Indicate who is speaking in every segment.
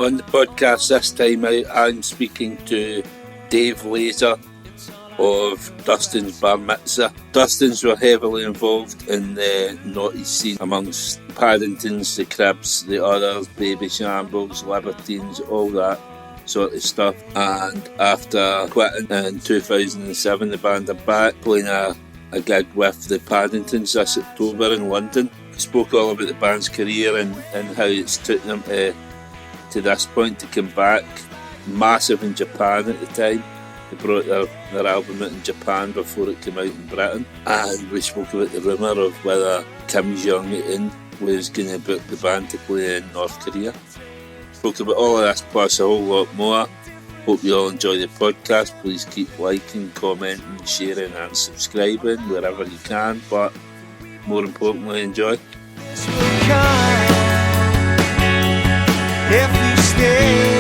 Speaker 1: On the podcast this time out, I'm speaking to Dave Laser of Dustin's Bar Mitzvah. Dustin's were heavily involved in the naughty scene amongst Paddingtons, the Cribs, the Others, Baby Shambles, Libertines, all that sort of stuff. And after quitting in 2007, the band are back playing a gig with the Paddingtons this October in London. We spoke all about the band's career and how it's took them to this point to come back. Massive in Japan at the time. They brought their album out in Japan before it came out in Britain. And we spoke about the rumour of whether Kim Jong-un was going to book the band to play in North Korea. Spoke about all of this plus a whole lot more. Hope you all enjoy the podcast. Please keep liking, commenting, sharing and subscribing wherever you can. But more importantly, enjoy. If you stay.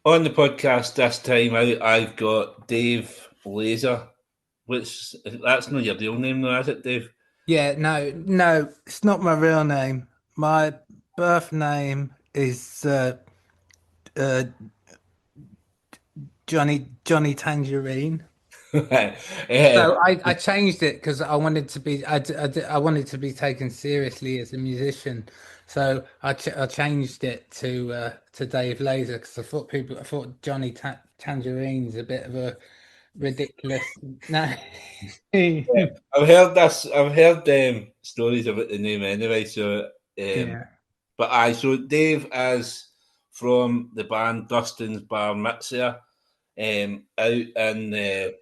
Speaker 1: On the podcast this time out, I've got Dave Laser, which that's not your real name though, is it, Dave?
Speaker 2: Yeah, no, it's not my real name. My birth name is Johnny Tangerine. So I changed it because I wanted to be I wanted to be taken seriously as a musician. So I changed it to Dave Laser because I thought Johnny Tangerine's a bit of a ridiculous. No,
Speaker 1: yeah, I've heard stories about the name anyway. So
Speaker 2: yeah.
Speaker 1: But so Dave is from the band Dustin's Bar Mitzvah, out in the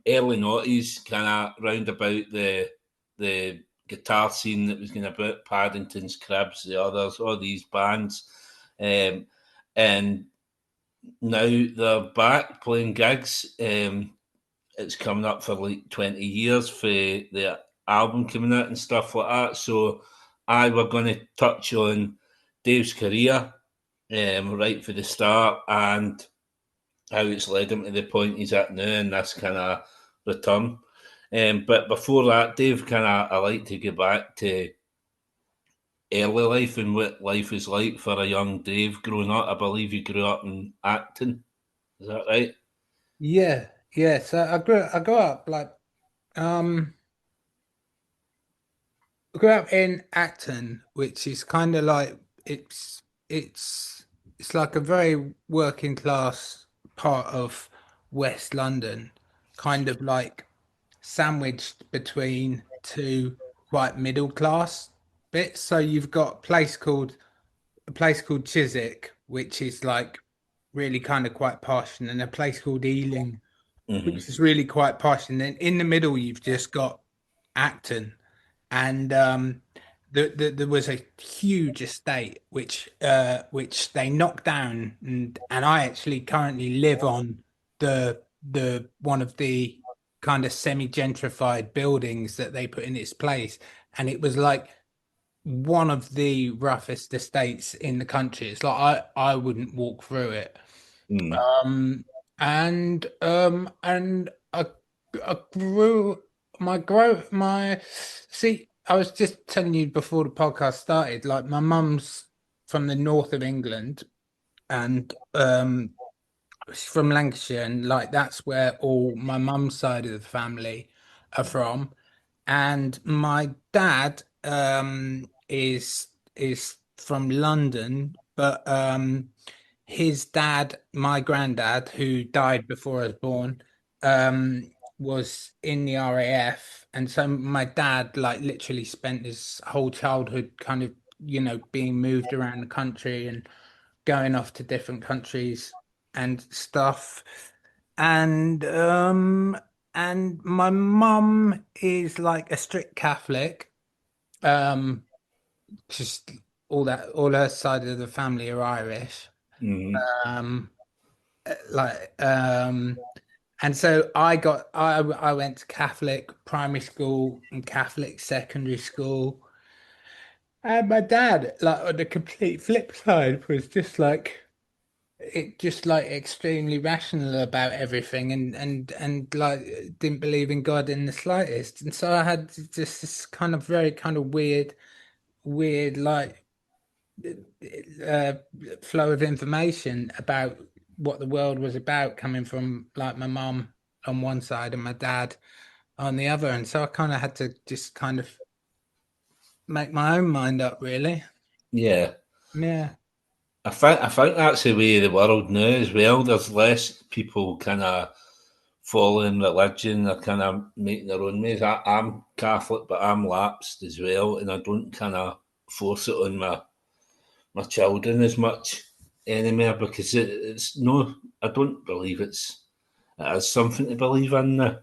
Speaker 1: early noughties, kind of round about the guitar scene that was going about Paddington's, Cribs, the Others, all these bands, and now they're back playing gigs. It's coming up for like 20 years for the album coming out and stuff like that. So we're going to touch on Dave's career right for the start and how it's led him to the point he's at now and this kind of return. But before that, Dave, I like to go back to early life and what life is like for a young Dave growing up. I believe you grew up in Acton. Is that right?
Speaker 2: Yeah. So I grew up like I grew up in Acton, which is kind of like it's like a very working class part of West London, kind of like sandwiched between two quite middle class bits. So you've got a place called Chiswick, which is like really kind of quite posh, and then a place called Ealing, which is really quite posh, and then in the middle you've just got Acton, and there was a huge estate which they knocked down, and I actually currently live on the one of the kind of semi-gentrified buildings that they put in its place, and it was like one of the roughest estates in the country. It's like I wouldn't walk through it. And I grew my see. I was just telling you before the podcast started, like my mum's from the north of England, and she's from Lancashire, and like that's where all my mum's side of the family are from. And my dad is from London, but his dad, my granddad, who died before I was born, was in the RAF, and so my dad like literally spent his whole childhood kind of being moved around the country and going off to different countries and stuff. And my mum is like a strict Catholic. Just all her side of the family are Irish. And so I went to Catholic primary school and Catholic secondary school. And my dad, like on the complete flip side, was just like it just like extremely rational about everything and like didn't believe in God in the slightest. And so I had just this kind of very kind of weird like uh, flow of information about what the world was about coming from like my mum on one side and my dad on the other. And so I kind of had to just kind of make my own mind up, really.
Speaker 1: Yeah.
Speaker 2: Yeah.
Speaker 1: I think that's the way of the world now as well. There's less people kind of following religion. They're kind of making their own ways. I'm Catholic, but I'm lapsed as well, and I don't kind of force it on my children as much anymore because it's no. I don't believe it is something to believe in now.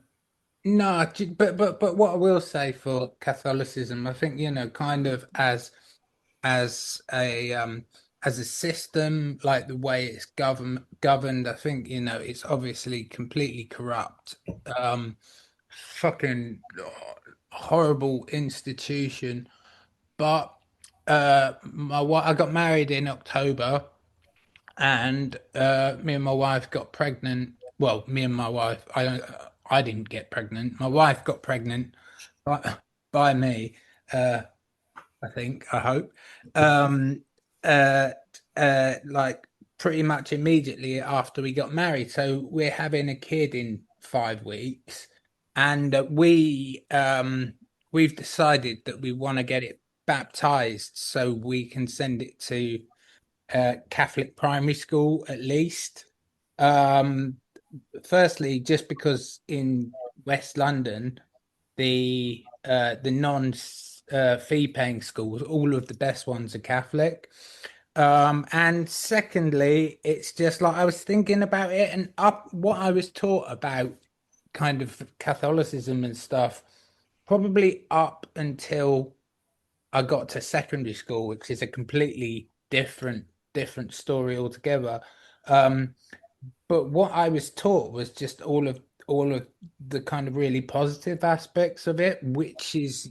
Speaker 2: No, but what I will say for Catholicism, I think, kind of as as a system, like the way it's governed, I think, it's obviously completely corrupt. Fucking horrible institution. But I got married in October, and me and my wife got pregnant. Well, me and my wife, I didn't get pregnant. My wife got pregnant by me. Uh, I think, I hope. Um, uh, like pretty much immediately after we got married. So we're having a kid in 5 weeks, and we've decided that we want to get it baptized so we can send it to Catholic primary school at least. Um, Firstly, just because in West London, the non fee paying schools, all of the best ones are Catholic. And secondly, it's just like I was thinking about it and up what I was taught about kind of Catholicism and stuff, probably up until I got to secondary school, which is a completely different story altogether. Um, but what I was taught was just all of the kind of really positive aspects of it, which is,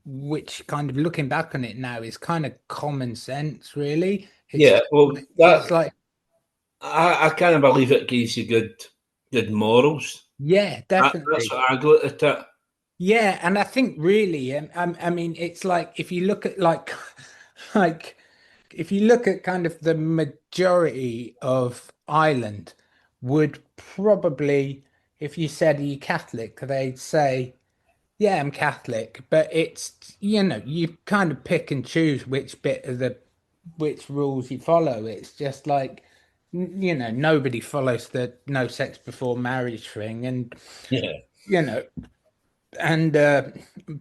Speaker 2: which kind of looking back on it now is kind of common sense, really.
Speaker 1: Yeah, well,
Speaker 2: It's
Speaker 1: that
Speaker 2: like,
Speaker 1: I kind of believe it gives you good morals.
Speaker 2: yeah,
Speaker 1: That's
Speaker 2: definitely.
Speaker 1: what I got at it.
Speaker 2: Yeah, and I think really, I mean, it's like if you look at like, like if you look at kind of the majority of Ireland would probably, if you said are you Catholic, they'd say, yeah, I'm Catholic. But it's, you kind of pick and choose which rules you follow. It's just like, nobody follows the no sex before marriage thing, and
Speaker 1: Yeah,
Speaker 2: you know and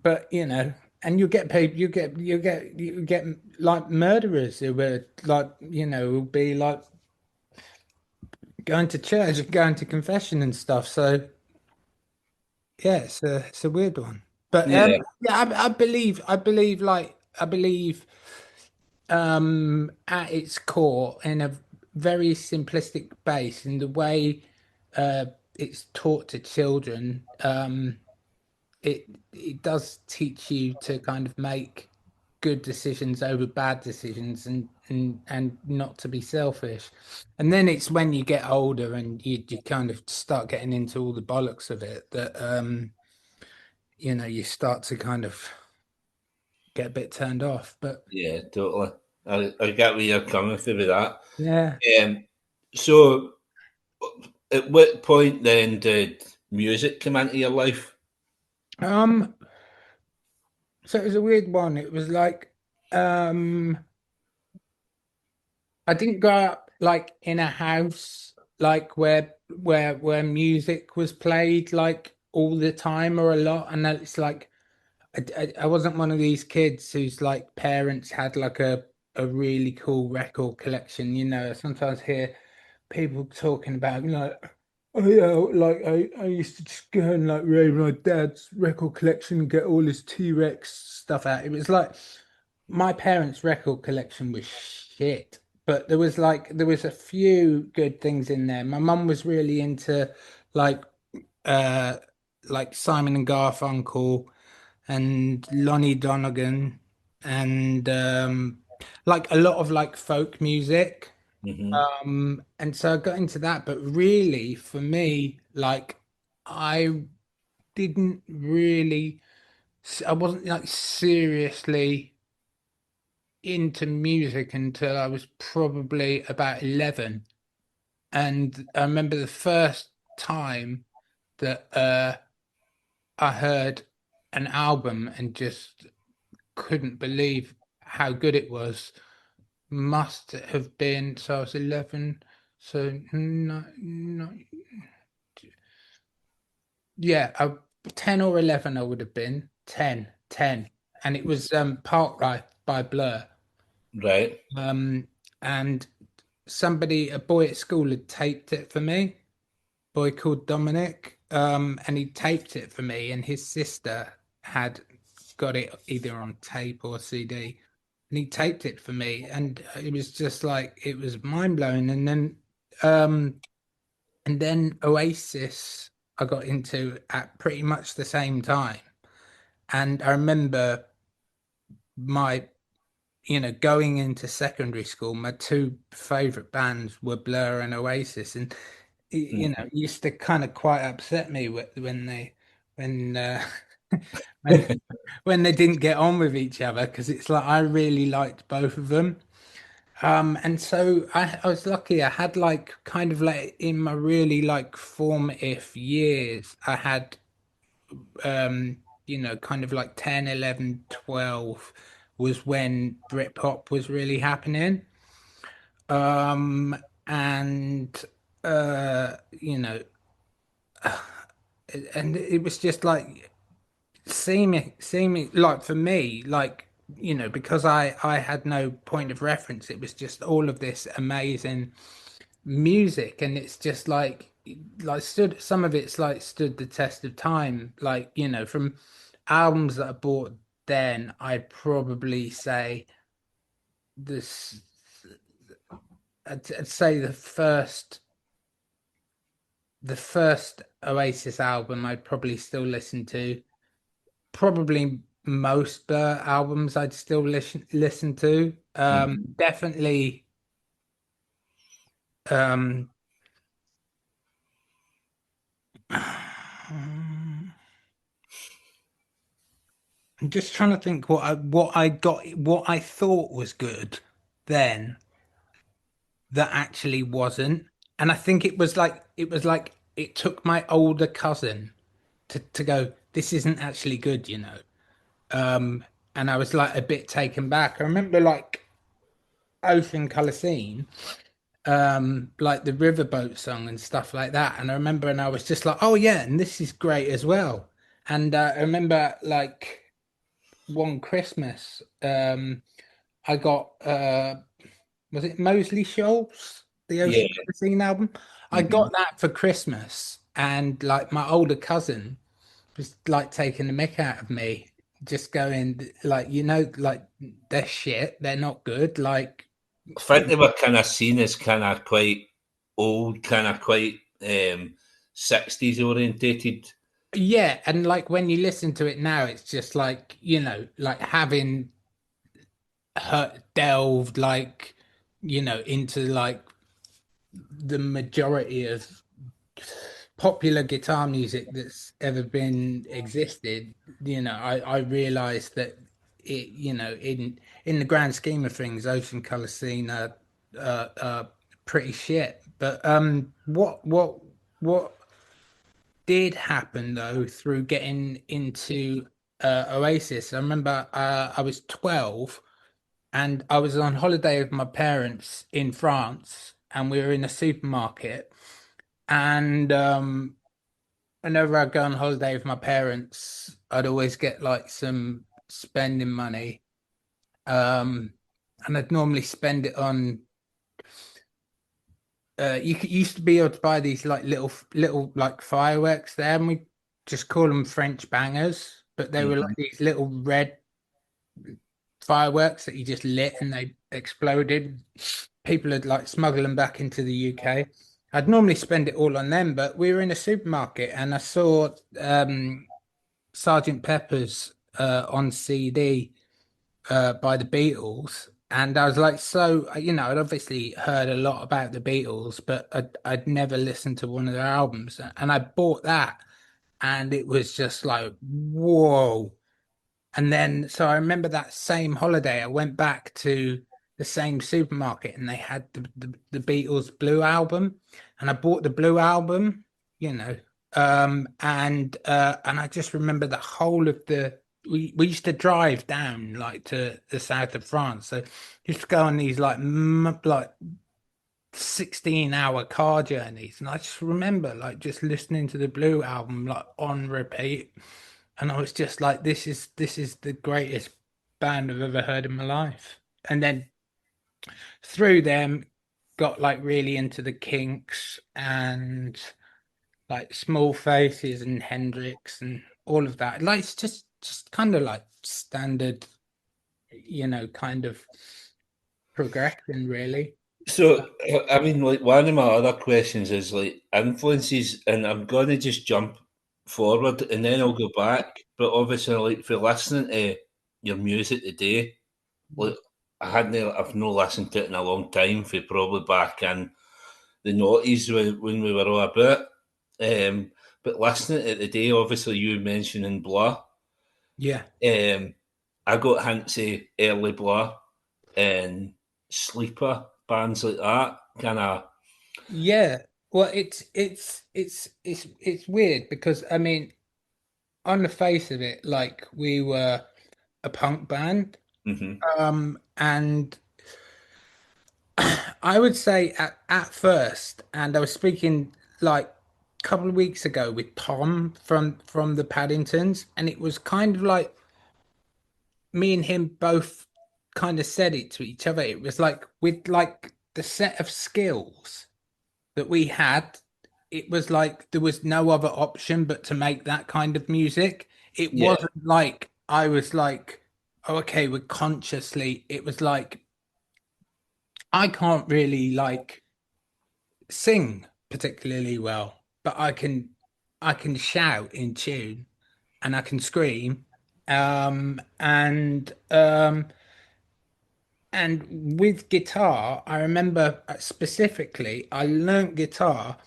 Speaker 2: but and you get like murderers who were like will be like going to church and going to confession and stuff. So yeah, it's a weird one. But
Speaker 1: yeah,
Speaker 2: yeah, I believe at its core, in a very simplistic base, in the way uh it's taught to children. It does teach you to kind of make good decisions over bad decisions, and not to be selfish. And then it's when you get older and you kind of start getting into all the bollocks of it that you start to kind of get a bit turned off. But
Speaker 1: yeah, totally. I get where you're coming from with that.
Speaker 2: yeah.
Speaker 1: Um, so, at what point then did music come into your life?
Speaker 2: um so it was a weird one. It was like I didn't grow up like in a house like where music was played like all the time or a lot. And it's like I wasn't one of these kids whose like parents had like a really cool record collection. I sometimes hear people talking about oh yeah, like I used to just go and like raid my dad's record collection and get all his T-Rex stuff out. It was like my parents' record collection was shit, but there was a few good things in there. My mum was really into like uh like Simon and Garfunkel and Lonnie Donegan and like a lot of like folk music.
Speaker 1: Hmm.
Speaker 2: And so I got into that, but really for me, like I didn't really, I wasn't like seriously into music until I was probably about 11. And I remember the first time that I heard an album and just couldn't believe how good it was. Must have been, so I was 11, so no, no, yeah, 10 or 11 I would have been. 10. And it was Park Life by Blur.
Speaker 1: Right.
Speaker 2: Um, and a boy at school had taped it for me, boy called Dominic, and he taped it for me, and his sister had got it either on tape or CD, and he taped it for me, and it was just like it was mind blowing. Um, and then Oasis I got into at pretty much the same time, and I remember my going into secondary school, my two favorite bands were Blur and Oasis, and it used to kind of quite upset me when when when they didn't get on with each other because it's like I really liked both of them. And so I was lucky. I had like kind of like in my really like formative years, I had kind of like 10, 11, 12 was when Britpop was really happening. Um, and you know, and it was just like seeming like for me, like because I had no point of reference, it was just all of this amazing music, and it's just like stood some of it's like stood the test of time, like from albums that I bought then, I'd probably say this I'd say the first Oasis album I'd probably still listen to. Probably most Blur albums I'd still listen to.
Speaker 1: Hmm.
Speaker 2: Definitely. Um, I'm just trying to think what I thought was good then that actually wasn't, and I think it was like it took my older cousin to go. This isn't actually good. Um, and I was like a bit taken back. I remember like Ocean Colour Scene, like the Riverboat song and stuff like that. And I remember, and I was just like, oh yeah, and this is great as well. And I remember like one Christmas, I got was it Mosley Shoals, the
Speaker 1: Yeah.
Speaker 2: Ocean Colour Scene album? I
Speaker 1: Hmm.
Speaker 2: got that for Christmas, and like my older cousin was like taking the mick out of me, just going like, like they're shit, they're not good. Like,
Speaker 1: I think they were kind of seen as kind of quite old, kind of quite 60s orientated.
Speaker 2: yeah, and like when you listen to it now, it's just like, like having her delved like, into like the majority of popular guitar music that's ever been existed. I realized that in the grand scheme of things, Ocean Color Scene are pretty shit. But what did happen though through getting into Oasis? I remember I was 12 and I was on holiday with my parents in France, and we were in a supermarket. And whenever I go on holiday with my parents, I'd always get like some spending money. Um, and I'd normally spend it on. Used to be able to buy these like little like fireworks there, and we just call them French bangers, but they were
Speaker 1: Hmm.
Speaker 2: like these little red fireworks that you just lit and they exploded. People had like smuggled them back into the UK. I'd normally spend it all on them, but we were in a supermarket and I saw Sergeant Pepper's on CD by the Beatles, And I was like, so, I'd obviously heard a lot about the Beatles, but I'd never listened to one of their albums. And I bought that, and it was just like, whoa. And then, so I remember that same holiday, I went back to the same supermarket, and they had the Beatles Blue album, and I bought the Blue album, you know, and I just remember the whole of we used to drive down like to the south of France, so used to go on these like 16-hour car journeys, and I just remember like just listening to the Blue album like on repeat, and I was just like, this is the greatest band I've ever heard in my life. And then through them, got like really into the Kinks and like Small Faces and Hendrix and all of that. Like it's just kind of like standard, kind of progression, really.
Speaker 1: So, I mean, like, one of my other questions is like influences, and I'm going to just jump forward and then I'll go back. But obviously, like, for listening to your music today, like, I've not listened to it in a long time, for probably back in the noughties when we were all a bit. But listening to it today, obviously, you mentioning Blur.
Speaker 2: Yeah.
Speaker 1: I got hints of early Blur and Sleeper, bands like that, kind of.
Speaker 2: Yeah. Well, it's weird because I mean, on the face of it, like we were a punk band.
Speaker 1: Hmm.
Speaker 2: And I would say at first, and I was speaking like a couple of weeks ago with Tom from the Paddingtons, and it was kind of like me and him both kind of said it to each other. It was like with like the set of skills that we had, it was like there was no other option but to make that kind of music. It
Speaker 1: Yeah,
Speaker 2: wasn't like I was like, oh, okay, we're consciously, it was like I can't really like sing particularly well, but I can shout in tune and I can scream. And with guitar, I remember specifically, I learn't guitar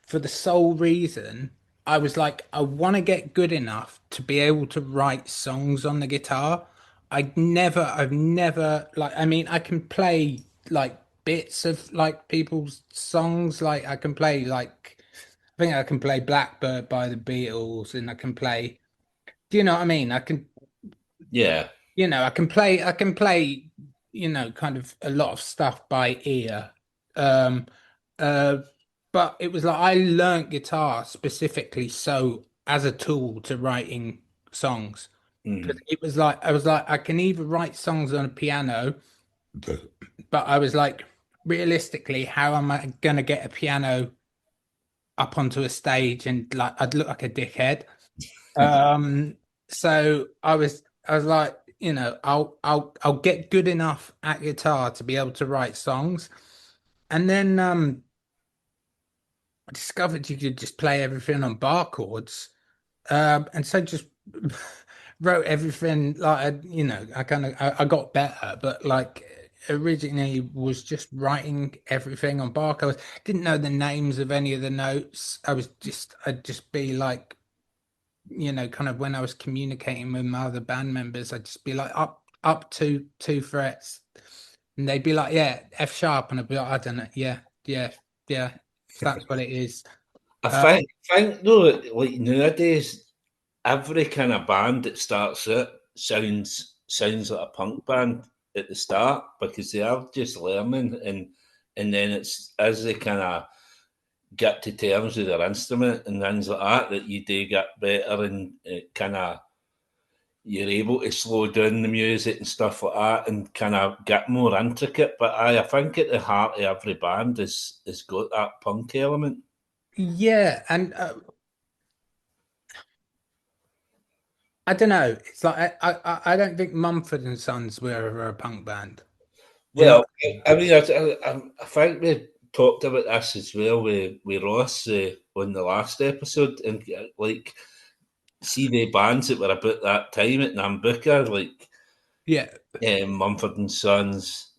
Speaker 2: for the sole reason I was like, I want to get good enough to be able to write songs on the guitar. I've never, like, I mean, I can play like bits of like people's songs. Like, I can play, like, I think I can play Blackbird by the Beatles, and I can play, do you know what I mean?
Speaker 1: yeah.
Speaker 2: I can play, kind of a lot of stuff by ear. Um, uh, but it was like I learned guitar specifically so as a tool to writing songs.
Speaker 1: Hmm.
Speaker 2: Because it was like I was like I can either write songs on a piano, but I was like, realistically, how am I gonna get a piano up onto a stage and like I'd look like a dickhead? Um, so I was like, I'll get good enough at guitar to be able to write songs. And then I discovered you could just play everything on bar chords. And so just wrote everything like I got better, but like originally was just writing everything on bar chords. Didn't know the names of any of the notes. I'd just be like, kind of when I was communicating with my other band members, I'd just be like up two frets, and they'd be like, "Yeah, F sharp," and I'd be like, "I don't know, yeah, yeah, yeah, that's what it is."
Speaker 1: I
Speaker 2: Uh,
Speaker 1: think though, like nowadays, every kind of band that starts out sounds like a punk band at the start because they are just learning, and then it's as they kind of get to terms with their instrument and things like that that you do get better, and it kind of you're able to slow down the music and stuff like that and kind of get more intricate. But I think at the heart of every band is got that punk element.
Speaker 2: yeah, and I don't know. It's like I don't think Mumford and Sons were ever a punk band. Do you know?
Speaker 1: Well, I mean, I think we talked about this as well with Ross on the last episode, and like see the bands that were about that time at Nambucca, like.
Speaker 2: Yeah.
Speaker 1: Mumford and Sons,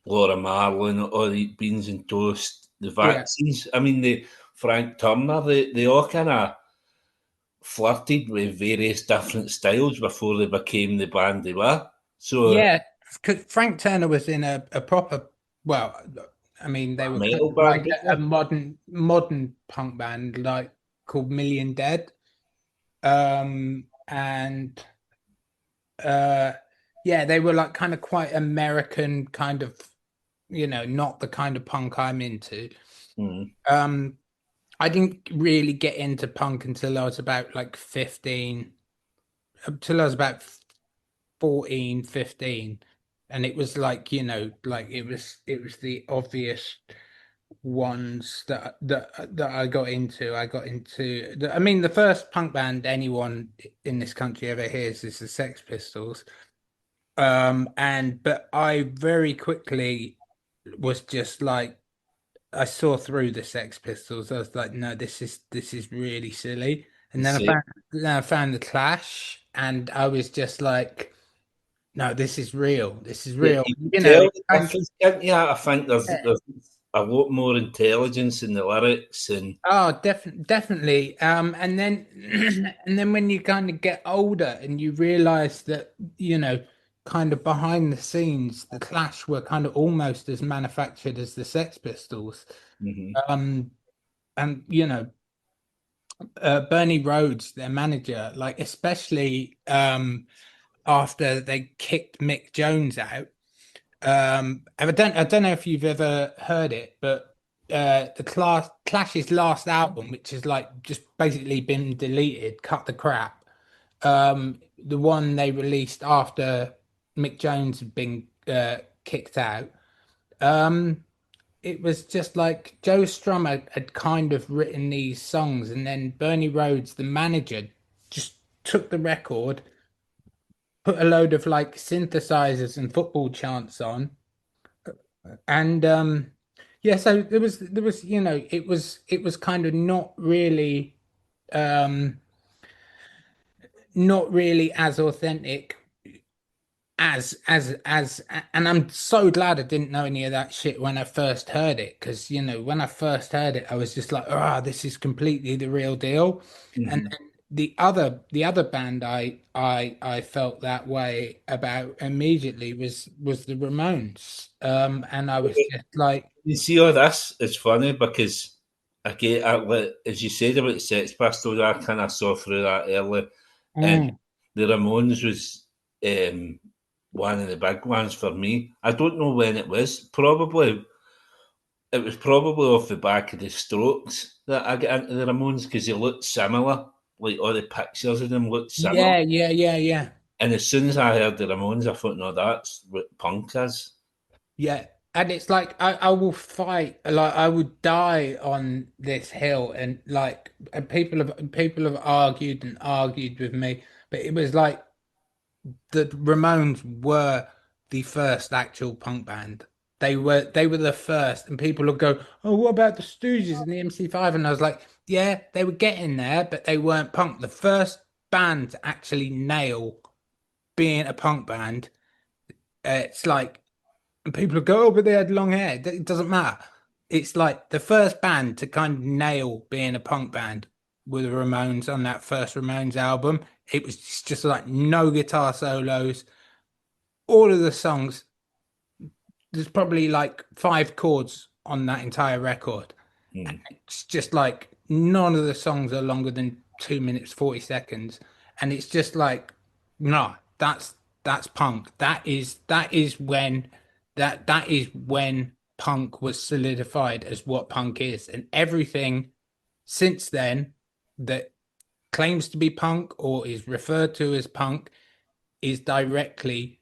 Speaker 1: Laura Marlin, all the Beans and Toast, the
Speaker 2: Yeah.
Speaker 1: Vaccines. I mean, the Frank Turner, they all kind of flirted with various different styles before they became the band they were. So,
Speaker 2: Yeah. 'Cause Frank Turner was in a proper, well, I mean, they
Speaker 1: a
Speaker 2: were kind
Speaker 1: metal
Speaker 2: of
Speaker 1: band,
Speaker 2: like
Speaker 1: didn't
Speaker 2: a
Speaker 1: they?
Speaker 2: modern punk band, like called Million Dead. And uh yeah, they were like kind of quite American, kind of, not the kind of punk I'm into.
Speaker 1: Mm.
Speaker 2: Um, I didn't really get into punk until I was about like 15, until I was about 14, 15. And it was like, like it was the obvious ones that I got into. I mean, the first punk band anyone in this country ever hears is the Sex Pistols. But I very quickly was just like, I saw through the Sex Pistols. I was like, no, this is really silly.
Speaker 1: The
Speaker 2: And
Speaker 1: same.
Speaker 2: then I found the Clash, and I was just like, no, this is real. This is
Speaker 1: Yeah,
Speaker 2: real.
Speaker 1: you can tell the
Speaker 2: I,
Speaker 1: difference, can't you? I think there's a lot more intelligence in the lyrics, and
Speaker 2: oh, definitely. And then and then when you kind of get older and you realize that, kind of behind the scenes, the Clash were kind of almost as manufactured as the Sex Pistols.
Speaker 1: mhm,
Speaker 2: Um, and Bernie Rhodes, their manager, like especially after they kicked Mick Jones out. I don't know if you've ever heard it, but the Clash's last album, which has like just basically been deleted, cut the crap. The one they released after Mick Jones had been kicked out. Um, it was just like Joe Strummer had kind of written these songs, and then Bernie Rhodes, the manager, just took the record, put a load of like synthesizers and football chants on, and yeah, so there was it was kind of um not really as authentic as and I'm so glad I didn't know any of that shit when I first heard it, because when I first heard it I was just like, ah, this is completely the real deal. And
Speaker 1: mhm.
Speaker 2: then the other band I felt that way about immediately was the Ramones. And I was just like,
Speaker 1: You see all this, it's funny because again, as you said about the Sex Pistols, I kind of saw through that early, and
Speaker 2: mm,
Speaker 1: the Ramones was one of the big ones for me. I don't know when it was. It was probably off the back of the Strokes that I get into the Ramones because they looked similar. Like all the pictures of them looked similar.
Speaker 2: yeah, yeah, yeah, yeah.
Speaker 1: And as soon as I heard the Ramones, I thought, no, that's what punk is.
Speaker 2: Yeah, and it's like I will fight, like I would die on this hill, and like and people have argued and argued with me, but it was like the Ramones were the first actual punk band. They were the first, and people would go, "Oh, what about the Stooges and the MC5?" And I was like, "Yeah, they were getting there, but they weren't punk. The first band to actually nail being a punk band." It's like, and people would go, oh, but they had long hair. It doesn't matter. It's like the first band to kind of nail being a punk band were the Ramones on that first Ramones album. It was just like no guitar solos. All of the songs, there's probably like five chords on that entire record.
Speaker 1: Mm.
Speaker 2: It's just like none of the songs are longer than 2 minutes 40 seconds, and it's just like, no, that's punk. That is when punk was solidified as what punk is, and everything since then that claims to be punk or is referred to as punk is directly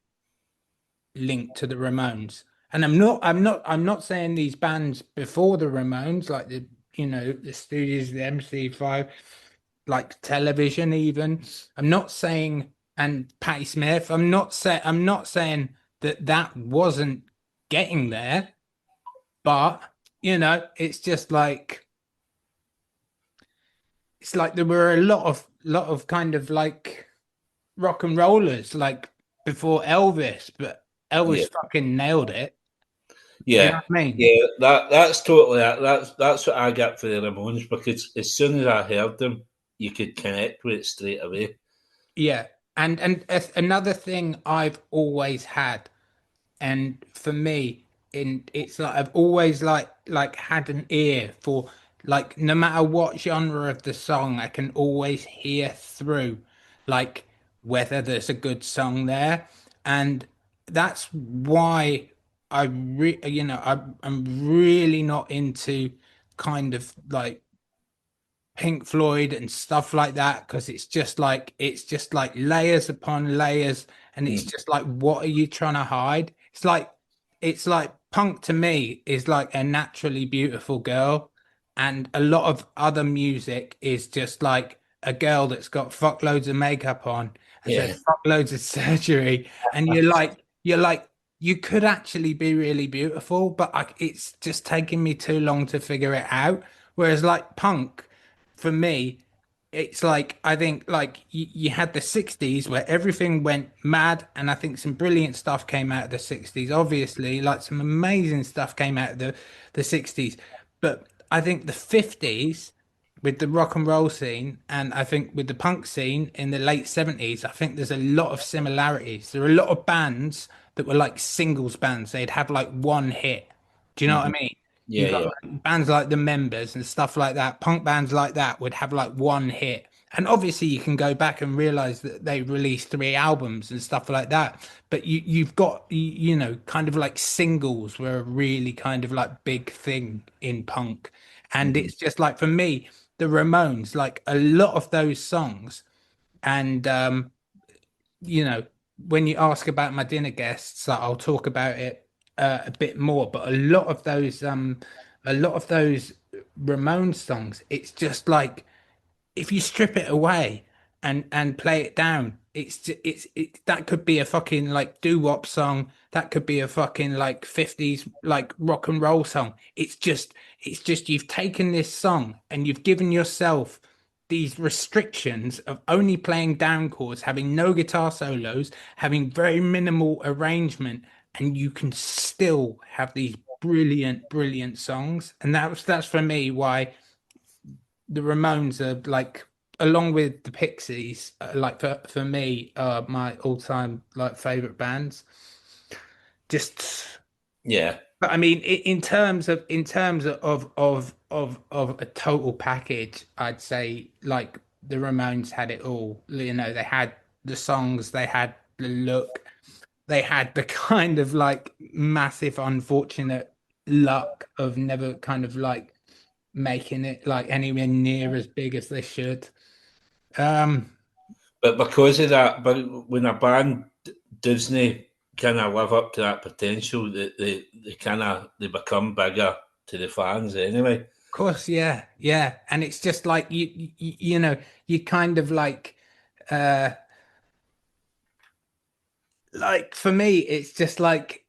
Speaker 2: linked to the Ramones. And I'm not saying these bands before the Ramones, like the Stooges, the MC5, like Television even. I'm not saying, and Patti Smith. I'm not saying that wasn't getting there, but it's just like, it's like there were a lot of kind of like rock and rollers like before Elvis, but
Speaker 1: Yeah,
Speaker 2: Elvis fucking nailed it. Do you know
Speaker 1: yeah,
Speaker 2: what I mean?
Speaker 1: yeah. That's totally that's what I get for the Ramones, because as soon as I heard them, you could connect with it straight away.
Speaker 2: Yeah. Another thing I've always had, and for me, in it's like I've always like had an ear for like no matter what genre of the song, I can always hear through like whether there's a good song there, and that's why I'm really not into kind of like Pink Floyd and stuff like that because it's just like layers upon layers, and it's
Speaker 1: Mm.
Speaker 2: just like what are you trying to hide? It's like punk to me is like a naturally beautiful girl, and a lot of other music is just like a girl that's got fuckloads of makeup on, has had
Speaker 1: Yeah.
Speaker 2: fuckloads of surgery, and you're like you could actually be really beautiful, but it's just taking me too long to figure it out. Whereas like punk for me, it's like I think like you had the 60s where everything went mad, and I think some brilliant stuff came out of the 60s. Obviously, like some amazing stuff came out of the 60s. But I think the 50s with the rock and roll scene, and I think with the punk scene in the late 70s, I think there's a lot of similarities. There are a lot of bands that were like singles bands. They'd have like one hit. Do you know what
Speaker 1: Mhm.
Speaker 2: I mean? You
Speaker 1: Yeah,
Speaker 2: got
Speaker 1: yeah.
Speaker 2: like, bands like the Members and stuff like that. Punk bands like that would have like one hit. And obviously you can go back and realize that they released three albums and stuff like that. But you've got kind of like singles were a really kind of like big thing in punk. And
Speaker 1: Mhm.
Speaker 2: it's just like for me, the Ramones, like a lot of those songs, and you know, when you ask about my dinner guests, I'll talk about it a bit more. But a lot of those Ramones songs, it's just like if you strip it away and play it down, that could be a fucking like doo-wop song. That could be a fucking like 50s like rock and roll song. It's just you've taken this song and you've given yourself these restrictions of only playing down chords, having no guitar solos, having very minimal arrangement, and you can still have these brilliant, brilliant songs. And that's for me why the Ramones are like, along with the Pixies, like for me, my all-time like favorite bands. Just,
Speaker 1: Yeah.
Speaker 2: but I mean, in terms of a total package, I'd say like the Ramones had it all. They had the songs, they had the look, they had the kind of like massive unfortunate luck of never kind of like making it like anywhere near as big as they should. Um,
Speaker 1: But because of that, but when a band doesn't kind of live up to that potential, they kind of they become bigger to the fans anyway.
Speaker 2: of course, yeah, yeah, and it's just like you kind of uh like for me, it's just like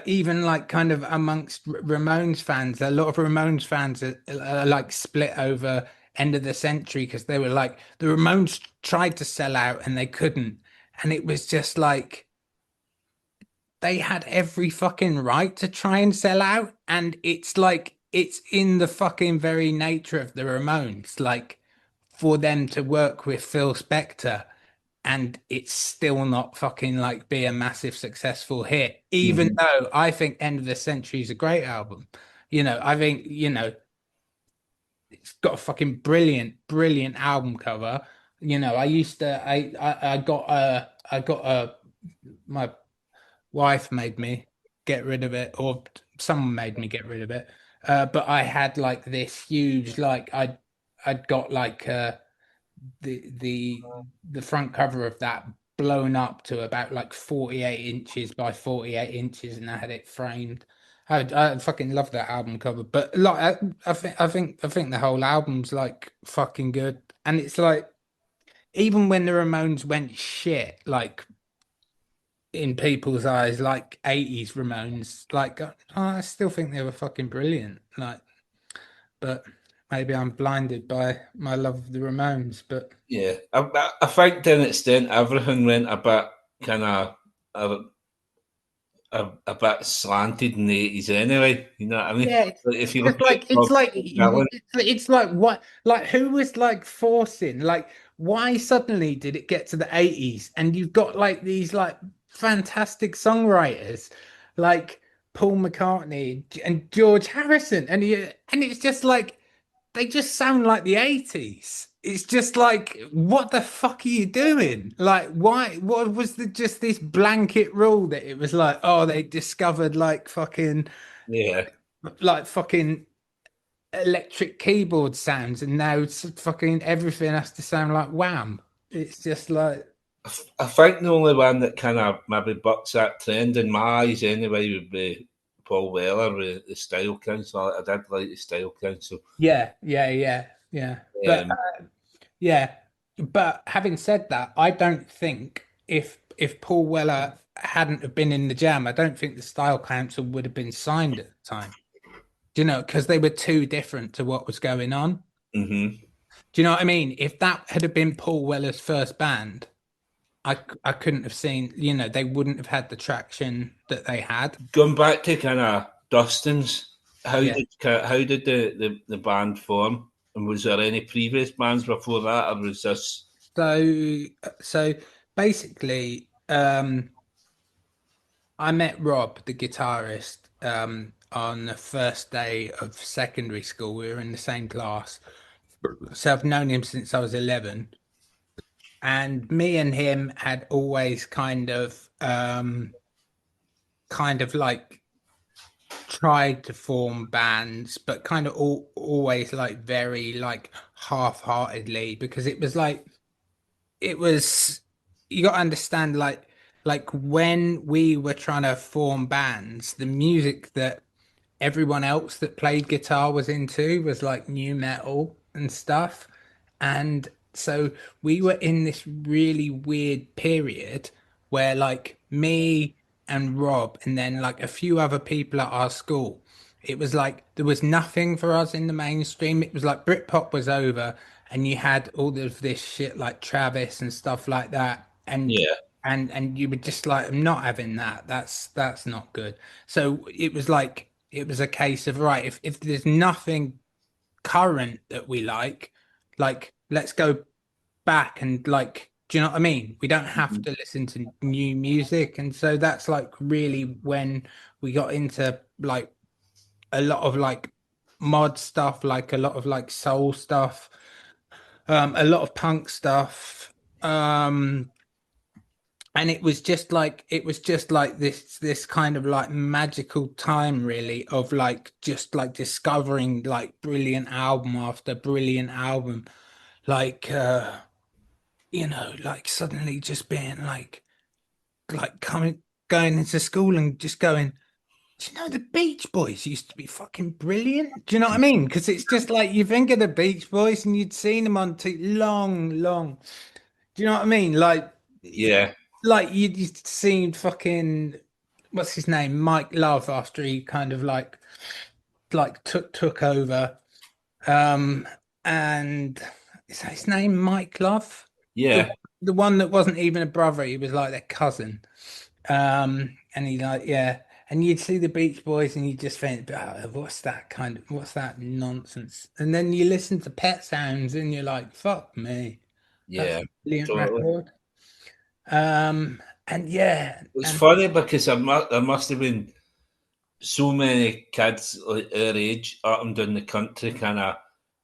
Speaker 2: even like kind of amongst Ramones fans, a lot of Ramones fans are like split over end of the century because they were like the Ramones tried to sell out and they couldn't, and it was just like they had every fucking right to try and sell out. And it's like, it's in the fucking very nature of the Ramones, like for them to work with Phil Spector and it's still not fucking like be a massive successful hit, even
Speaker 1: Hmm.
Speaker 2: though I think End of the Century is a great album. I think, it's got a fucking brilliant, brilliant album cover. I used to, I got my wife made me get rid of it, or someone made me get rid of it. But I had like this huge, like I'd got like the the the front cover of that blown up to about like 48 inches by 48 inches, and I had it framed. I fucking love that album cover, but like I think the whole album's like fucking good, and it's like even when the Ramones went shit, like in people's eyes, like 80s Ramones, like I still think they were fucking brilliant. Like, but maybe I'm blinded by my love of the Ramones, but
Speaker 1: Yeah, I think to an extent everything went a bit kind of a, a bit slanted in the 80s anyway. You know what I mean?
Speaker 2: yeah, it's,
Speaker 1: Like, if
Speaker 2: it's
Speaker 1: you
Speaker 2: just
Speaker 1: look at
Speaker 2: like
Speaker 1: Bob Dylan,
Speaker 2: it's like what like who was like forcing like why suddenly did it get to the 80s and you've got like these like fantastic songwriters like Paul McCartney and George Harrison and it's just like they just sound like the 80s. It's just like, what the fuck are you doing? Like, why? What was the just this blanket rule that it was like, oh, they discovered
Speaker 1: yeah.
Speaker 2: like fucking electric keyboard sounds, and now it's fucking everything has to sound like Wham. It's just like,
Speaker 1: I think the only one that kind of maybe bucks that trend in my eyes anyway would be Paul Weller with the Style Council. I did like the Style Council.
Speaker 2: yeah. But
Speaker 1: Um,
Speaker 2: yeah, but having said that, I don't think if Paul Weller hadn't have been in the Jam, I don't think the Style Council would have been signed at the time. Do you know? Because they were too different to what was going on.
Speaker 1: mhm.
Speaker 2: Do you know what I mean? If that had have been Paul Weller's first band, I couldn't have seen, you know, they wouldn't have had the traction that they had.
Speaker 1: Going back to kind of Dustin's,
Speaker 2: Yeah.
Speaker 1: how did the band form? And was there any previous bands before that, or was this?
Speaker 2: So so basically, I met Rob, the guitarist, on the first day of secondary school. We were in the same class. So I've known him since I was 11. And me and him had always kind of like tried to form bands, but kind of always like very like half-heartedly because it was like it was you got to understand like when we were trying to form bands, the music that everyone else that played guitar was into was like new metal and stuff. And so we were in this really weird period where like me and Rob and then like a few other people at our school, it was like there was nothing for us in the mainstream. It was like Britpop was over and you had all of this shit like Travis and stuff like that.
Speaker 1: Yeah,
Speaker 2: And you were just like, I'm not having that. That's not good. So it was like it was a case of right, if there's nothing current that we like let's go back and like do you know what I mean? We don't have to listen to new music. And so that's like really when we got into like a lot of like mod stuff, like a lot of like soul stuff, a lot of punk stuff. And it was just like this kind of like magical time really of like just like discovering like brilliant album after brilliant album like you know like suddenly just being like coming going into school and just going, do you know the Beach Boys used to be fucking brilliant? Do you know what I mean? Because it's just like you think of the Beach Boys and you'd seen them on long. Do you know what I mean?
Speaker 1: yeah,
Speaker 2: Like you'd seen fucking what's his name, Mike Love, after he kind of like took over. Um, and is that his name, Mike Love? The
Speaker 1: yeah,
Speaker 2: the one that wasn't even a brother, he was like their cousin. And he like yeah, and you'd see the Beach Boys and you just think, oh, what's that nonsense? And then you listen to Pet Sounds and you're like, fuck me, that's
Speaker 1: yeah,
Speaker 2: a brilliant
Speaker 1: totally.
Speaker 2: record. And yeah,
Speaker 1: It's
Speaker 2: and
Speaker 1: funny because there must have been so many kids like our age up and down the country kind of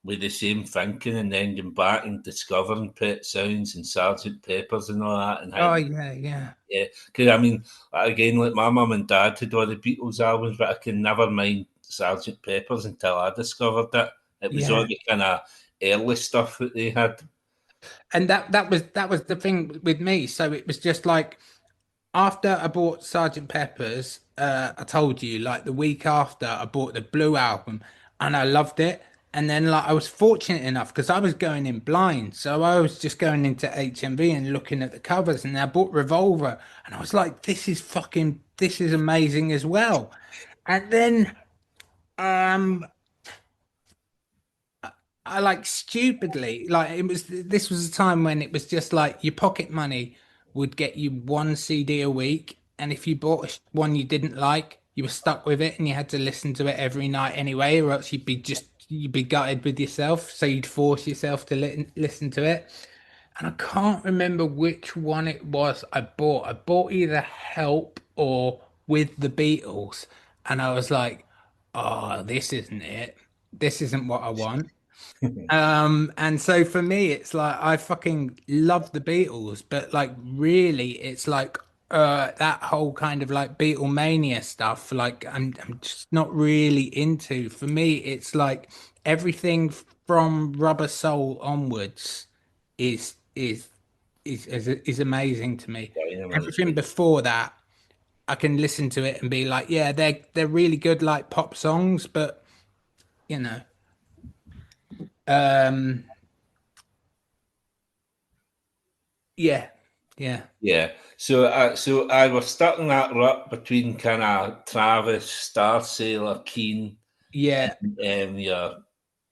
Speaker 1: with the same thinking and then going back and discovering Pet Sounds and Sergeant Peppers and all that and how
Speaker 2: oh yeah.
Speaker 1: yeah, because I mean again like my mum and dad had all the Beatles albums but I can never mind Sergeant Peppers until I discovered it. It was all
Speaker 2: Yeah.
Speaker 1: the kind of early stuff that they had.
Speaker 2: And that was the thing with me. So it was just like after I bought Sergeant Pepper's, I told you, like the week after I bought the Blue album and I loved it. And then like I was fortunate enough because I was going in blind. So I was just going into HMV and looking at the covers and I bought Revolver and I was like, this is amazing as well. And then um I like stupidly, like this was a time when it was just like your pocket money would get you one CD a week, and if you bought one you didn't like, you were stuck with it and you had to listen to it every night anyway, or else you'd be gutted with yourself, so you'd force yourself to listen to it. And I can't remember which one it was I bought. I bought either Help or With the Beatles, and I was like, oh, this isn't it. This isn't what I want. And so for me, it's like I fucking love the Beatles, but like really, it's like that whole kind of like Beatlemania stuff, like I'm just not really into. For me, it's like everything from Rubber Soul onwards is is is amazing to me.
Speaker 1: Dynamite.
Speaker 2: Everything before that, I can listen to it and be like, yeah, they're really good like pop songs, but you know, um. Yeah, yeah,
Speaker 1: Yeah. So I was stuck in that rut between kind of Travis, Star Sailor, Keane,
Speaker 2: yeah,
Speaker 1: your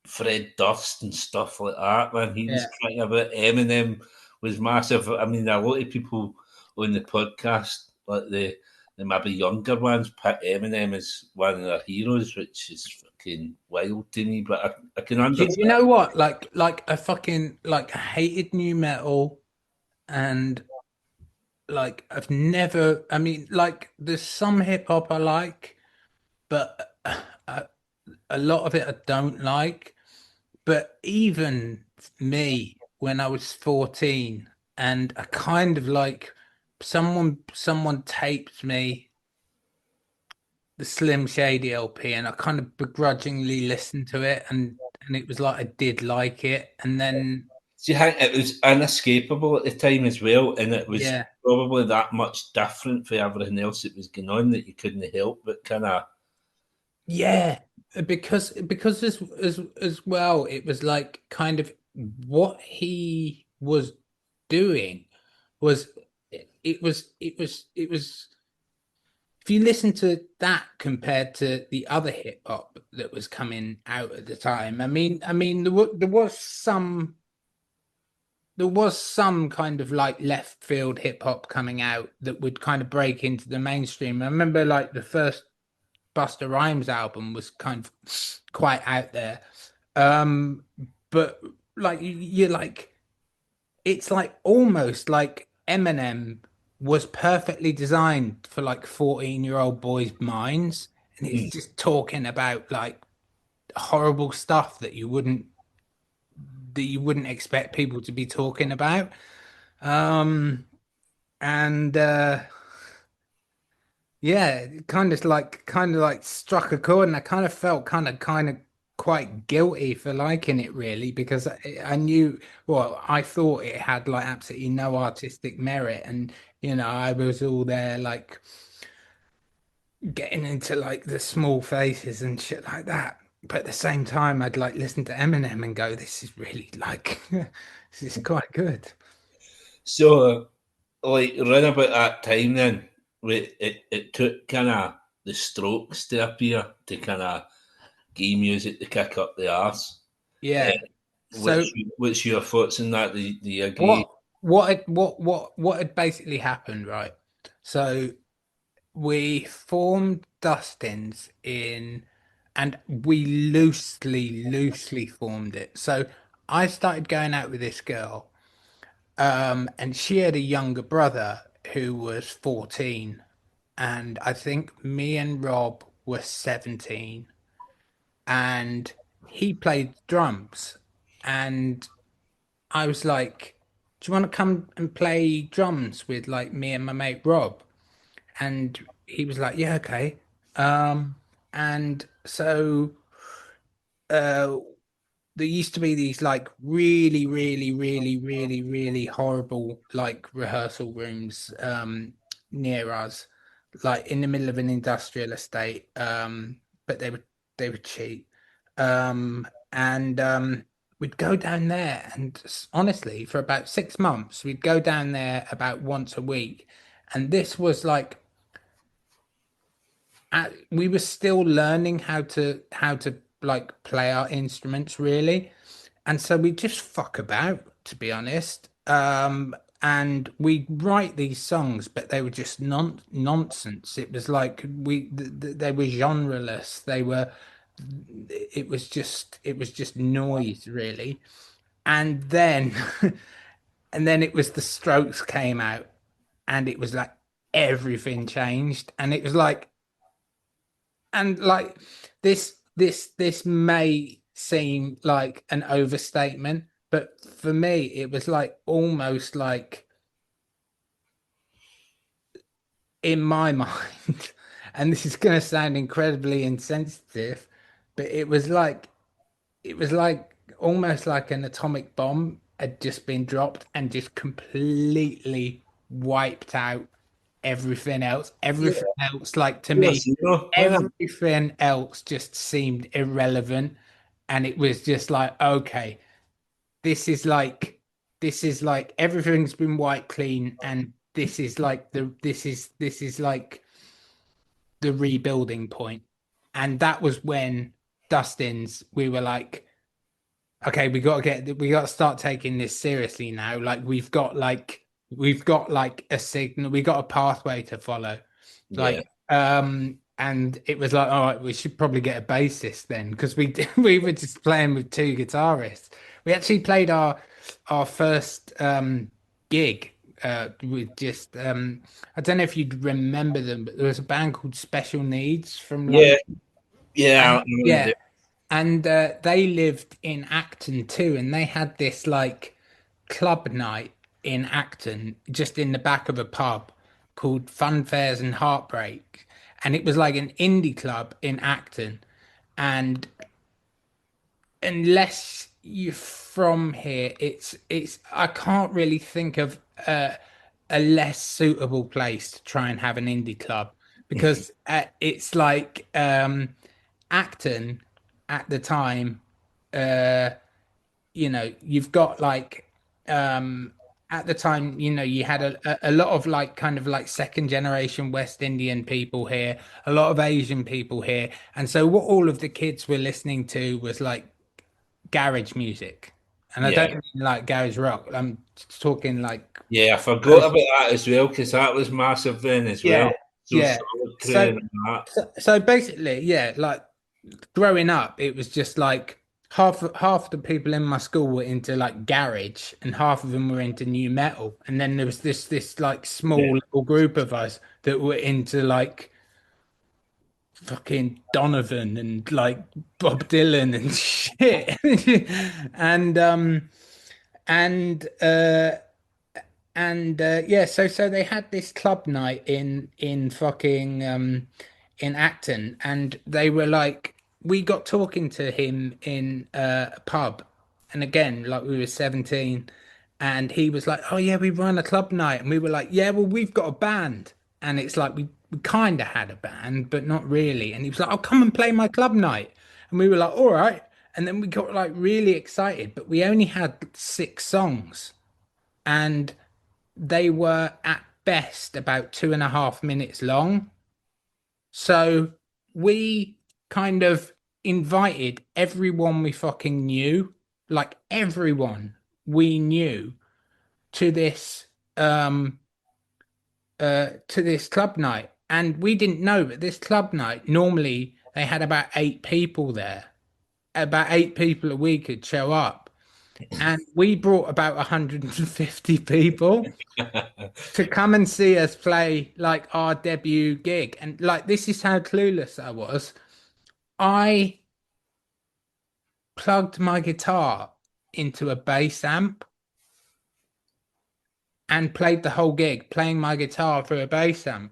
Speaker 1: Fred Durst and stuff like that. Man, he was
Speaker 2: yeah,
Speaker 1: crying about Eminem was massive. I mean, a lot of people on the podcast, like the maybe younger ones, pick Eminem as one of their heroes, which is fucking wild to me. But I can
Speaker 2: you
Speaker 1: understand.
Speaker 2: know what? Like I fucking like I hated new metal, and like I've never. I mean, like there's some hip hop I like, but a lot of it I don't like. But even me, when I was 14, and I kind of like someone taped me the Slim Shady LP, and I kind of begrudgingly listened to it, and it was like I did like it, and then
Speaker 1: Do you think it was inescapable at the time as well, and it was
Speaker 2: yeah,
Speaker 1: probably that much different for everything else that was going on that you couldn't help but kind of
Speaker 2: yeah, because as well, it was like kind of what he was doing was it was if you listen to that compared to the other hip hop that was coming out at the time, I mean, there was some kind of like left field hip hop coming out that would kind of break into the mainstream. I remember like the first Busta Rhymes album was kind of quite out there. Um, but like you're like it's like almost like Eminem was perfectly designed for like 14-year-old boys' minds, and he's
Speaker 1: mm.
Speaker 2: just talking about like horrible stuff that you wouldn't expect people to be talking about. Um, and yeah, it kind of like struck a chord, and I kind of felt kind of quite guilty for liking it really because I knew, well, I thought it had like absolutely no artistic merit, and I was all there like getting into like the small faces and shit like that. But at the same time, I'd like listen to Eminem and go, "This is really like, this is quite good."
Speaker 1: So like around about that time then it took kind of the Strokes to appear to kind of gay music to kick up the arse.
Speaker 2: Yeah. So
Speaker 1: What's your thoughts on that? Do you agree?
Speaker 2: what had basically happened, right? So we formed Dustin's and we loosely formed it. So I started going out with this girl, and she had a younger brother who was 14, and I think me and Rob were 17, and he played drums, and I was like, "Do you want to come and play drums with like me and my mate Rob?" And he was like, "Yeah, okay." Um, and so uh, there used to be these like really, really, really, really, really horrible like rehearsal rooms near us, like in the middle of an industrial estate. But they were cheap. And we'd go down there, and honestly, for about 6 months, we'd go down there about once a week. And this was like we were still learning how to like play our instruments really. And so we just fuck about, to be honest. And we write these songs, but they were just nonsense. It was like they were genreless. It was just noise, really. And then and then it was the Strokes came out, and it was like everything changed, and it was like, and like this may seem like an overstatement, but for me it was like almost like, in my mind, and this is going to sound incredibly insensitive, but it was like almost like an atomic bomb had just been dropped and just completely wiped out everything else.
Speaker 1: Yeah,
Speaker 2: Everything else, like, to
Speaker 1: yes,
Speaker 2: me,
Speaker 1: you know,
Speaker 2: everything else just seemed irrelevant. And it was just like, okay, this is like everything's been wiped clean, and this is like the rebuilding point. And that was when Dustin's we were like, okay, we got to start taking this seriously now. Like, we've got like a signal, we got a pathway to follow.
Speaker 1: yeah,
Speaker 2: Like, and it was like, all right, we should probably get a bassist then, because we were just playing with two guitarists. We actually played our first gig with just I don't know if you'd remember them, but there was a band called Special Needs from
Speaker 1: yeah,
Speaker 2: London.
Speaker 1: yeah.
Speaker 2: And yeah, and they lived in Acton too, and they had this like club night in Acton, just in the back of a pub, called Funfairs and Heartbreak. And it was like an indie club in Acton. And unless you're from here, it's I can't really think of a less suitable place to try and have an indie club, because it's like Acton at the time. Uh, you've got like at the time, you had a lot of like kind of like second generation West Indian people here, a lot of Asian people here. And so what all of the kids were listening to was like garage music. And I
Speaker 1: Yeah,
Speaker 2: don't mean like garage rock. I'm talking like,
Speaker 1: yeah, I forgot about that as well because that was massive then as well.
Speaker 2: yeah,
Speaker 1: So
Speaker 2: yeah.
Speaker 1: solid crew
Speaker 2: So
Speaker 1: and that.
Speaker 2: so basically, yeah, like growing up, it was just like half the people in my school were into like garage, and half of them were into new metal. And then there was this like
Speaker 1: Yeah,
Speaker 2: small little group of us that were into like fucking Donovan and like Bob Dylan and shit. and and yeah, so they had this club night in fucking in Acton, and they were like, we got talking to him in a pub, and again, like, we were 17, and he was like, oh yeah, we run a club night, and we were like, yeah, well, we've got a band. And it's like, we kind of had a band but not really. And he was like, oh, come and play my club night. And we were like, all right. And then we got like really excited, but we only had 6 songs, and they were at best about 2.5 minutes long. So we kind of invited everyone we fucking knew, like everyone we knew, to this club night. And we didn't know, but this club night, normally they had about 8 people there. About 8 people a week could show up. And we brought about 150 people to come and see us play like our debut gig. And like, this is how clueless I was. I plugged my guitar into a bass amp and played the whole gig playing my guitar through a bass amp.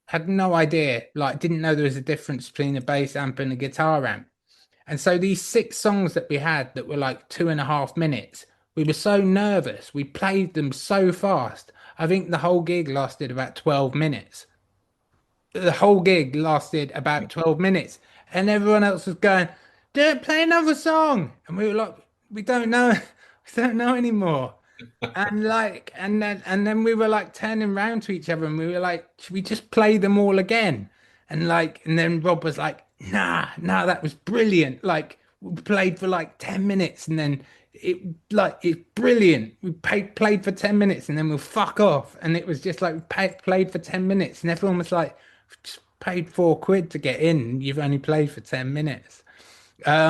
Speaker 2: Had no idea, like, didn't know there was a difference between a bass amp and a guitar amp. And so these 6 songs that we had that were like 2.5 minutes, we were so nervous. We played them so fast. I think the whole gig lasted about 12 minutes. The whole gig lasted about 12 minutes. And everyone else was going, don't play another song. And we were like, we don't know. We don't know anymore. And like, and then we were like turning around to each other, and we were like, should we just play them all again? And like, and then Rob was like, nah, that was brilliant. Like, we played for like 10 minutes and then it's brilliant. We played for 10 minutes and then we'll fuck off. And it was just like played for 10 minutes and everyone was like, just paid £4 to get in. And you've only played for 10 minutes.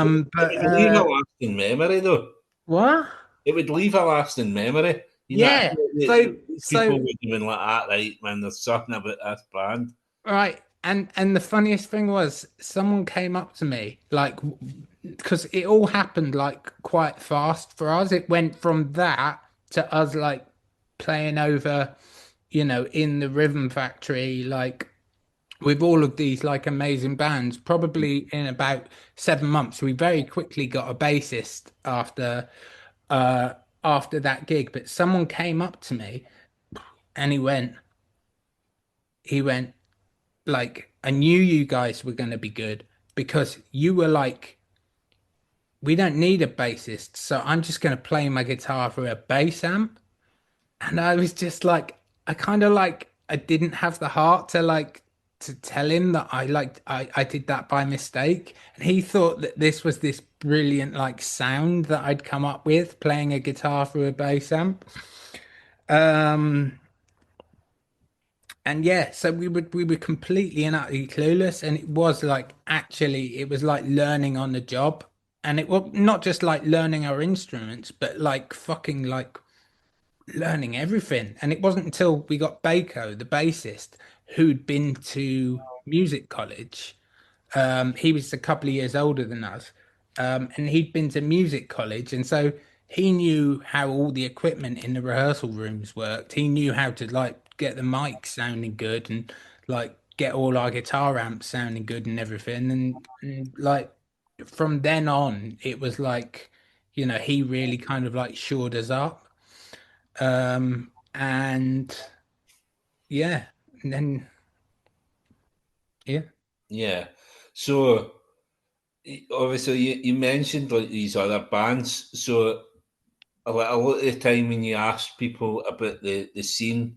Speaker 1: It
Speaker 2: But
Speaker 1: would leave a lasting memory, though.
Speaker 2: what?
Speaker 1: It would leave a lasting memory. You know,
Speaker 2: Yeah. So
Speaker 1: people
Speaker 2: so
Speaker 1: would have been like, that, right, man, there's something about this band.
Speaker 2: right. And the funniest thing was someone came up to me like because it all happened like quite fast for us. It went from that to us like playing over, in the Rhythm Factory, like with all of these like amazing bands. Probably in about 7 months, we very quickly got a bassist uh after that gig. But someone came up to me and he went like, I knew you guys were going to be good because you were like, we don't need a bassist, so I'm just going to play my guitar through a bass amp. And I was just like, I kind of like, I didn't have the heart to like to tell him that I did that by mistake. And he thought that this was this brilliant like sound that I'd come up with playing a guitar through a bass amp. Um, and yeah, so we were completely and utterly clueless, and it was like actually it was like learning on the job, and it was not just like learning our instruments, but like fucking like learning everything. And it wasn't until we got Baco, the bassist, who'd been to music college. He was a couple of years older than us, and he'd been to music college, and so he knew how all the equipment in the rehearsal rooms worked. He knew how to like get the mic sounding good and like get all our guitar amps sounding good and everything. And like from then on, it was like, he really kind of like shored us up. And yeah, and then yeah.
Speaker 1: Yeah. So, obviously, you mentioned like these other bands. So, a lot of the time when you ask people about the scene,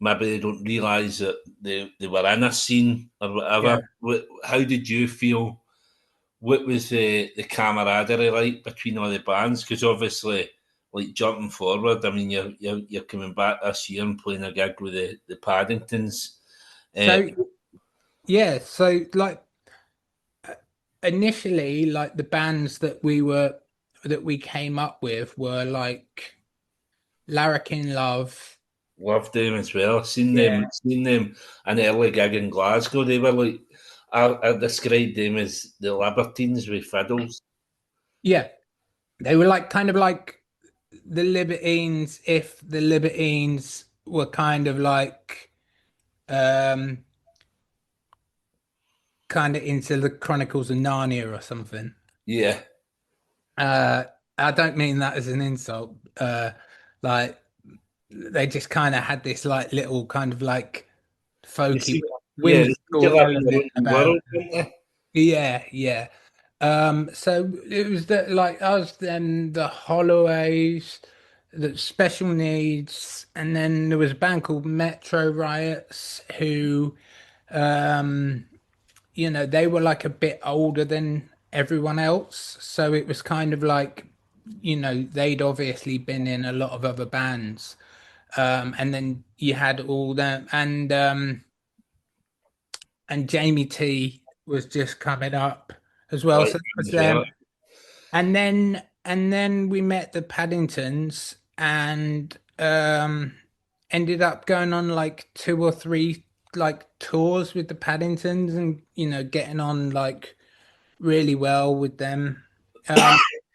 Speaker 1: maybe they don't realise that they were in a scene or
Speaker 2: Yeah.
Speaker 1: whatever. How did you feel? What was the camaraderie like between all the bands? Because obviously, like jumping forward, I mean, you're coming back this year and playing a gig with the Paddingtons. Uh,
Speaker 2: So yeah, so like initially, like the bands that we came up with were like Larrikin Love.
Speaker 1: Loved them as well.
Speaker 2: Yeah.
Speaker 1: Seen them an early gig in Glasgow. They were like I described them as the Libertines with fiddles.
Speaker 2: Yeah. They were like kind of like the Libertines, if the Libertines were kind of like um kind of into the Chronicles of Narnia or something.
Speaker 1: Yeah.
Speaker 2: Uh, I don't mean that as an insult. Like they just kind of had this like little kind of like
Speaker 1: They
Speaker 2: folky
Speaker 1: seem yeah, they seem to
Speaker 2: whimsical
Speaker 1: live in their
Speaker 2: element
Speaker 1: own
Speaker 2: about
Speaker 1: world, don't they?
Speaker 2: yeah, yeah. So it was that like us, then the Holloways, the Special Needs, and then there was a band called Metro Riots who um they were like a bit older than everyone else. So it was kind of like, they'd obviously been in a lot of other bands. And then you had all them and Jamie T was just coming up as
Speaker 1: I
Speaker 2: well.
Speaker 1: like
Speaker 2: So that
Speaker 1: them
Speaker 2: was
Speaker 1: as well.
Speaker 2: them. And then we met the Paddingtons and ended up going on like two or three like tours with the Paddingtons and getting on like really well with them.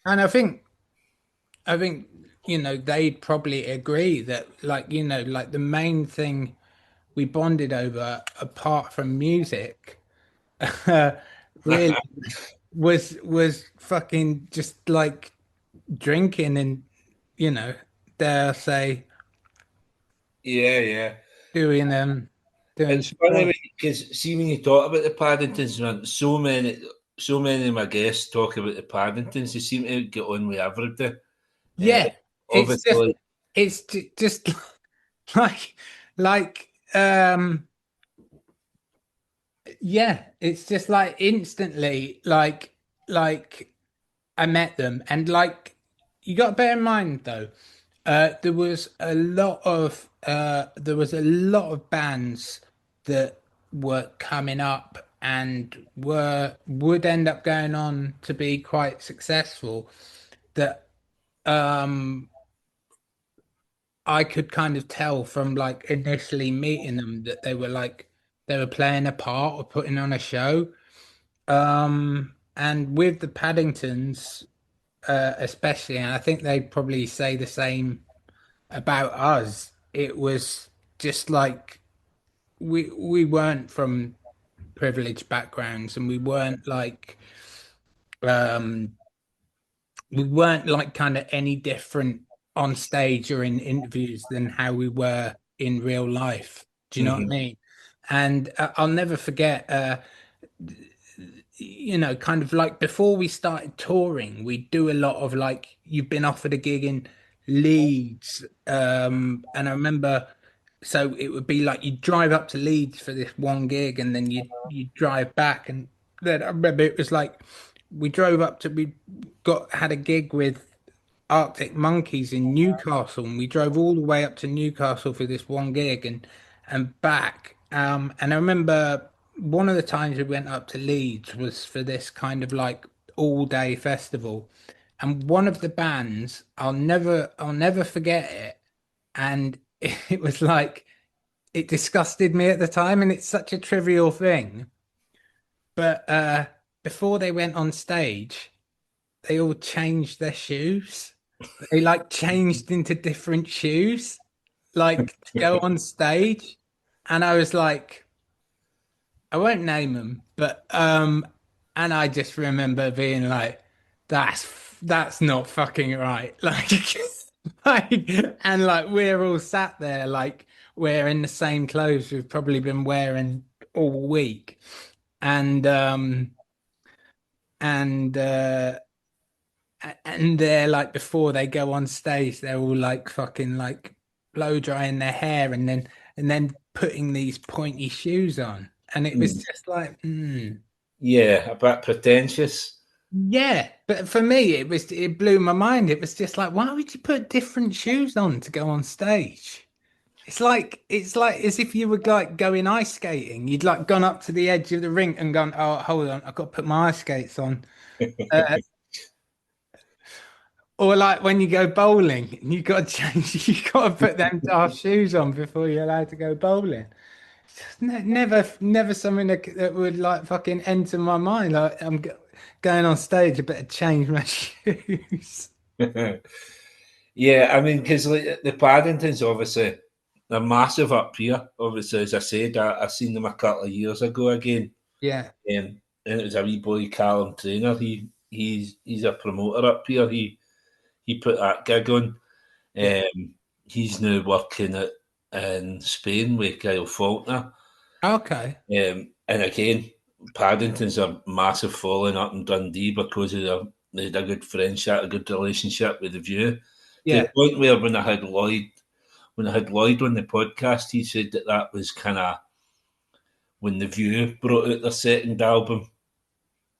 Speaker 2: And I think they'd probably agree that like like the main thing we bonded over apart from music really was fucking just like drinking and dare I say
Speaker 1: Yeah, yeah.
Speaker 2: doing
Speaker 1: It's
Speaker 2: some
Speaker 1: funny
Speaker 2: drugs.
Speaker 1: because see when you talk about the Paddingtons, man, so many of my guests talk about the Paddingtons. They seem to get on with everybody. Uh,
Speaker 2: Yeah, it's just
Speaker 1: obviously,
Speaker 2: just like like um yeah, it's just like instantly like I met them, and like you got to bear in mind though, there was a lot of bands that were coming up and were would end up going on to be quite successful that um I could kind of tell from like initially meeting them that they were playing a part or putting on a show. And with the Paddingtons, especially, and I think they probably say the same about us. It was just like we weren't from privileged backgrounds, and um we weren't like kind of any different on stage or in interviews than how we were in real life. Do you know what I
Speaker 1: Hmm.
Speaker 2: mean? And I'll never forget. Kind of like before we started touring, we do a lot of like you've been offered a gig in Leeds. And I remember so it would be like you drive up to Leeds for this one gig and then you drive back and then I remember it was like we had a gig with Arctic Monkeys in Newcastle, and we drove all the way up to Newcastle for this one gig and back. And I remember one of the times we went up to Leeds was for this kind of like all day festival, and one of the bands I'll never forget it, and it was like it disgusted me at the time, and it's such a trivial thing, but before they went on stage, they all changed their shoes. They like changed into different shoes, like to go on stage. And I was like, I won't name them, but and I just remember being like, that's not fucking right. Like, and like we're all sat there like wearing the same clothes we've probably been wearing all week. And and and they're like before they go on stage, they're all like fucking like blow drying their hair and then putting these pointy shoes on. And it was
Speaker 1: Mm.
Speaker 2: just like,
Speaker 1: Yeah, a bit pretentious.
Speaker 2: yeah. But for me, it blew my mind. It was just like, why would you put different shoes on to go on stage? It's like as if you were like going ice skating. You'd like gone up to the edge of the rink and gone, oh, hold on, I've got to put my ice skates on. Uh, Or like when you go bowling, and you got to change, you got to put them daft shoes on before you're allowed to go bowling. Never something that would like fucking enter my mind. Like going on stage, I better change my shoes.
Speaker 1: Yeah, I mean, because like the Paddingtons, obviously, they're massive up here. Obviously, as I said, I seen them a couple of years ago again,
Speaker 2: Yeah,
Speaker 1: and it was a wee boy, Callum Trainer. He's a promoter up here. He put that gig on.
Speaker 2: yeah.
Speaker 1: He's now working in Spain with Kyle Faulkner.
Speaker 2: Okay.
Speaker 1: And again, Paddington's a massive following up in Dundee because of they had a good friendship, a good relationship with the View. To the
Speaker 2: Yeah.
Speaker 1: point where when I had Lloyd on the podcast, he said that was kind of when the View brought out their second album.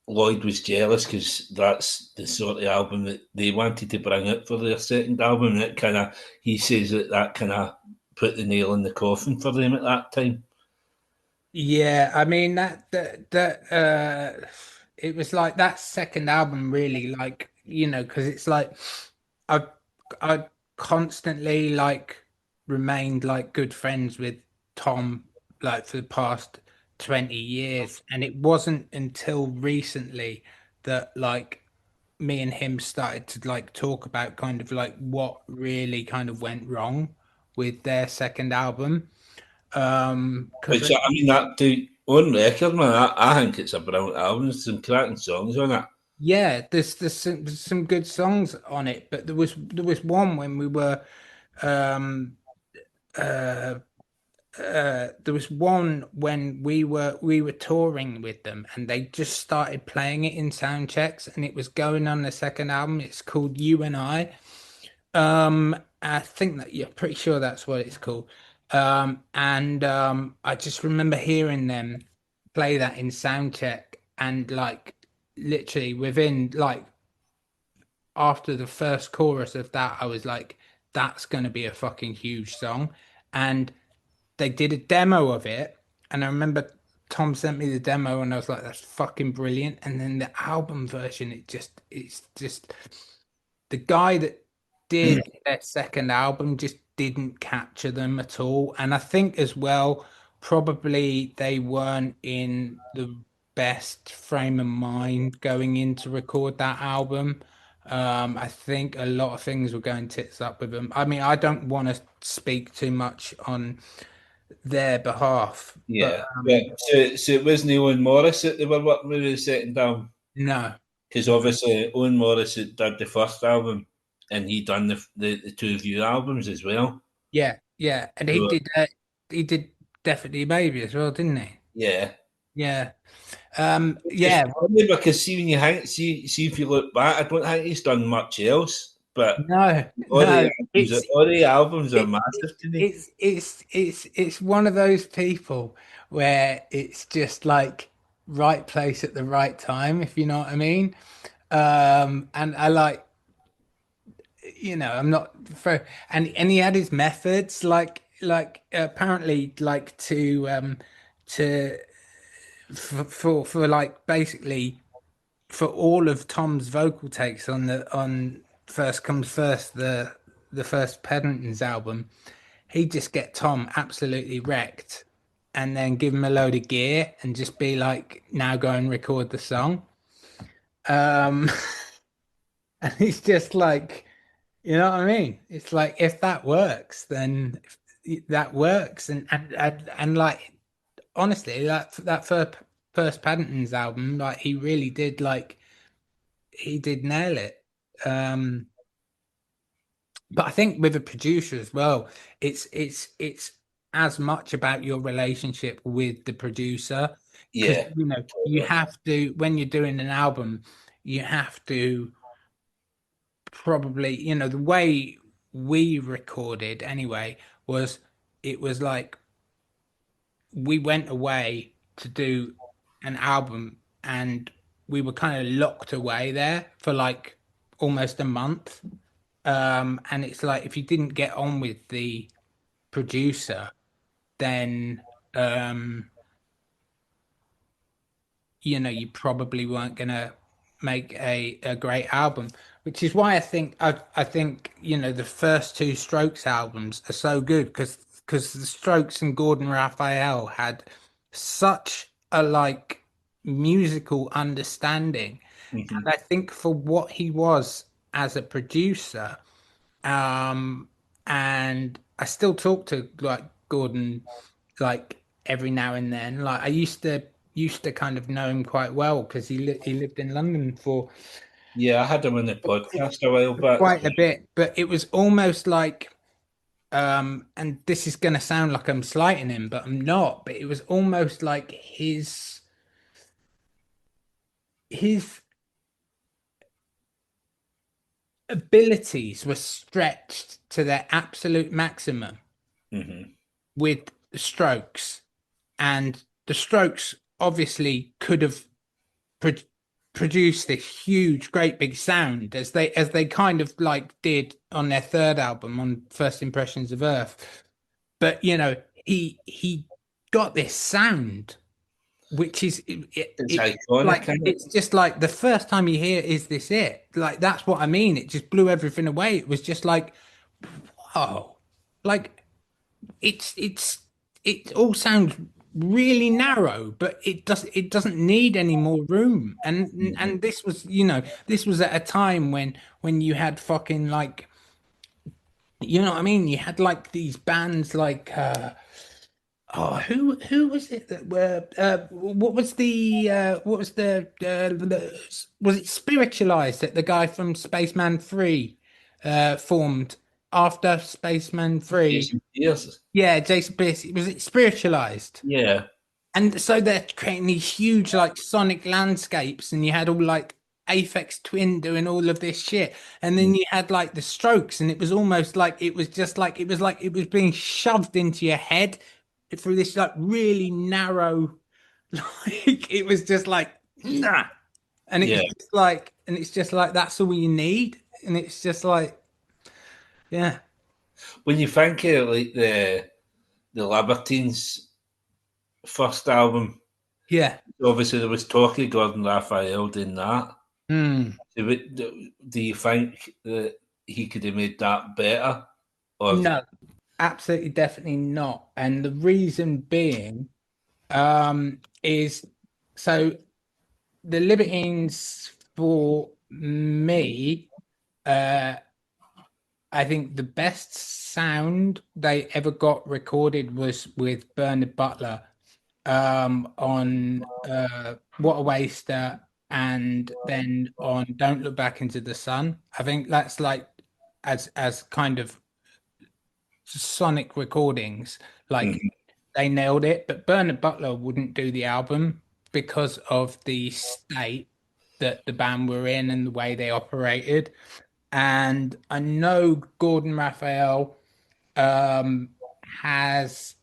Speaker 1: Lloyd was jealous because that's the sort of album that they wanted to bring out for their second album. And it kind of, he says that kind of put the nail in the coffin for them at that time.
Speaker 2: Yeah, I mean it was like that second album really like, because it's like I I constantly like remained like good friends with Tom like for the past 20 years, and it wasn't until recently that like me and him started to like talk about kind of like what really kind of went wrong with their second album. Because
Speaker 1: Which, I mean, that on record, man, I think it's a brilliant album. There's some cracking songs on it.
Speaker 2: yeah, there's some good songs on it, but there was one when we were um uh there was one when we were touring with them and they just started playing it in sound checks and it was going on the second album. It's called You and I. I think that you're pretty sure that's what it's called. And I just remember hearing them play that in sound check and like literally within like after the first chorus of that, I was like, that's going to be a fucking huge song. And they did a demo of it. And I remember Tom sent me the demo and I was like, that's fucking brilliant. And then the album version, it's just the guy that did their second album just didn't capture them at all. And I think as well, probably they weren't in the best frame of mind going in to record that album. I think a lot of things were going tits up with them. I mean, I don't want to speak too much on their behalf, but
Speaker 1: Yeah. So it wasn't Owen Morris that they were working with the second album?
Speaker 2: no,
Speaker 1: Because
Speaker 2: no,
Speaker 1: obviously Owen Morris had did the first album and he done the two of you albums as well.
Speaker 2: yeah, yeah, and
Speaker 1: So,
Speaker 2: he did definitely maybe as well, didn't he?
Speaker 1: yeah.
Speaker 2: Yeah,
Speaker 1: It's
Speaker 2: yeah,
Speaker 1: funny because see when you see if you look back, I don't think he's done much else. But
Speaker 2: no, no,
Speaker 1: all the albums are
Speaker 2: it,
Speaker 1: massive to me.
Speaker 2: it's one of those people where it's just like right place at the right time, if you know what I mean. And I like, I'm not for, and he had his methods, like apparently, like to for like basically for all of Tom's vocal takes on the on First Comes First, the first Paddington's album, he'd just get Tom absolutely wrecked and then give him a load of gear and just be like, now go and record the song. Um, and he's just like, you know what I mean? It's like if that works, then that works. And like honestly, that first Paddington's album, like he really did like he did nail it. Um, but I think with a producer as well, it's as much about your relationship with the producer because
Speaker 1: Yeah,
Speaker 2: you have to when you're doing an album, you have to probably the way we recorded anyway was it was like we went away to do an album and we were kind of locked away there for like almost a month. And it's like if you didn't get on with the producer, then um, you probably weren't gonna make a great album, which is why I think the first two Strokes albums are so good because the Strokes and Gordon Raphael had such a like musical understanding,
Speaker 1: hmm,
Speaker 2: and I think for what he was as a producer, um, and I still talk to like Gordon like every now and then. Like I used to kind of know him quite well because he lived in London
Speaker 1: yeah. I had him on the podcast a while
Speaker 2: for
Speaker 1: back.
Speaker 2: quite a bit, but it was almost like and this is gonna sound like I'm slighting him, but I'm not, but it was almost like his abilities were stretched to their absolute maximum
Speaker 1: Hmm.
Speaker 2: with the Strokes, and the Strokes obviously could have pro produced this huge, great big sound as they kind of like did on their third album on First Impressions of Earth. But he got this sound, which is
Speaker 1: It's iconic,
Speaker 2: like
Speaker 1: isn't it?
Speaker 2: it's just like the first time you hear "Is This It?" Like that's what I mean. It just blew everything away. It was just like, oh, like it's it all sounds really narrow, but it doesn't need any more room. And
Speaker 1: Hmm.
Speaker 2: and this was at a time when you had fucking like you know what I mean? You had like these bands like oh who was it that were what was was it Spiritualized that the guy from Spaceman 3 formed after Spaceman 3?
Speaker 1: Jason Pierce.
Speaker 2: Yeah, Jason Pierce. Was it Spiritualized?
Speaker 1: Yeah.
Speaker 2: And so they're creating these huge like sonic landscapes, and you had all like Aphex Twin doing all of this shit, and then you had like the Strokes, and it was almost like it was just like it was being shoved into your head through this like really narrow, like it was just like nah, and
Speaker 1: Yeah.
Speaker 2: it's just like that's all you need. and it's just like, yeah,
Speaker 1: When you think of like the Libertines' first album,
Speaker 2: yeah.
Speaker 1: obviously there was talk of Gordon Raphael doing that.
Speaker 2: Mm.
Speaker 1: Do you think that he could have made that better? Or
Speaker 2: No, absolutely, definitely not. And the reason being, is so the Libertines for me, uh, I think the best sound they ever got recorded was with Bernard Butler, on What a Waster, and then on Don't Look Back into the Sun. I think that's like as kind of sonic recordings, like
Speaker 1: Mhm,
Speaker 2: they nailed it. But Bernard Butler wouldn't do the album because of the state that the band were in and the way they operated. And I know Gordon Raphael has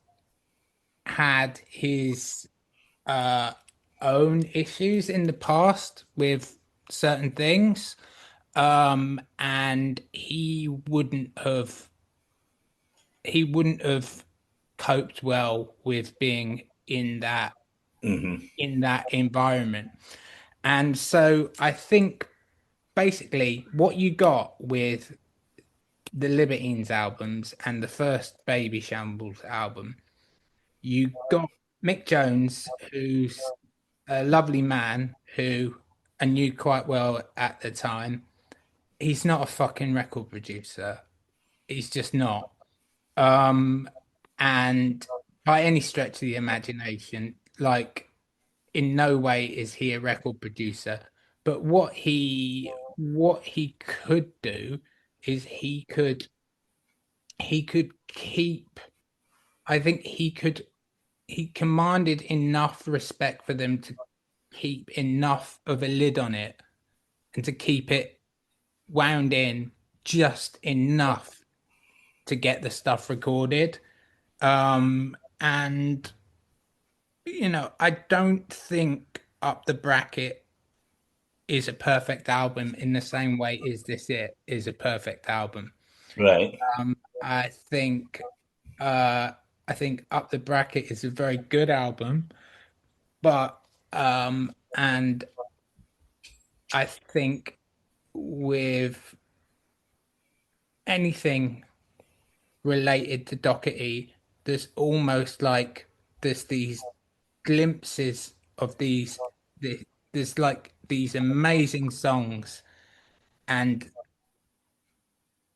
Speaker 2: had his uh, own issues in the past with certain things, and he wouldn't have coped well with being
Speaker 1: mhm.
Speaker 2: in that environment. And so I think basically what you got with the Libertines albums and the first Baby Shambles album, you got Mick Jones, who's a lovely man who I knew quite well at the time. He's not a fucking record producer. He's just not. Um, and by any stretch of the imagination, like in no way is he a record producer. But what he could do is he could keep. I think he commanded enough respect for them to keep enough of a lid on it and to keep it wound in just enough to get the stuff recorded. And I don't think Up the Bracket is a perfect album in the same way Is This It is a perfect album.
Speaker 1: Right.
Speaker 2: Um, I think uh I think Up the Bracket is a very good album, but and I think with anything related to Doherty, there's almost like there's these glimpses of there's like these amazing songs, and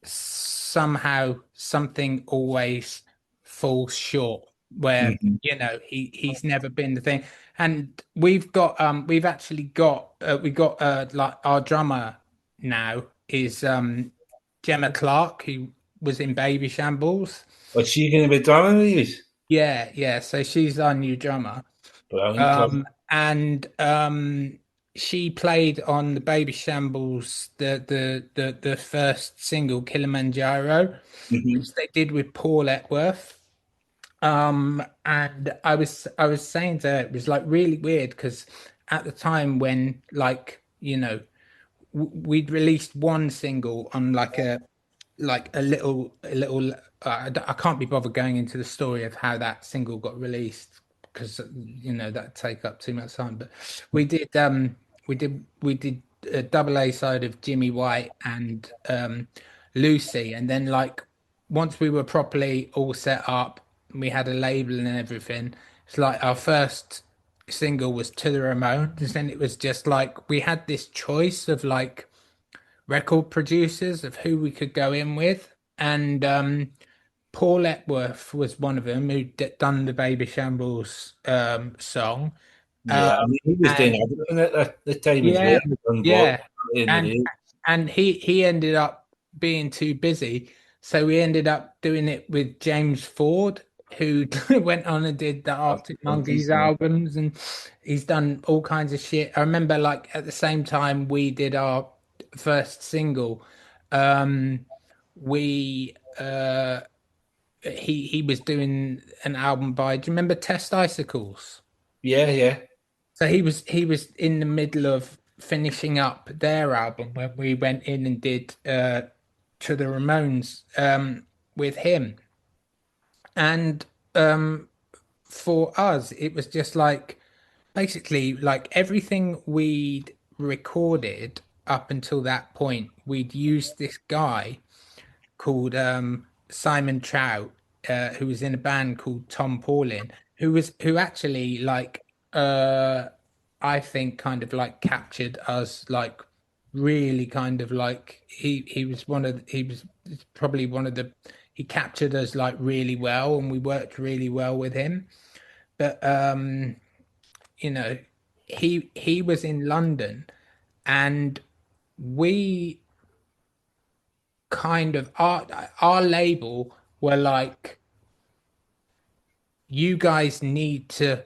Speaker 2: somehow something always falls short where
Speaker 1: Mhm.
Speaker 2: he's never been the thing. And we've actually got we got like our drummer now is Gemma Clark, who was in Baby Shambles.
Speaker 1: Was she going to be drumming these?
Speaker 2: Yeah, so she's our new drummer.
Speaker 1: Brilliant.
Speaker 2: And she played on the Baby Shambles, the first single, Kilimanjaro,
Speaker 1: Mhm.
Speaker 2: which they did with Paul Epworth. And I was saying to her, it was like really weird because at the time when, like, we'd released one single on like a little I can't be bothered going into the story of how that single got released because that'd take up too much time. But we did a double A side of Jimmy White and Lucy, and then like once we were properly all set up, we had a label and everything. It's like our first single was To the Ramones, and it was just like we had this choice of like record producers of who we could go in with. And Paul Epworth was one of them who'd done the Baby Shambles song. Uh,
Speaker 1: Yeah, I mean, he was doing
Speaker 2: and
Speaker 1: everything at the time as well.
Speaker 2: yeah,
Speaker 1: He was on block
Speaker 2: yeah.
Speaker 1: in the
Speaker 2: And
Speaker 1: race.
Speaker 2: and he ended up being too busy. So we ended up doing it with James Ford, who went on and did the Arctic
Speaker 1: Monkeys,
Speaker 2: Monkeys
Speaker 1: yeah.
Speaker 2: albums, and he's done all kinds of shit. I remember like at the same time we did our first single, um, we he was doing an album by, do you remember Test Icicles?
Speaker 1: Yeah, yeah.
Speaker 2: So he was in the middle of finishing up their album when we went in and did To the Ramones with him. And for us, it was just like basically like everything we'd recorded up until that point, we'd used this guy called Simon Trout, who was in a band called Tom Paulin, who actually like I think kind of like captured us like really kind of like he was he was probably one of the he captured us like really well and we worked really well with him. But you know, he was in London and we kind of our label were like, you guys need to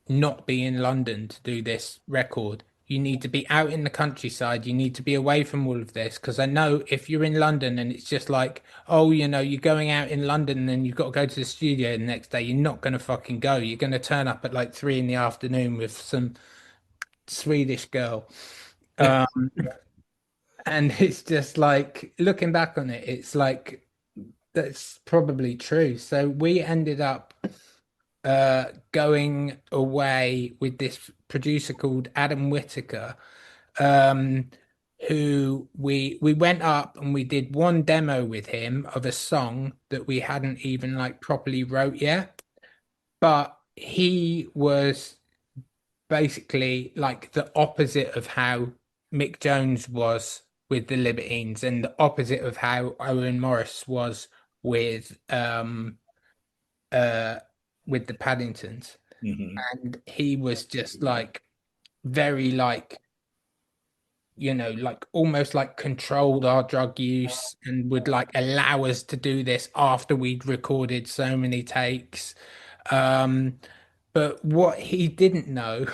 Speaker 2: not be in London to do this record. You need to be out in the countryside. You need to be away from all of this. Because I know if you're in London and it's just like, oh, you're going out in London and then you've got to go to the studio the next day, you're not going to fucking go. You're going to turn up at like 3 in the afternoon with some Swedish girl. Um, and it's just like, looking back on it, it's like, that's probably true. So we ended up going away with this producer called Adam Whitaker, um, who we went up and we did one demo with him of a song that we hadn't even like properly wrote yet. But he was basically like the opposite of how Mick Jones was with the Libertines and the opposite of how Owen Morris was with uh with the Paddingtons.
Speaker 1: Hmm.
Speaker 2: And he was just like very like, like almost like controlled our drug use and would like allow us to do this after we'd recorded so many takes. um but what he didn't know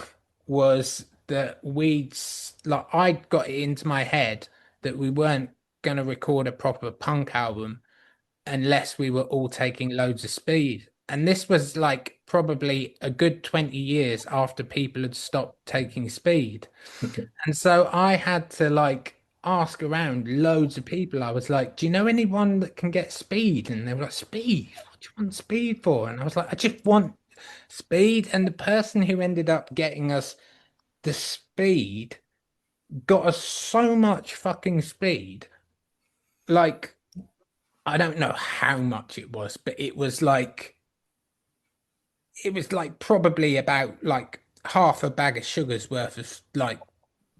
Speaker 2: was that like I'd got it into my head that we weren't going to record a proper punk album unless we were all taking loads of speed. And this was like probably a good 20 years after people had stopped taking speed.
Speaker 1: Okay.
Speaker 2: And so I had to like ask around loads of people. I was like, do you know anyone that can get speed? And they were like, speed? What do you want speed for? And I was like, I just want speed. And the person who ended up getting us the speed got us so much fucking speed. Like, I don't know how much it was, but it was like probably about like half a bag of sugar's worth of like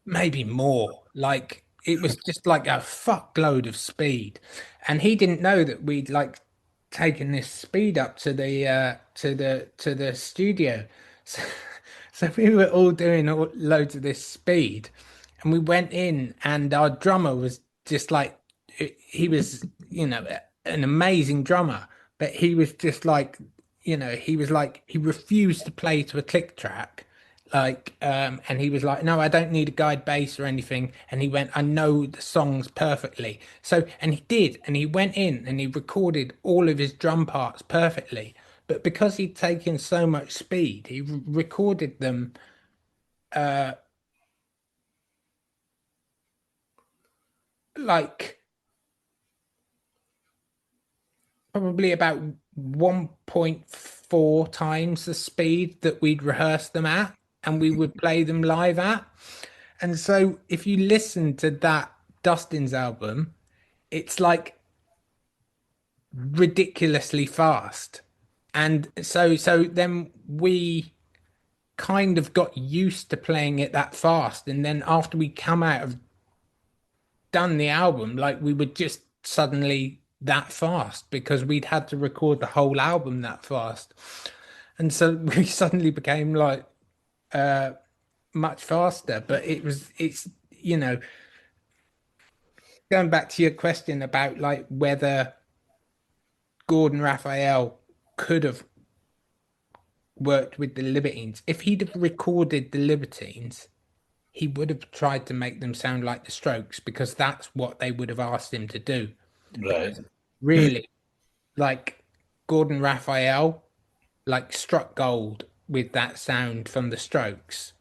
Speaker 2: maybe more. Like it was just like a fuckload of speed. And he didn't know that we'd like taken this speed up to the studio. So, so we were all doing loads of this speed. And we went in and our drummer was just like he was, an amazing drummer, but he was just like, he was like he refused to play to a click track like and he was like, no, I don't need a guide bass or anything. And he went, I know the songs perfectly. So and he did, and he went in and he recorded all of his drum parts perfectly, but because he'd taken so much speed, he recorded them uh like probably about 1.4 times the speed that we'd rehearsed them at and we would play them live at. And so if you listen to that Dustin's album, it's like ridiculously fast. And so then we kind of got used to playing it that fast. And then after we come out of done the album, like we were just suddenly that fast because we'd had to record the whole album that fast. And so we suddenly became like uh much faster. But it's going back to your question about like whether Gordon Raphael could have worked with the Libertines. If he'd have recorded the Libertines, he would have tried to make them sound like the Strokes because that's what they would have asked him to do.
Speaker 1: Right.
Speaker 2: Because really, like Gordon Raphael, like struck gold with that sound from the Strokes.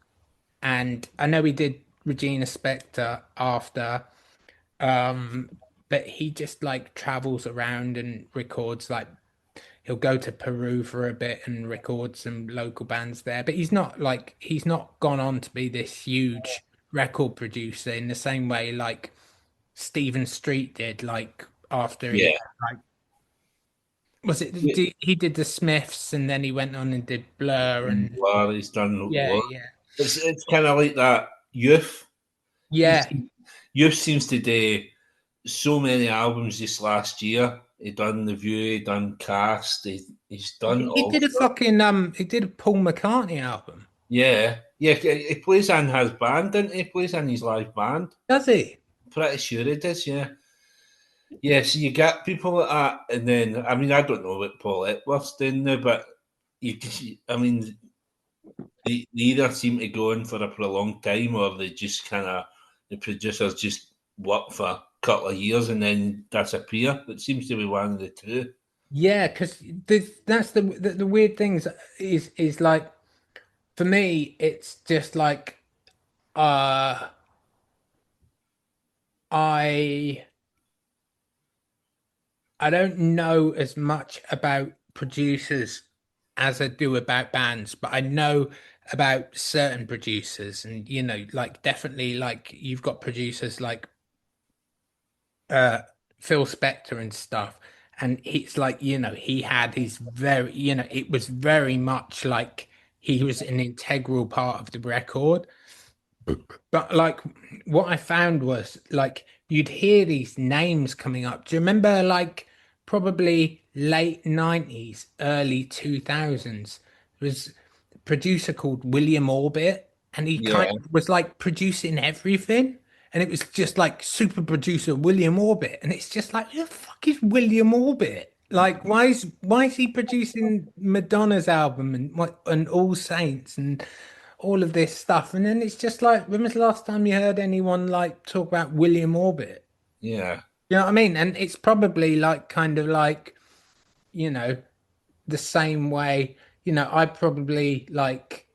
Speaker 2: And I know he did Regina Spektor after. Um, but he just like travels around and records like he'll go to Peru for a bit and record some local bands there. But he's not gone on to be this huge record producer in the same way like Stephen Street did, like after he
Speaker 1: Yeah.
Speaker 2: like was it he did the Smiths and then he went on and did Blur and
Speaker 1: Well, he's done
Speaker 2: yeah,
Speaker 1: lots.
Speaker 2: yeah.
Speaker 1: It's kind of like that youth.
Speaker 2: Yeah.
Speaker 1: Youth seems to do so many albums this last year. He done The View, he done Cast, he's done
Speaker 2: He
Speaker 1: all
Speaker 2: did a
Speaker 1: stuff.
Speaker 2: fucking he did a Paul McCartney album.
Speaker 1: Yeah, yeah. He plays in his band, didn't he? He plays in his live band.
Speaker 2: Does he?
Speaker 1: Pretty sure he does. Yeah, yeah. So you get people like that, and then I mean, I don't know what Paul Epworth's doing now, but you, I mean, they either seem to go on for a prolonged time, or they just kind of the producers just work for a couple of years and then disappear. It seems to be one of the two.
Speaker 2: Yeah, because that's the weird things is like for me, it's just like uh I I don't know as much about producers as I do about bands, but I know about certain producers and like definitely like you've got producers like uh Phil Spector and stuff. And it's like, he had his very, it was very much like he was an integral part of the record. But like what I found was like you'd hear these names coming up. Do you remember like probably late 90s, early 2000s? There was a producer called William Orbit, and he kind
Speaker 1: Yeah,
Speaker 2: of was like producing everything. And it was just like super producer William Orbit. And it's just like, who the fuck is William Orbit? Like, why is he producing Madonna's album and All Saints and all of this stuff? And then it's just like, when was the last time you heard anyone like talk about William Orbit?
Speaker 1: yeah,
Speaker 2: You know what I mean? And it's probably like kind of like, you know, the same way, I probably like,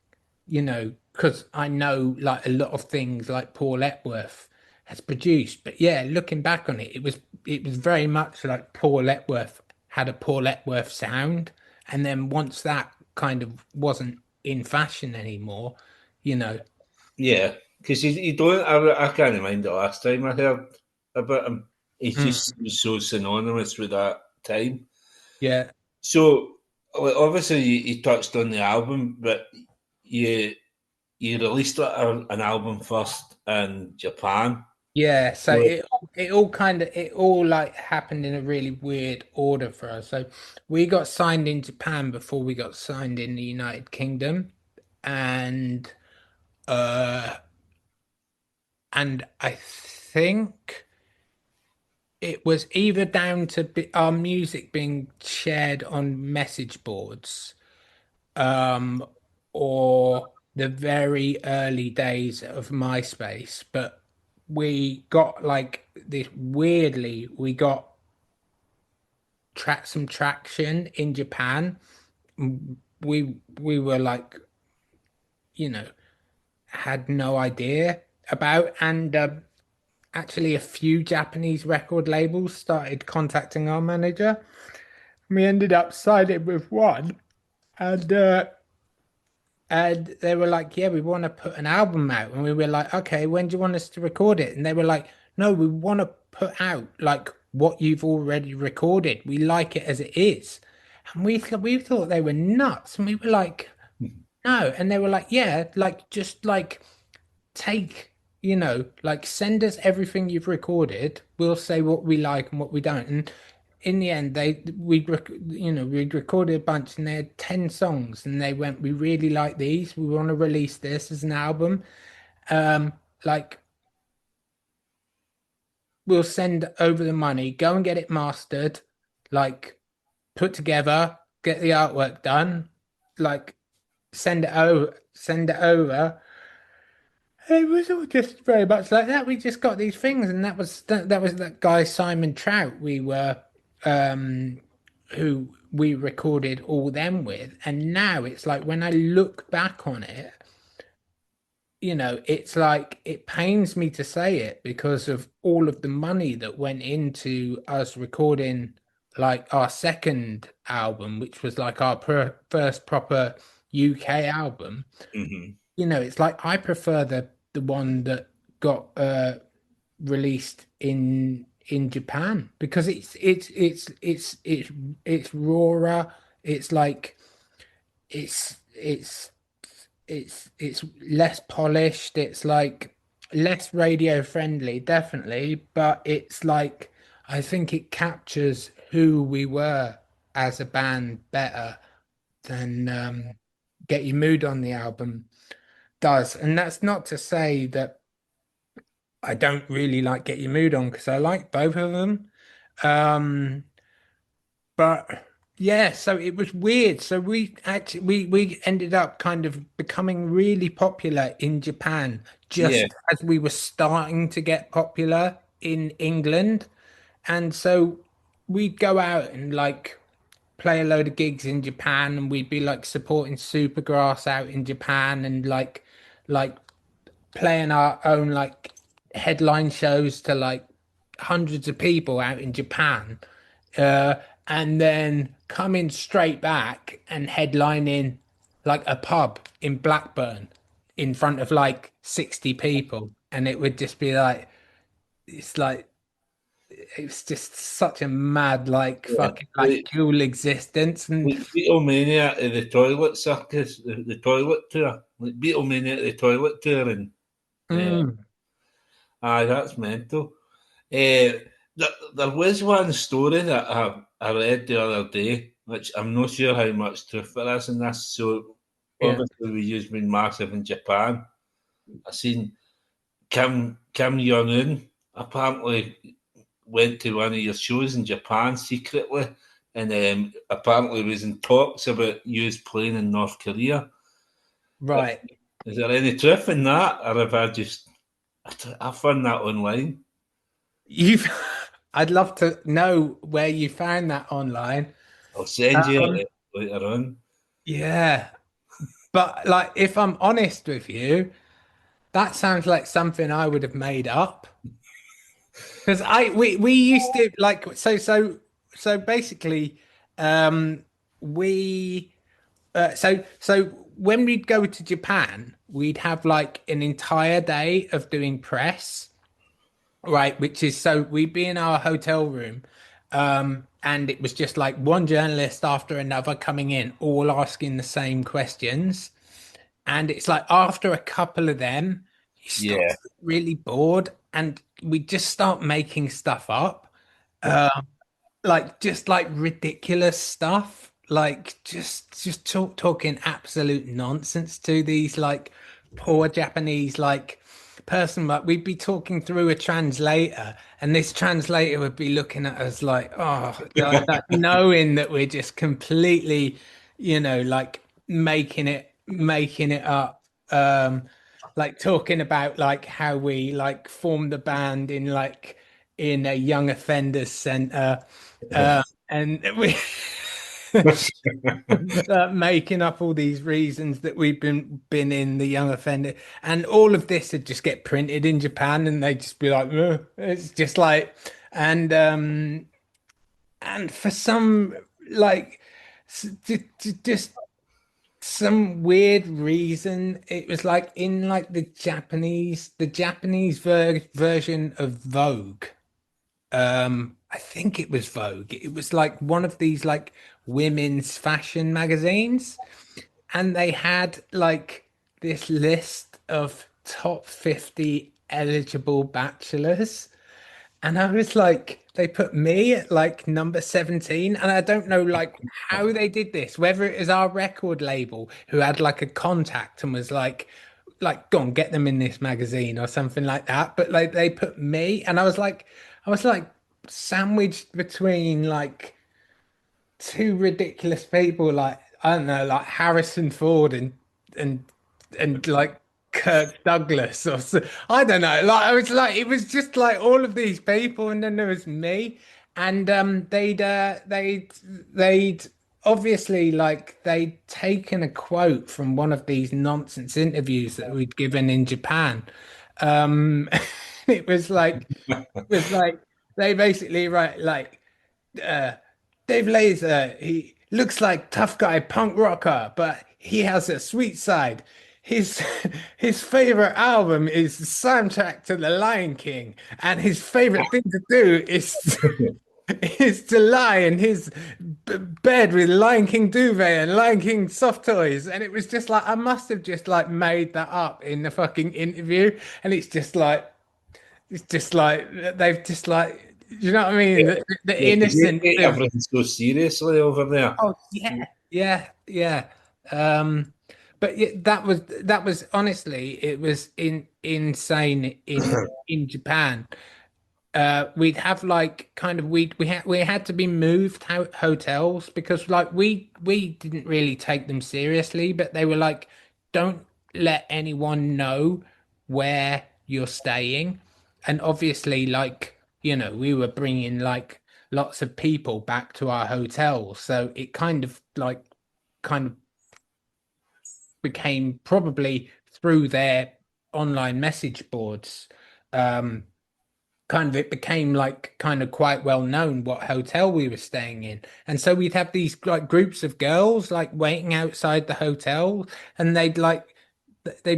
Speaker 2: because I know like a lot of things like Paul Epworth has produced. But yeah, looking back on it, it was very much like Paul Epworth had a Paul Epworth sound. And then once that kind of wasn't in fashion anymore, you know,
Speaker 1: yeah. Because you don't. I can't mind the last time I heard about him. He
Speaker 2: Mm.
Speaker 1: just was so synonymous with that time.
Speaker 2: Yeah.
Speaker 1: So, like, obviously, you touched on the album, but you you released an album first in Japan.
Speaker 2: Yeah, so
Speaker 1: So,
Speaker 2: it all like happened in a really weird order for us. So we got signed in Japan before we got signed in the United Kingdom, and uh and I think it was either down to our music being shared on message boards, um, or the very early days of MySpace, but we got like this weirdly, we got some traction in Japan. We were like, you know, had no idea about, and actually a few Japanese record labels started contacting our manager. We ended up signing with one, and they were like, "Yeah, we want to put an album out." And we were like, "Okay, when do you want us to record it?" And they were like, "No, we want to put out like what you've already recorded. We like it as it is." And we thought they were nuts, and we were like, "No." And they were like, "Yeah, like just like take, like send us everything you've recorded. We'll say what we like and what we don't." And in the end, we'd recorded a bunch and they had 10 songs and they went, "We really like these. We want to release this as an album. Um, like we'll send over the money, go and get it mastered, like put together, get the artwork done, like send it over. It was all just very much like that. We just got these things, and that was that guy Simon Trout. Um, who we recorded all them with, and now it's like when I look back on it, it's like it pains me to say it because of all of the money that went into us recording like our second album, which was like our first proper UK album.
Speaker 1: Hmm.
Speaker 2: It's like I prefer the one that got released in Japan because it's rawer. It's like it's it's less polished. It's like less radio friendly, definitely, but it's like I think it captures who we were as a band better than Get Your Mood On the album does. And that's not to say that I don't really like Get Your Mood On because I like both of them. Um, but yeah, so it was weird. So we actually we ended up kind of becoming really popular in Japan
Speaker 1: Yeah,
Speaker 2: just as we were starting to get popular in England. And so we'd go out and like play a load of gigs in Japan and we'd be like supporting Supergrass out in Japan and like playing our own like headline shows to like hundreds of people out in Japan, uh, and then coming straight back and headlining like a pub in Blackburn in front of like 60 people. And it would just be like, it's like, it's just such a mad, like
Speaker 1: yeah.
Speaker 2: fucking like dual existence. And
Speaker 1: Like Beatlemania to the Toilet Circus, the Toilet Tour. Like Beatlemania to the Toilet Tour, and
Speaker 2: mm,
Speaker 1: aye, that's mental. There was one story that I read the other day, which I'm not sure how much truth there is in this. So
Speaker 2: yeah,
Speaker 1: obviously we use been massive in Japan. I seen Kim Jong Un apparently went to one of your shows in Japan secretly, and apparently was in talks about you playing in North Korea.
Speaker 2: right.
Speaker 1: Is there any truth in that, or have I found that online?
Speaker 2: You've, I'd love to know where you found that online.
Speaker 1: I'll send you
Speaker 2: Um,
Speaker 1: it later on.
Speaker 2: yeah, but like if I'm honest with you, that sounds like something I would have made up. Because we used to like so basically we so when we'd go to Japan, we'd have like an entire day of doing press. Right, which is so we'd be in our hotel room, and it was just like one journalist after another coming in, all asking the same questions. And it's like after a couple of them, you start
Speaker 1: Yeah.
Speaker 2: to get really bored, and we just start making stuff up. Um, like just like ridiculous stuff, like just talking absolute nonsense to these like poor Japanese like person. Like we'd be talking through a translator and this translator would be looking at us like, oh, that knowing that we're just completely, like making it up. Like talking about like how we like formed the band in like in a young offenders center, and we making up all these reasons that we've been in the young offender, and all of this would just get printed in Japan, and they'd just be like, "Ugh." It's just like, and for some like just some weird reason it was like in like the Japanese version of Vogue. I think it was Vogue. It was like one of these like women's fashion magazines, and they had like this list of top 50 eligible bachelors. And I was like, they put me at like number 17. And I don't know like how they did this, whether it was our record label who had like a contact and was like, go on, get them in this magazine or something like that. But like they put me and I was like sandwiched between like two ridiculous people, like I don't know, like Harrison Ford and like Kirk Douglas or so. I don't know. Like I was like it was just like all of these people, and then there was me, and they'd obviously like they'd taken a quote from one of these nonsense interviews that we'd given in Japan. Um, it was like they basically write like uh, Dave Laser, he looks like tough guy punk rocker, but he has a sweet side. His his favorite album is the soundtrack to The Lion King, and his favorite thing to do is is to lie in his bed with Lion King duvet and Lion King soft toys. And it was just like I must have just like made that up in the fucking interview, and it's just like they've just like you know what I mean? The
Speaker 1: Yeah, 'cause they
Speaker 2: innocence
Speaker 1: take
Speaker 2: of
Speaker 1: everything so seriously over there.
Speaker 2: oh yeah. Um, but yeah, that was honestly it was insane in Japan. We'd have like kind of we had to be moved hotels because like we didn't really take them seriously, but they were like, don't let anyone know where you're staying, and obviously like we were bringing like lots of people back to our hotels, so it kind of became probably through their online message boards. Um, kind of it became like kind of quite well known what hotel we were staying in, and so we'd have these like groups of girls like waiting outside the hotel, and they'd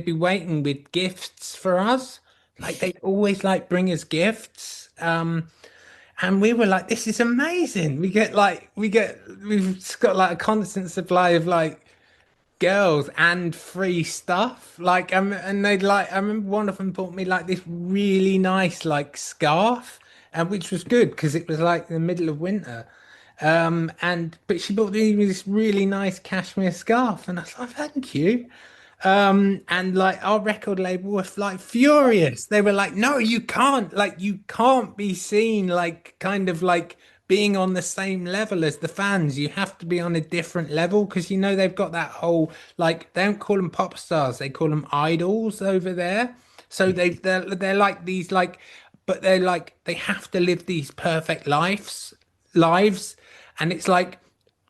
Speaker 2: be waiting with gifts for us, like they'd always like bring us gifts. And we were like, this is amazing. We've just got like a constant supply of like girls and free stuff. Like, and they'd like, I remember one of them bought me like this really nice like scarf, and which was good because it was like the middle of winter. And but she bought me this really nice cashmere scarf, and I was like, thank you. And like our record label was like furious. They were like, no, you can't be seen like kind of like being on the same level as the fans. You have to be on a different level because they've got that whole like they don't call them pop stars, they call them idols over there. So they're like these like but they're like they have to live these perfect lives, and it's like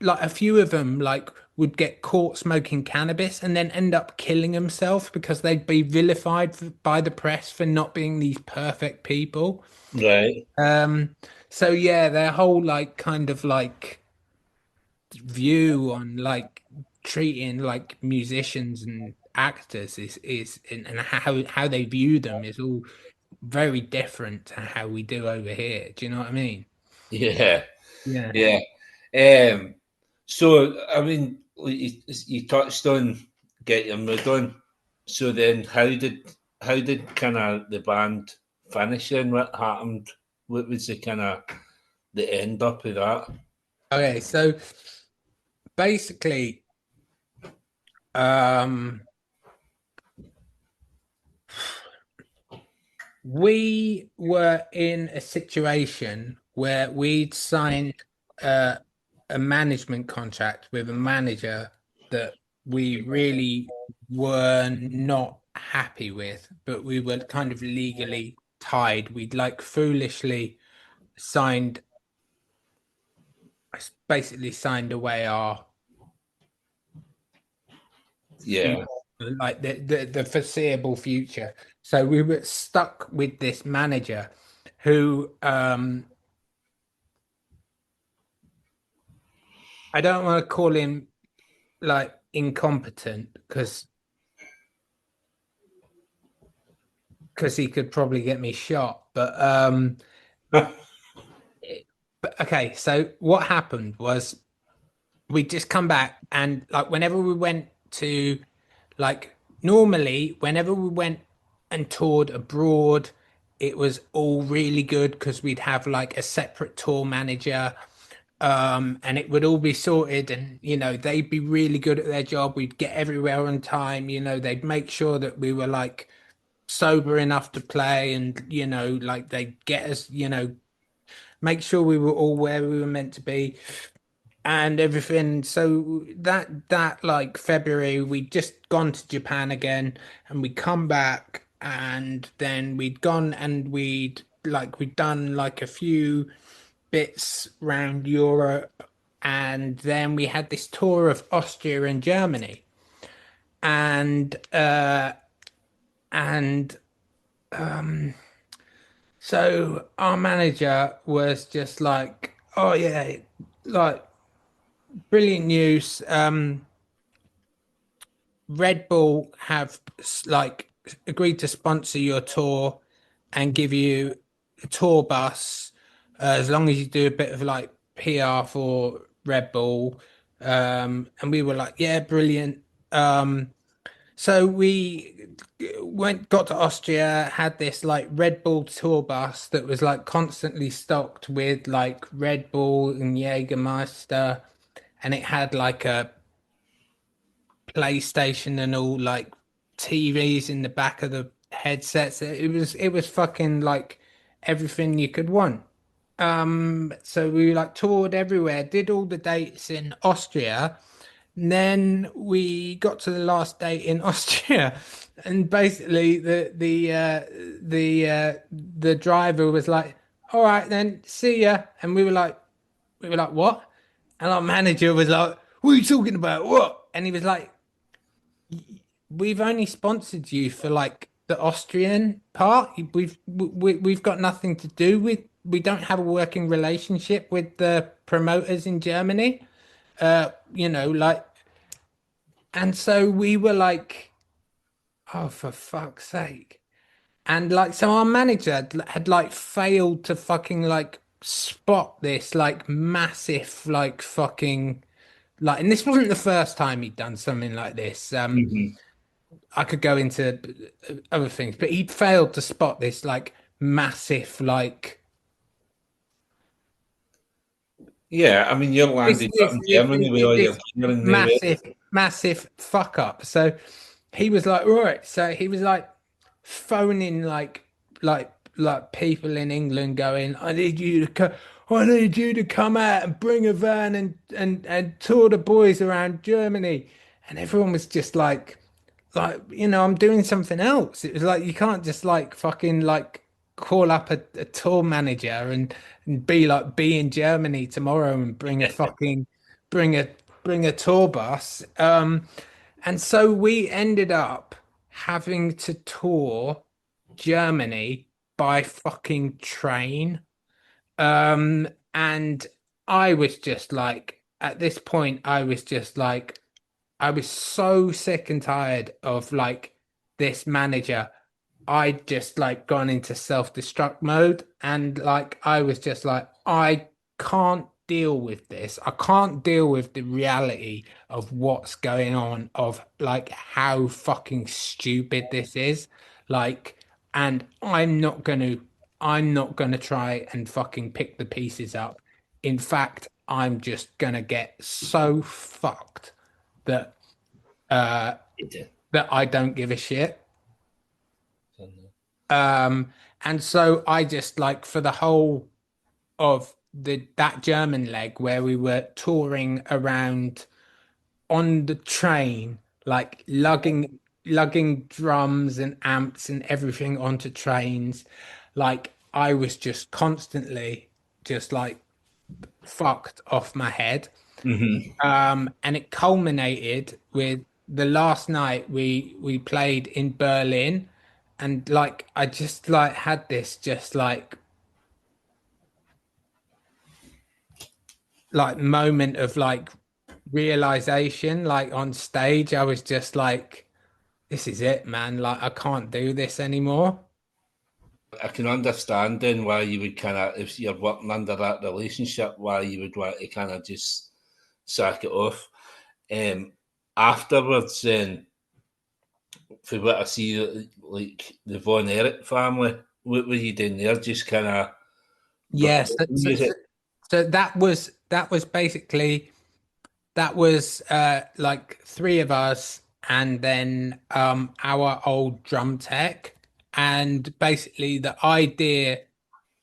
Speaker 2: a few of them like would get caught smoking cannabis and then end up killing themselves because they'd be vilified by the press for not being these perfect people.
Speaker 1: Right.
Speaker 2: So yeah, their whole like kind of like view on like treating like musicians and actors is and how they view them is all very different to how we do over here. Do you know what I mean?
Speaker 1: Yeah.
Speaker 2: Yeah.
Speaker 1: Yeah. So, I mean, like you touched on Get Your Mood On. So then, how did kind of the band finish? And what happened? What was the kind of the end up of that?
Speaker 2: Okay, so basically, um, we were in a situation where we'd signed uh, a management contract with a manager that we really were not happy with, but we were kind of legally tied. We'd like foolishly signed, basically signed away our
Speaker 1: Yeah.
Speaker 2: future, like the foreseeable future. So we were stuck with this manager who I don't want to call him like incompetent because he could probably get me shot. But okay, so what happened was we just come back and like whenever we went to like normally whenever we went and toured abroad, it was all really good because we'd have like a separate tour manager, and it would all be sorted, and they'd be really good at their job. We'd get everywhere on time, they'd make sure that we were like sober enough to play, and like they'd get us, make sure we were all where we were meant to be and everything. So that like February, we'd just gone to Japan again, and we come back, and then we'd gone and we'd done like a few bits round Europe, and then we had this tour of Austria and Germany, and and so our manager was just like, "Oh yeah, like brilliant news. Red Bull have like agreed to sponsor your tour and give you a tour bus as long as you do a bit of like PR for Red Bull." And we were like, "Yeah, brilliant." So we got to Austria, had this like Red Bull tour bus that was like constantly stocked with like Red Bull and Jägermeister, and it had like a PlayStation and all like TVs in the back of the headsets. It was fucking like everything you could want. So we like toured everywhere, did all the dates in Austria. And then we got to the last date in Austria, and basically the driver was like, "All right, then, see ya." And we were like, "What?" And our manager was like, "What are you talking about? What?" And he was like, "We've only sponsored you for like the Austrian part. We've got nothing to do with. We don't have a working relationship with the promoters in Germany. Like." And so we were like, "Oh, for fuck's sake!" And like, so our manager had like failed to fucking like spot this like massive like fucking like, and this wasn't the first time he'd done something like this.
Speaker 1: Hmm.
Speaker 2: I could go into other things, but he failed to spot this like massive, like
Speaker 1: Yeah, I mean, you're
Speaker 2: this,
Speaker 1: landing up
Speaker 2: this,
Speaker 1: in
Speaker 2: this,
Speaker 1: Germany with all your
Speaker 2: this
Speaker 1: gear and no way.
Speaker 2: massive, massive fuck up. So he was like, right. So he was like phoning like people in England, going, I need you to come out and bring a van and tour the boys around Germany." And everyone was just like, I'm doing something else. It was like, you can't just like fucking like call up a tour manager and be in Germany tomorrow and bring a bring a tour bus. And so we ended up having to tour Germany by fucking train. And I was just like, at this point, I was so sick and tired of like this manager. I'd just like gone into self-destruct mode, and like I was just like, I can't deal with this. I can't deal with the reality of what's going on, of like how fucking stupid this is. Like, and I'm not gonna try and fucking pick the pieces up. In fact, I'm just gonna get so fucked that uh that I don't give a shit. Um, and so I just like, for the whole of the that German leg where we were touring around on the train, like lugging drums and amps and everything onto trains, like I was just constantly just like fucked off my head.
Speaker 1: Hmm.
Speaker 2: And it culminated with the last night we played in Berlin, and like I just like had this just like moment of like realization, like on stage. I was just like, this is it, man. Like I can't do this anymore.
Speaker 1: I can understand then why you would kind of, if you're working under that relationship, why you would want to kind of just sack it off. Um, Afterwards, then, for what I see, like the Von Erich family, what were you doing there? Just kind of
Speaker 2: Yes. So that was basically, that was like three of us, and then our old drum tech. And basically the idea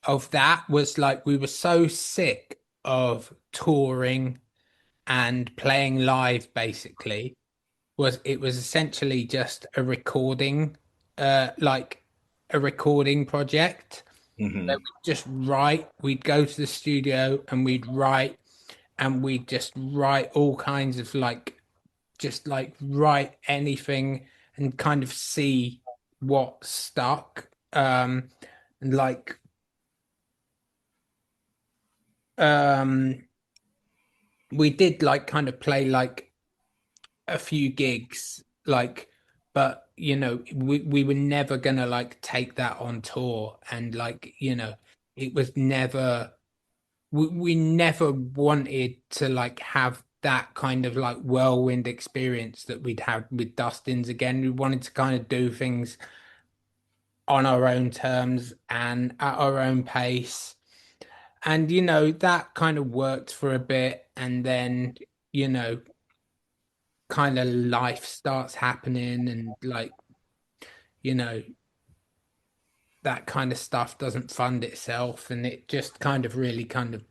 Speaker 2: of that was like, we were so sick of touring and playing live, basically it was essentially just a recording, like a recording project.
Speaker 1: Hmm.
Speaker 2: We'd just write, we'd go to the studio and we'd write, and we just write all kinds of like just like write anything and kind of see what stuck. And like um we did like kind of play like a few gigs, like, but we were never gonna like take that on tour, and like, it was never we never wanted to like have that kind of like whirlwind experience that we'd had with Dustin's again. We wanted to kind of do things on our own terms and at our own pace. And that kind of worked for a bit, and then you know kind of life starts happening, and like you know that kind of stuff doesn't fund itself, and it just kind of really kind of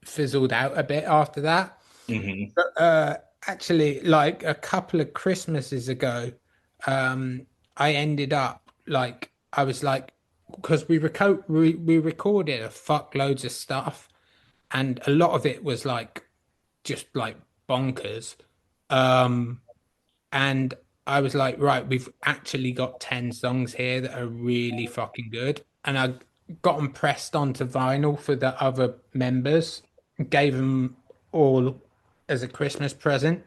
Speaker 2: fizzled out a bit after that.
Speaker 1: Hmm.
Speaker 2: But actually, like a couple of Christmases ago, I ended up like I was like, because we recorded a fuck loads of stuff, and a lot of it was like just like bonkers. Um, and I was like, right, we've actually got 10 songs here that are really fucking good. And I got them pressed onto vinyl for the other members, gave them all as a Christmas present.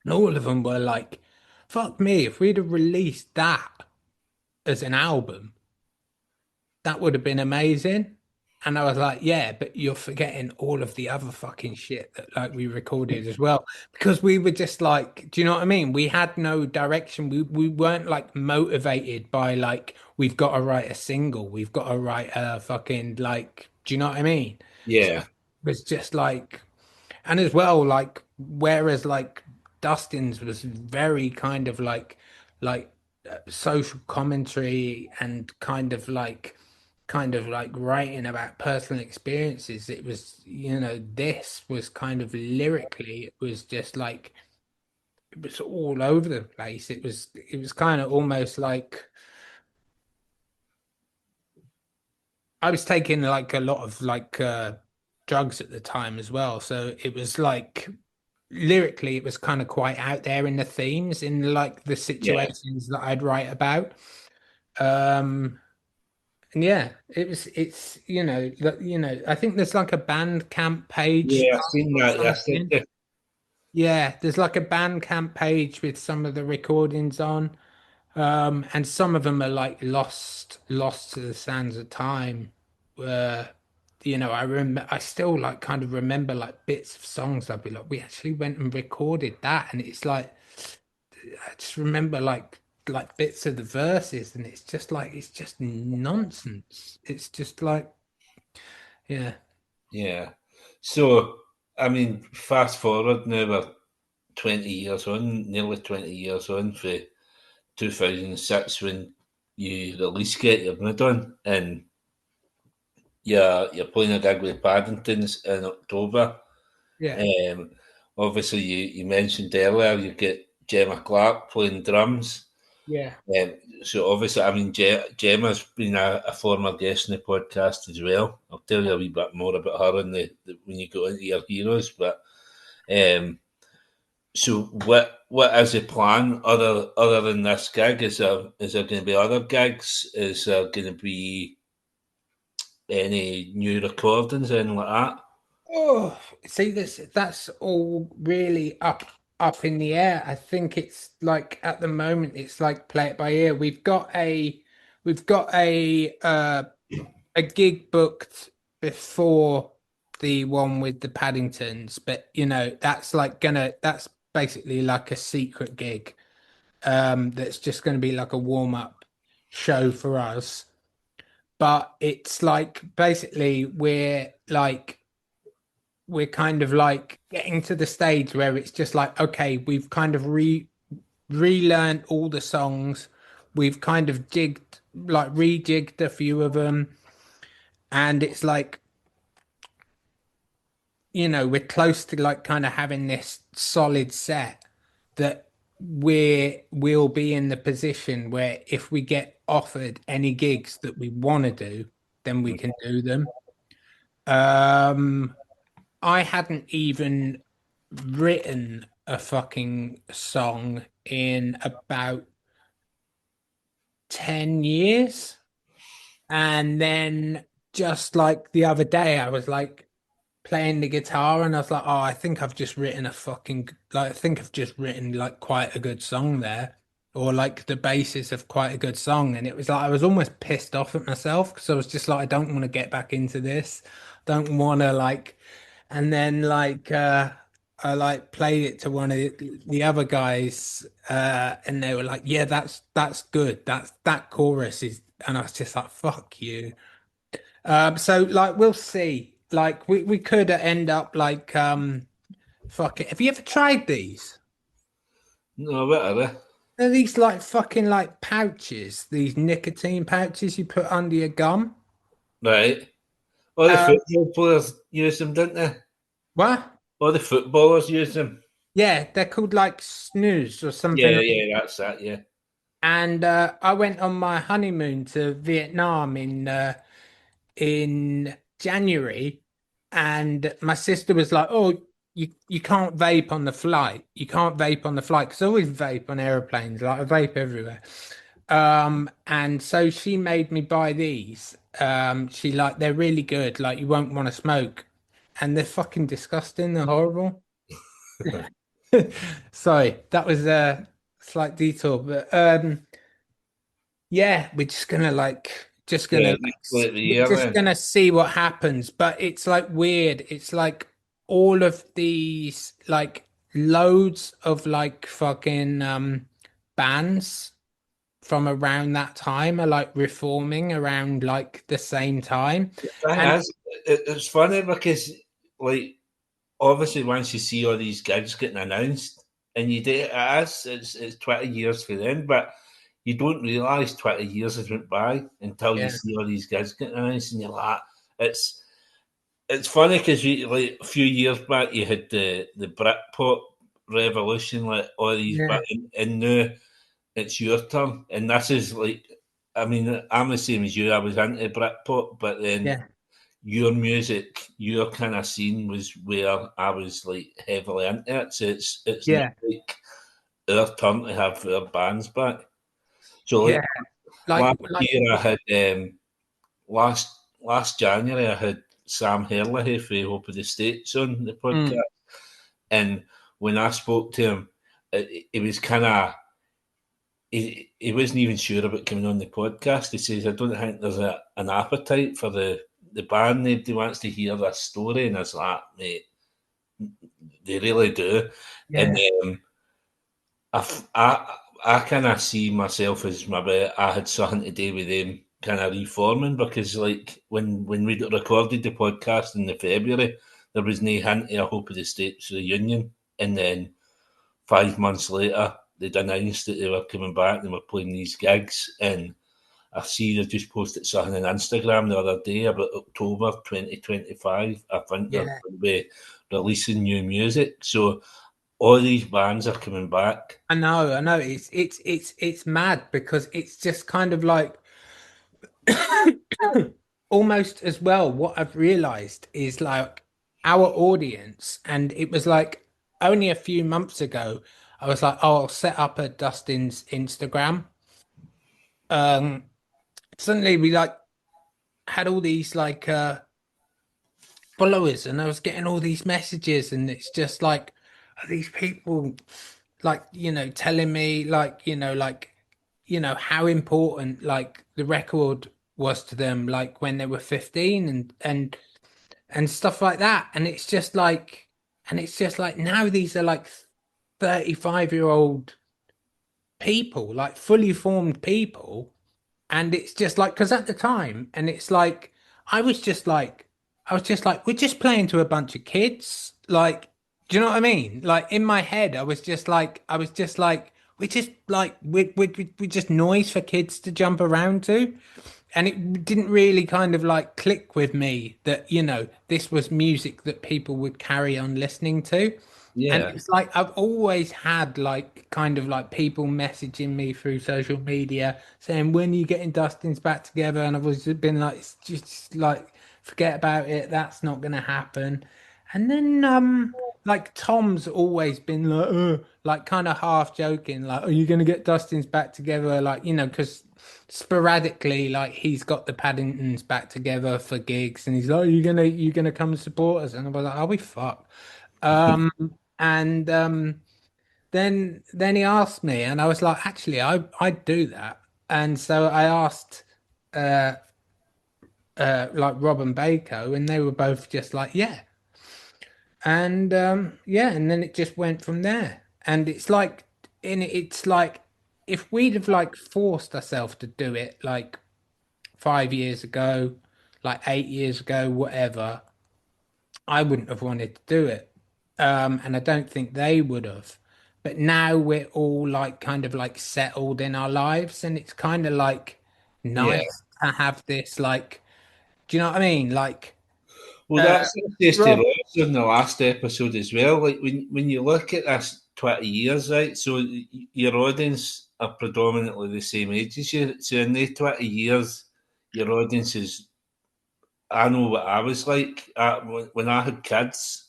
Speaker 2: And all of them were like, fuck me, if we'd have released that as an album, that would have been amazing. And I was like, yeah, but you're forgetting all of the other fucking shit that like we recorded as well. Because we were just like, do you know what I mean? We had no direction. We weren't like motivated by like, we've got to write a single, we've got to write a fucking like, do you know what I mean? So it
Speaker 1: Yeah,
Speaker 2: was just like, and as well, like, whereas like Dustin's was very kind of like social commentary and kind of like writing about personal experiences. It was, this was kind of lyrically, it was just like it was all over the place. It was kind of almost like I was taking like a lot of like drugs at the time as well. So it was like lyrically it was kind of quite out there in the themes, in like the
Speaker 1: yeah,
Speaker 2: situations that I'd write about. Um and yeah, I think there's like a Bandcamp page
Speaker 1: yeah. I've seen
Speaker 2: or
Speaker 1: that
Speaker 2: something.
Speaker 1: yesterday.
Speaker 2: Yeah, there's like a Bandcamp page with some of the recordings on. And some of them are like lost to the sands of time. Where, I still like kind of remember like bits of songs. I'd be like, we actually went and recorded that, and it's like I just remember like bits of the verses, and it's just like it's just nonsense. It's just like, yeah,
Speaker 1: Yeah. So, I mean, fast forward now, we're 20 years on, nearly 20 years on for 2006 when you release Get Your Mood On, and you're playing a gig with Paddingtons in October.
Speaker 2: yeah,
Speaker 1: Um, Obviously, you mentioned earlier you get Gemma Clark playing drums.
Speaker 2: yeah,
Speaker 1: Um, so obviously, I mean, Gemma's been a former guest in the podcast as well. I'll tell you a wee bit more about her in when you go into your heroes. But um, so what is the plan other than this gig? Is there going to be other gigs? Is there going to be any new recordings, anything like that?
Speaker 2: Oh, see, that's all really up in the air. I think it's like at the moment it's like play it by ear. We've got a gig booked before the one with the Paddingtons, but that's basically like a secret gig. That's just gonna be like a warm-up show for us. But it's like basically we're kind of like getting to the stage where it's just like, okay, we've kind of relearned all the songs. We've kind of rejigged a few of them. And it's like, we're close to like kind of having this solid set that we'll be in the position where if we get offered any gigs that we want to do, then we can do them. Um, I hadn't even written a fucking song in about 10 years. And then just like the other day, I was like playing the guitar and I was like, oh, I think I've just written a fucking, like, I think I've just written like quite a good song there, or like the basis of quite a good song. And it was like, I was almost pissed off at myself because I was just like, I don't want to get back into this. Don't want to like, and then I like played it to one of the other guys, and they were like, "Yeah, that's good. That chorus is," and I was just like, "Fuck you." So like we'll see. Like we could end up like fuck it. Have you ever tried these?
Speaker 1: No, what are they?
Speaker 2: They're these like fucking like pouches, these nicotine pouches you put under your gum.
Speaker 1: Right. All the
Speaker 2: Um,
Speaker 1: football players use them, didn't they?
Speaker 2: what?
Speaker 1: All the footballers use them.
Speaker 2: Yeah, they're called like snooze or something.
Speaker 1: Yeah, yeah, that's that. Yeah.
Speaker 2: And I went on my honeymoon to Vietnam in January, and my sister was like, "Oh, you can't vape on the flight. You can't vape on the flight because I always vape on airplanes. Like I vape everywhere." And so she made me buy these. She like they're really good. Like you won't want to smoke, and they're fucking disgusting. They're horrible. Sorry, that was a slight detour, but yeah, we're just gonna like just gonna
Speaker 1: Yeah,
Speaker 2: like
Speaker 1: like the
Speaker 2: we're
Speaker 1: year
Speaker 2: just
Speaker 1: then.
Speaker 2: gonna see what happens. But it's like weird. It's like all of these like loads of like fucking bands from around that time are like reforming around like the same time.
Speaker 1: Thing
Speaker 2: And
Speaker 1: is, it's funny because, like, obviously, once you see all these gigs getting announced, and you do it as it's 20 years for them, but you don't realise 20 years has went by until you
Speaker 2: yeah,
Speaker 1: see all these gigs getting announced, and you're like, it's it's funny because you like a few years back you had the Britpop revolution, like all these, but
Speaker 2: yeah,
Speaker 1: and now it's your turn, and this is like, I mean, I'm the same as you. I was into Britpop, but then
Speaker 2: yeah,
Speaker 1: your music, your kind of scene was where I was like heavily into it. So it's now
Speaker 2: yeah,
Speaker 1: like our turn to have our bands back. So
Speaker 2: yeah.
Speaker 1: like
Speaker 2: Like
Speaker 1: last
Speaker 2: like
Speaker 1: year I had last January I had Sam Herlihy for Hope of the States on the
Speaker 2: mm,
Speaker 1: podcast, and when I spoke to him, it was kind of he wasn't even sure about coming on the podcast. He says, I don't think there's an appetite for the band. Nobody wants to hear this story. And I was like, mate, they really do. And
Speaker 2: yeah,
Speaker 1: I kind of see myself as maybe I had something to do with them kind of reforming because, like, when we recorded the podcast in the February, there was no hint of a Hope of the States reunion. And then 5 months later, they'd announced that they were coming back and were playing these gigs. And I see they just posted something on Instagram the other day about October 2025. I think they're
Speaker 2: yeah.
Speaker 1: going to be releasing new music. So all these bands are coming back.
Speaker 2: I know. It's mad because it's just kind of like almost as well. What I've realized is like our audience, and it was like only a few months ago, I was like, oh, I'll set up a Dustin's Instagram. Um, Suddenly we like had all these like followers, and I was getting all these messages, and it's just like are these people like telling me like how important like the record was to them like when they were 15 and stuff like that, and it's just like now these are like 35-year-old people, like fully formed people. And it's just like, because at the time, and it's like, I was just like, we're just playing to a bunch of kids. Like, do you know what I mean? Like in my head, we're just like, we're just noise for kids to jump around to. And it didn't really kind of like click with me that, this was music that people would carry on listening to. And
Speaker 1: Yeah.
Speaker 2: it's like I've always had like kind of like people messaging me through social media saying, when are you getting Dustin's back together? And I've always been like, it's just like, forget about it. That's not going to happen. And then like Tom's always been like kind of half joking, like, are you gonna get Dustin's back together? Like, because sporadically, like he's got the Paddingtons back together for gigs, and he's like, you gonna come and support us? And I was like, are we fuck? Um and then he asked me, and I was like, actually, I'd do that. And so I asked uh like Rob and Bako, and they were both just like, yeah. And yeah, and then it just went from there. And it's like if we'd have like forced ourselves to do it like 5 years ago, like 8 years ago, whatever, I wouldn't have wanted to do it. And I don't think they would have. But now we're all like kind of like settled in our lives, and it's kind of like
Speaker 1: Yeah.
Speaker 2: nice to have this like, do you know what I mean? Like
Speaker 1: Well,
Speaker 2: uh
Speaker 1: that's interesting.
Speaker 2: Rob,
Speaker 1: Ross in the last episode as well. Like when you look at this 20 years, right? So your audience are predominantly the same age as you. So in the 20 years, your audience is. I know what I was like when I had kids.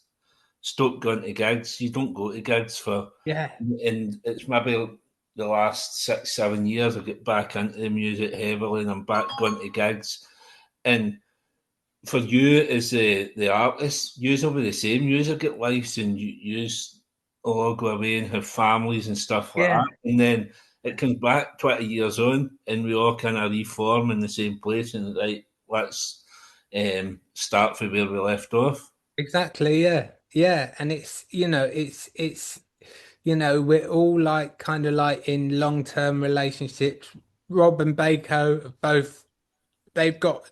Speaker 1: Stopped going to gigs. You don't go to gigs for,
Speaker 2: yeah,
Speaker 1: and it's maybe the last 6, 7 years I get back into the music heavily, and I'm back going to gigs. And for you as the artist, yous will be the same. Yous will get lives and yous will all go away and have families and stuff like
Speaker 2: yeah.
Speaker 1: that. And then it comes back 20 years on and we all kind of reform in the same place and right, let's start from where we left off.
Speaker 2: Exactly, yeah. Yeah, and we're all like kind of like in long-term relationships. Rob and Bako have both they've got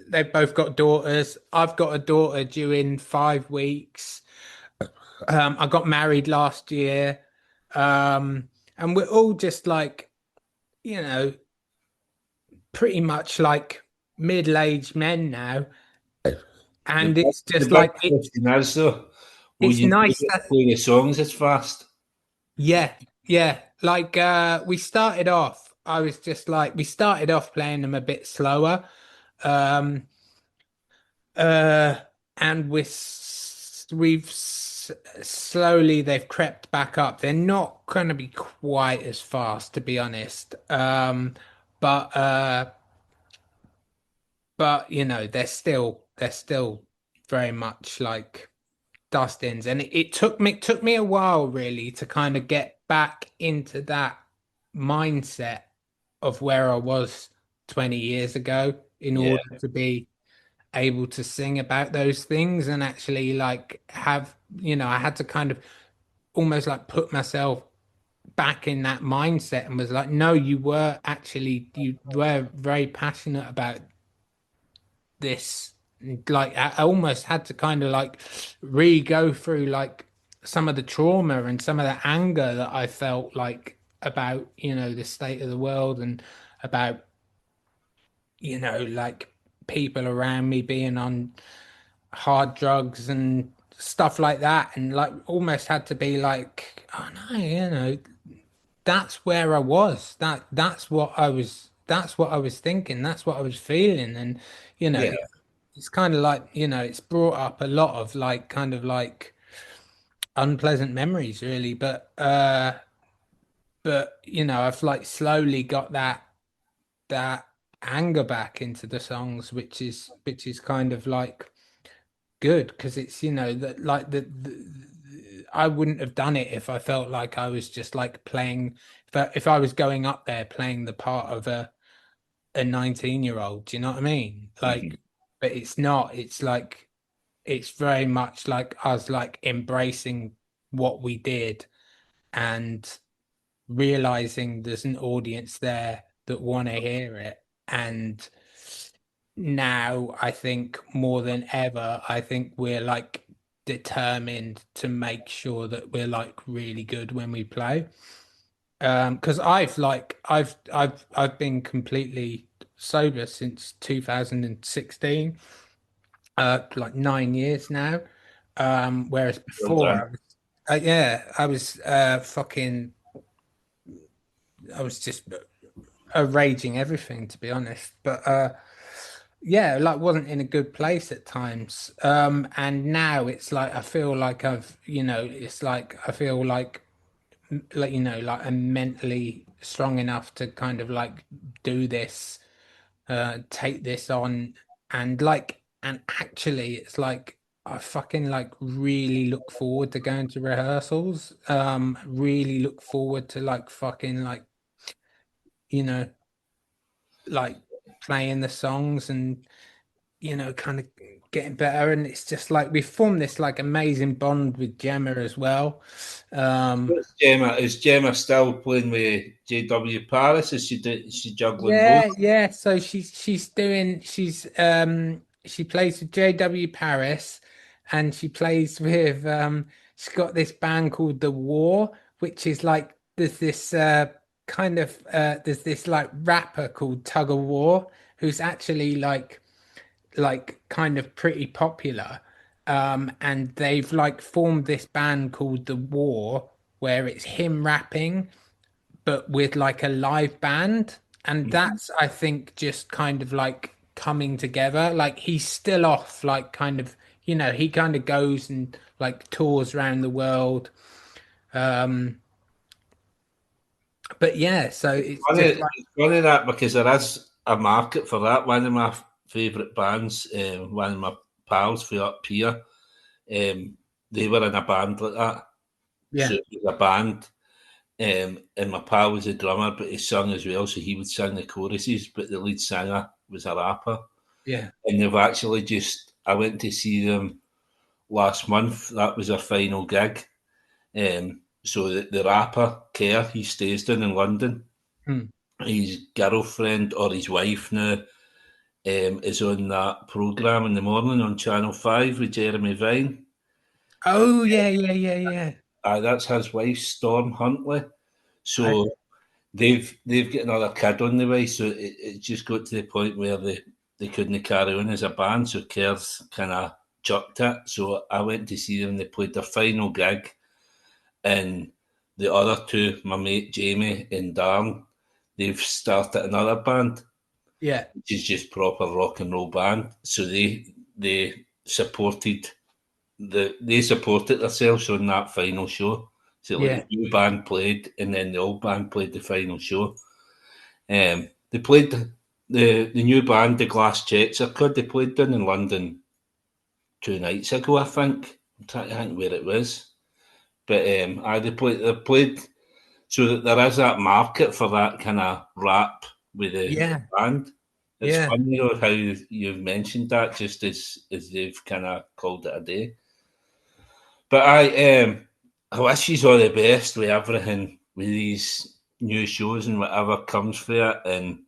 Speaker 2: they've both got daughters. I've got a daughter due in 5 weeks. I got married last year. And we're all just like, you know, pretty much like middle-aged men now.
Speaker 1: The
Speaker 2: And
Speaker 1: big,
Speaker 2: it's
Speaker 1: the
Speaker 2: just
Speaker 1: big
Speaker 2: like
Speaker 1: question is though, will
Speaker 2: it's
Speaker 1: you be
Speaker 2: nice
Speaker 1: able to
Speaker 2: to
Speaker 1: play the songs as fast?
Speaker 2: yeah, yeah. Like we started off, I was just like we started off playing them a bit slower. Um uh and slowly they've crept back up. They're not gonna be quite as fast to be honest. But they're still very much like Dustin's, and it took me a while really to kind of get back into that mindset of where I was 20 years ago in
Speaker 1: Yeah,
Speaker 2: order to be able to sing about those things and actually like have, I had to kind of almost like put myself back in that mindset and was like, no, you were very passionate about this. Like I almost had to kind of like re-go through like some of the trauma and some of the anger that I felt like about, the state of the world and about, like people around me being on hard drugs and stuff like that. And like almost had to be like, oh no, that's where I was. That's what I was thinking. That's what I was feeling. And,
Speaker 1: yeah,
Speaker 2: it's kind of like, it's brought up a lot of like kind of like unpleasant memories really. But I've like slowly got that anger back into the songs, which is kind of like good because it's, that like I wouldn't have done it if I felt like I was just like playing if I was going up there playing the part of a 19-year-old. Do you know what I mean?
Speaker 1: mhm,
Speaker 2: Like, but it's not. It's like it's very much like us like embracing what we did and realizing there's an audience there that want to hear it. And now I think more than ever, I think we're like determined to make sure that we're like really good when we play. Because I've been completely sober since 2016, like 9 years now. Whereas
Speaker 1: well
Speaker 2: before
Speaker 1: done.
Speaker 2: I was, yeah, I was fucking, I was just raging everything to be honest. But yeah, like wasn't in a good place at times. And now it's like I feel like it's like I feel like like I'm mentally strong enough to kind of like do this, take this on, and actually it's like I fucking like really look forward to going to rehearsals. Really look forward to like fucking like you know like playing the songs and kind of getting better. And it's just like we formed this like amazing bond with Gemma as well. Um,
Speaker 1: Is Gemma still playing with JW Paris? Is she juggling both?
Speaker 2: yeah. So she plays with JW Paris, and she plays with she's got this band called The War, which is like there's this like rapper called Tug of War who's actually like kind of pretty popular. And they've like formed this band called The War, where it's him rapping, but with like a live band. And that's, I think, just kind of like coming together. Like he's still off, like kind of, he kind of goes and like tours around the world. Um, but yeah, so it's just like,
Speaker 1: It's funny that because there is a market for that. One of my favourite bands, one of my pals for up here, they were in a band like that. So
Speaker 2: yeah,
Speaker 1: it was a band, and my pal was a drummer, but he sung as well, so he would sing the choruses, but the lead singer was a rapper.
Speaker 2: yeah,
Speaker 1: And they've actually I went to see them last month. That was their final gig. So the rapper, Kerr, he stays down in London.
Speaker 2: hmm.
Speaker 1: His girlfriend or his wife now is on that programme in the morning on Channel 5 with Jeremy Vine.
Speaker 2: Oh yeah, yeah, yeah, yeah.
Speaker 1: That's his wife, Storm Huntley. So
Speaker 2: Okay.
Speaker 1: they've got another kid on the way. So it just got to the point where they couldn't carry on as a band. So Kerr's kind of chucked it. So I went to see them. They played their final gig. And the other two, my mate Jamie and Darren, they've started another band,
Speaker 2: Yeah,
Speaker 1: which is just proper rock and roll band. So they supported they supported themselves on that final show. So like
Speaker 2: yeah,
Speaker 1: the new band played, and then the old band played the final show. They played the new band, the Glass Checker. They played down in London 2 nights ago, I think. I'm trying to think where it was, but they played. So that there is that market for that kind of rap with the
Speaker 2: yeah,
Speaker 1: band. It's
Speaker 2: yeah.
Speaker 1: funny though how you've mentioned that just as they've kind of called it a day. But I wish you all the best with everything with these new shows and whatever comes for it, and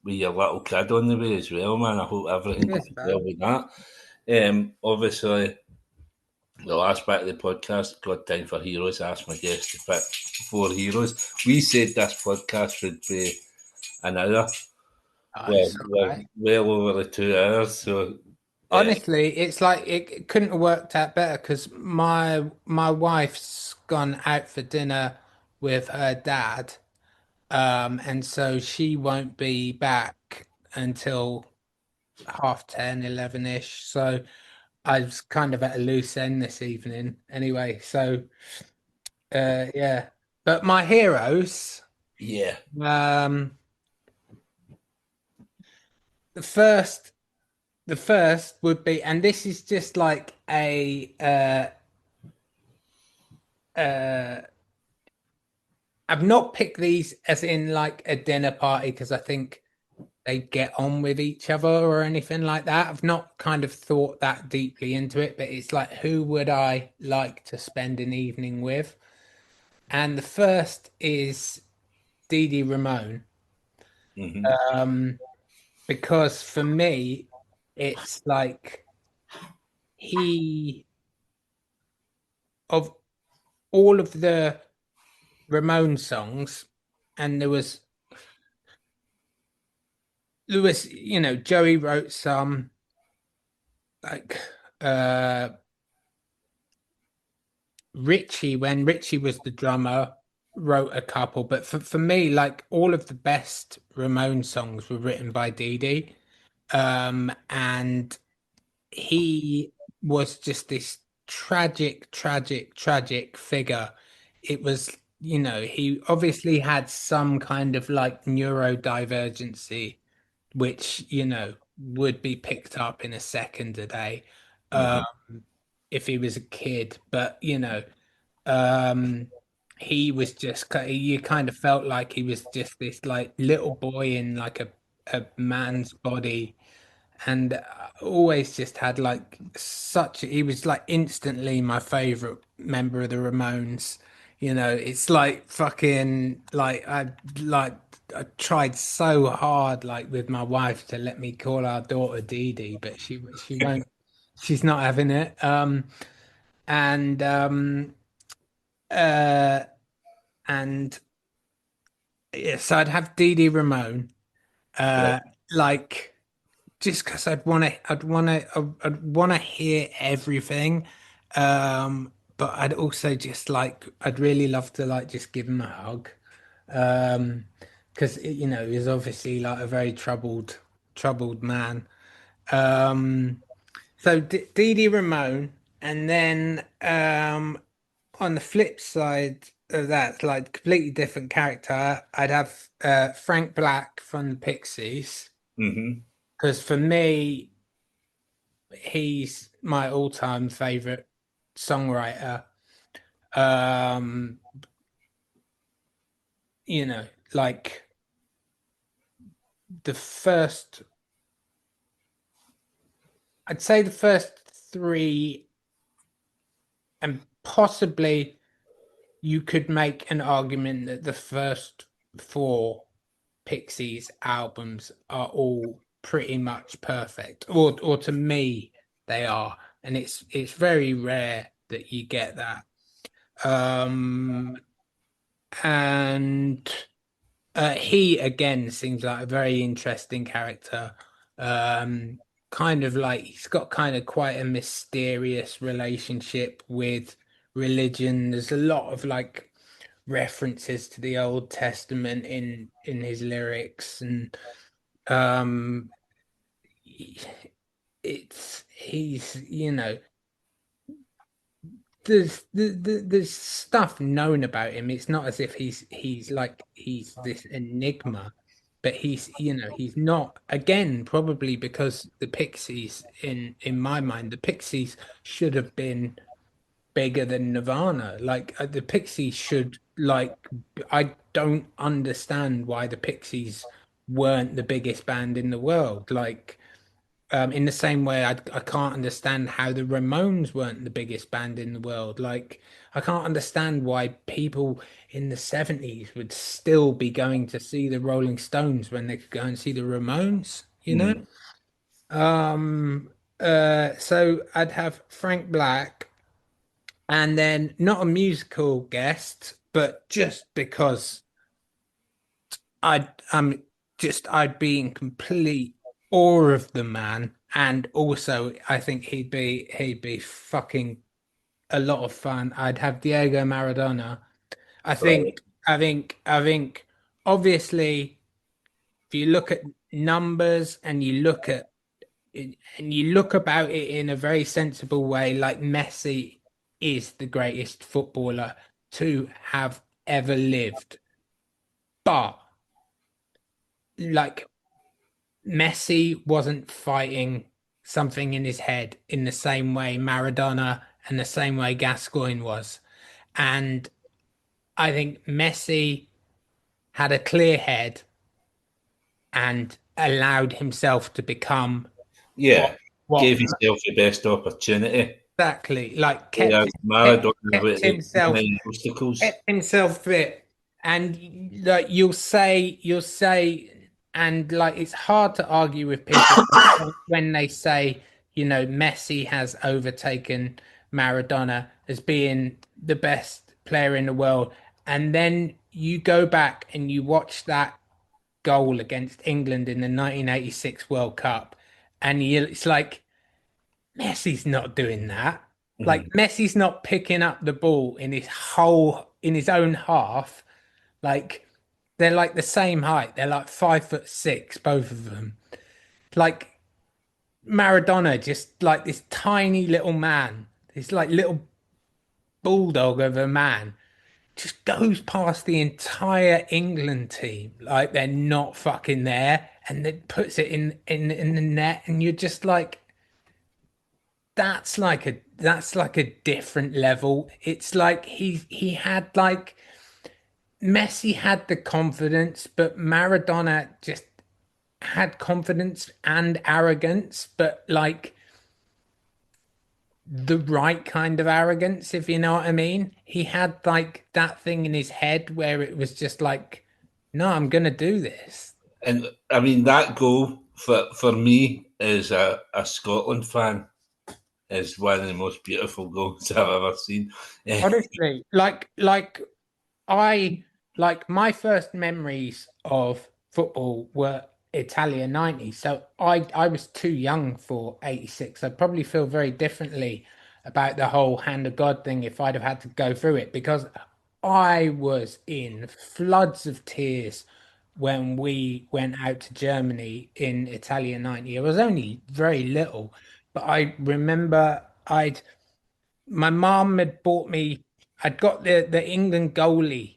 Speaker 1: with your little kid on the way as well, man. I hope everything
Speaker 2: Yes,
Speaker 1: goes well
Speaker 2: man.
Speaker 1: with that. Obviously, the last bit of the podcast, God Time for Heroes, I asked my guests to pick 4 heroes. We said this podcast would be an hour.
Speaker 2: Oh,
Speaker 1: Well,
Speaker 2: it's all
Speaker 1: we're
Speaker 2: right.
Speaker 1: well over the 2 hours, so uh,
Speaker 2: Honestly, it's like it couldn't have worked out better because my wife's gone out for dinner with her dad, and so she won't be back until 10:30, 11-ish. So I was kind of at a loose end this evening anyway. So yeah, but my heroes,
Speaker 1: yeah.
Speaker 2: um, the first the first would be, and this is just like a uh I've not picked these as in like a dinner party because I think they get on with each other or anything like that. I've not kind of thought that deeply into it, but it's like who would I like to spend an evening with? And the first is Dee Dee Ramone.
Speaker 1: Hmm.
Speaker 2: Um, because for me, it's like he of all of the Ramone songs, and there was, Joey wrote some, like uh Richie, when Richie was the drummer, wrote a couple, but for me, like all of the best Ramone songs were written by Dee Dee. And he was just this tragic, tragic, tragic figure. It was, he obviously had some kind of like neurodivergency, which, would be picked up in a second a day, um,
Speaker 1: Hmm.
Speaker 2: if he was a kid. But, um, he was just, you kind of felt like he was just this like little boy in like a man's body, and always just had like he was like instantly my favorite member of the Ramones. It's like fucking like I tried so hard like with my wife to let me call our daughter Dee Dee, but she won't. She's not having it. And uh and yeah, so I'd have Dee Dee Ramone.
Speaker 1: Right.
Speaker 2: Uh like just because I'd want to hear everything. But I'd also just like, I'd really love to like just give him a hug. Um, because he's obviously like a very troubled man. So Dee Dee Ramone, and then on the flip side of that, like completely different character, I'd have Frank Black from the Pixies.
Speaker 1: Hmm.
Speaker 2: Because for me, he's my all-time favorite songwriter. Um, you know, like the first, I'd say the first three, and possibly you could make an argument that the first four Pixies albums are all pretty much perfect, or to me they are, and it's very rare that you get that. Um, and he again seems like a very interesting character. Um, Kind of like he's got kind of quite a mysterious relationship with religion. There's a lot of like references to the Old Testament in his lyrics, and um, he's there's stuff known about him. It's not as if he's this enigma, but he's not, again, probably because the Pixies, in my mind, the Pixies should have been bigger than Nirvana. Like the Pixies should, like, I don't understand why the Pixies weren't the biggest band in the world. Like in the same way, I can't understand how the Ramones weren't the biggest band in the world. Like, I can't understand why people in the 70s would still be going to see the Rolling Stones when they could go and see the Ramones, you know?
Speaker 1: Mm.
Speaker 2: Um, so I'd have Frank Black, and then not a musical guest, but just because I'd be in complete awe of the man, and also I think he'd be fucking a lot of fun. I'd have Diego Maradona. I
Speaker 1: Right.
Speaker 2: think I think obviously if you look at numbers and you look at it, and you look about it in a very sensible way, like Messi is the greatest footballer to have ever lived. But like Messi wasn't fighting something in his head in the same way Maradona and the same way Gascoigne was. And I think Messi had a clear head and allowed himself to become what
Speaker 1: Yeah.
Speaker 2: what
Speaker 1: Gave yourself the best opportunity.
Speaker 2: exactly, like
Speaker 1: Whereas
Speaker 2: kept,
Speaker 1: Maradona
Speaker 2: kept
Speaker 1: with too
Speaker 2: himself
Speaker 1: many obstacles.
Speaker 2: kept himself fit. And like you'll say, and like it's hard to argue with people when they say, Messi has overtaken Maradona as being the best player in the world. And then you go back and you watch that goal against England in the 1986 World Cup, and it's like Messi's not doing that. Like
Speaker 1: Mhm.
Speaker 2: Messi's not picking up the ball in his own half. Like they're like the same height. They're like 5'6", both of them. Like Maradona, just like this tiny little man, this like little bulldog of a man, just goes past the entire England team like they're not fucking there, and then puts it in the net, and you're just like, that's like a different level. It's like he had like Messi had the confidence, but Maradona just had confidence and arrogance, but like the right kind of arrogance, if you know what I mean. He had like that thing in his head where it was just like, no, I'm gonna do this.
Speaker 1: And I mean, that goal for me as a Scotland fan is one of the most beautiful goals I've ever seen. Eh,
Speaker 2: Honestly, I like my first memories of football were Italia 90. So I was too young for 86. I probably feel very differently about the whole hand of God thing if I'd have had to go through it, because I was in floods of tears when we went out to Germany in Italia 90. I was only very little, but I remember I'd my mom had bought me, I'd got the England goalie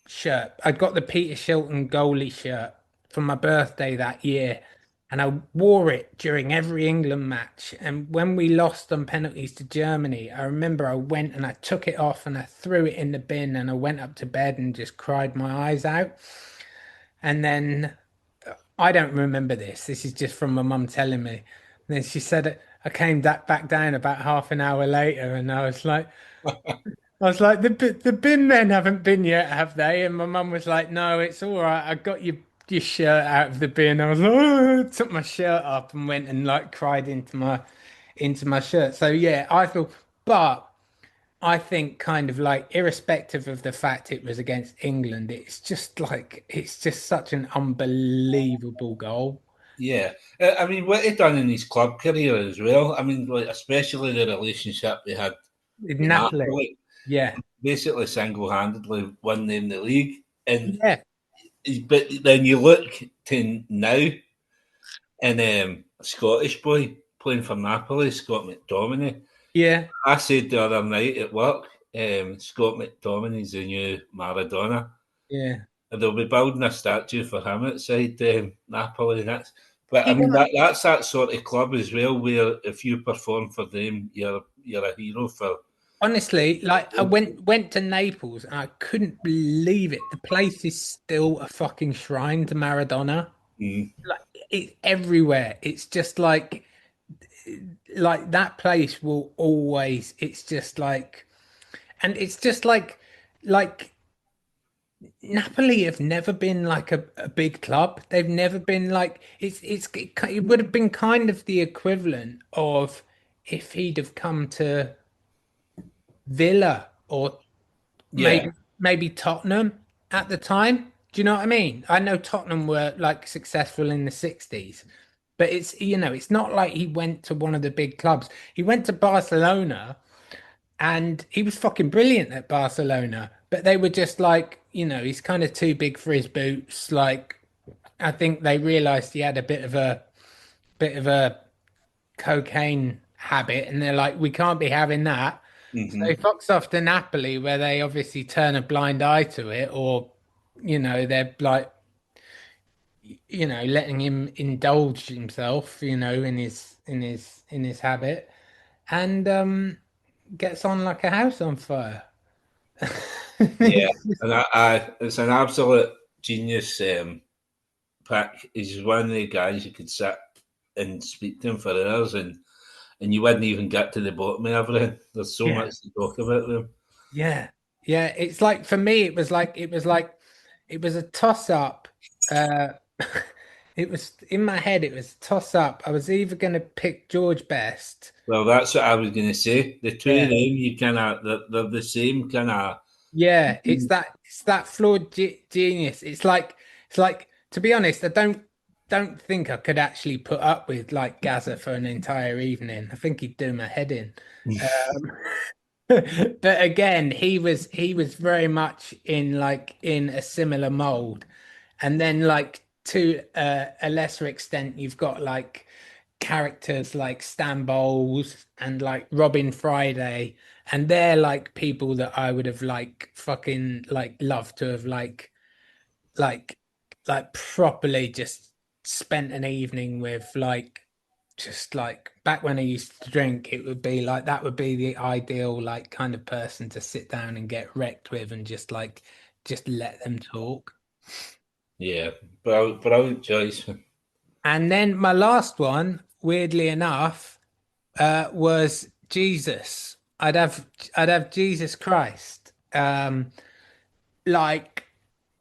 Speaker 2: shirt. I'd got the Peter Shilton goalie shirt for my birthday that year. And I wore it during every England match. And when we lost on penalties to Germany, I remember I went and I took it off and I threw it in the bin, and I went up to bed and just cried my eyes out. And then I don't remember this. This is just from my mum telling me. And then she said I came back down about half an hour later, and I was like, the bin men haven't been yet, have they? And my mum was like, no, it's all right. I got your shirt out of the bin. I was like, oh, took my shirt up and went and like cried into my shirt. So yeah, but I think kind of like irrespective of the fact it was against England, it's just such an unbelievable goal.
Speaker 1: yeah, I mean, what he done in his club career as well. I mean, like especially the relationship they had
Speaker 2: In
Speaker 1: with
Speaker 2: Napoli,
Speaker 1: Napoli,
Speaker 2: yeah,
Speaker 1: basically single-handedly won them the league. And
Speaker 2: yeah,
Speaker 1: but then you look to now, and a Scottish boy playing for Napoli, Scott McTominay.
Speaker 2: yeah,
Speaker 1: I said the other night at work, Scott McTominay's the new Maradona.
Speaker 2: yeah.
Speaker 1: And they'll be building a statue for him outside Napoli. But I
Speaker 2: You
Speaker 1: mean
Speaker 2: got
Speaker 1: that's that sort of club as well, where if you perform for them, you're a hero for.
Speaker 2: Honestly, like I went to Naples and I couldn't believe it. The place is still a fucking shrine to Maradona.
Speaker 1: Mm,
Speaker 2: Like it's everywhere. It's just like that place will always. It's just like, and it's just like Napoli have never been like a big club. They've never been like it would have been kind of the equivalent of if he'd have come to Villa or
Speaker 1: yeah,
Speaker 2: maybe Tottenham at the time. Do you know what I mean? I know Tottenham were like successful in the 60s, but it's not like he went to one of the big clubs. He went to Barcelona and he was fucking brilliant at Barcelona, but they were just like, he's kind of too big for his boots. Like I think they realized he had a bit of a cocaine habit, and they're like, we can't be having that. So he
Speaker 1: hmm
Speaker 2: fucks off to Napoli, where they obviously turn a blind eye to it, or they're like, letting him indulge himself, in his habit, and gets on like a house on fire.
Speaker 1: yeah. And it's an absolute genius pick. He's one of the guys you could sit and speak to him for hours, and you wouldn't even get to the bottom of everything. There's so
Speaker 2: Yeah,
Speaker 1: much to talk about them.
Speaker 2: yeah, yeah. It's like for me, it was a toss up. Uh, it was in my head. It was a toss up. I was either going to pick George Best.
Speaker 1: Well, that's what I was going to say. The two of
Speaker 2: Yeah,
Speaker 1: them, you kind of, they're the same kind of.
Speaker 2: yeah. It's that flawed genius. It's like to be honest, I don't think I could actually put up with like Gaza for an entire evening. I think he'd do my head in. Um, but again, he was very much in a similar mold. And then like to a lesser extent, you've got like characters like Stan Bowles and like Robin Friday, and they're like people that I would have like fucking like loved to have like like properly just spent an evening with, like just like back when I used to drink, it would be like that would be the ideal like kind of person to sit down and get wrecked with and just like just let them talk.
Speaker 1: Yeah, brilliant choice.
Speaker 2: And then my last one, weirdly enough, was Jesus. I'd have Jesus Christ. Like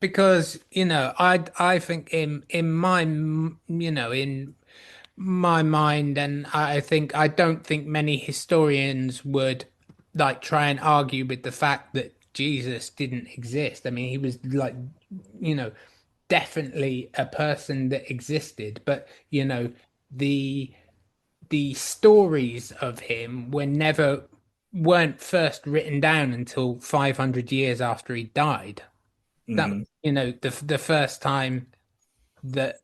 Speaker 2: because I think in my in my mind, and I think I don't think many historians would like try and argue with the fact that Jesus didn't exist. I mean, he was like, you know, definitely a person that existed, but the the stories of him weren't first written down until 500 years after he died. That was,
Speaker 1: Hmm.
Speaker 2: the first time that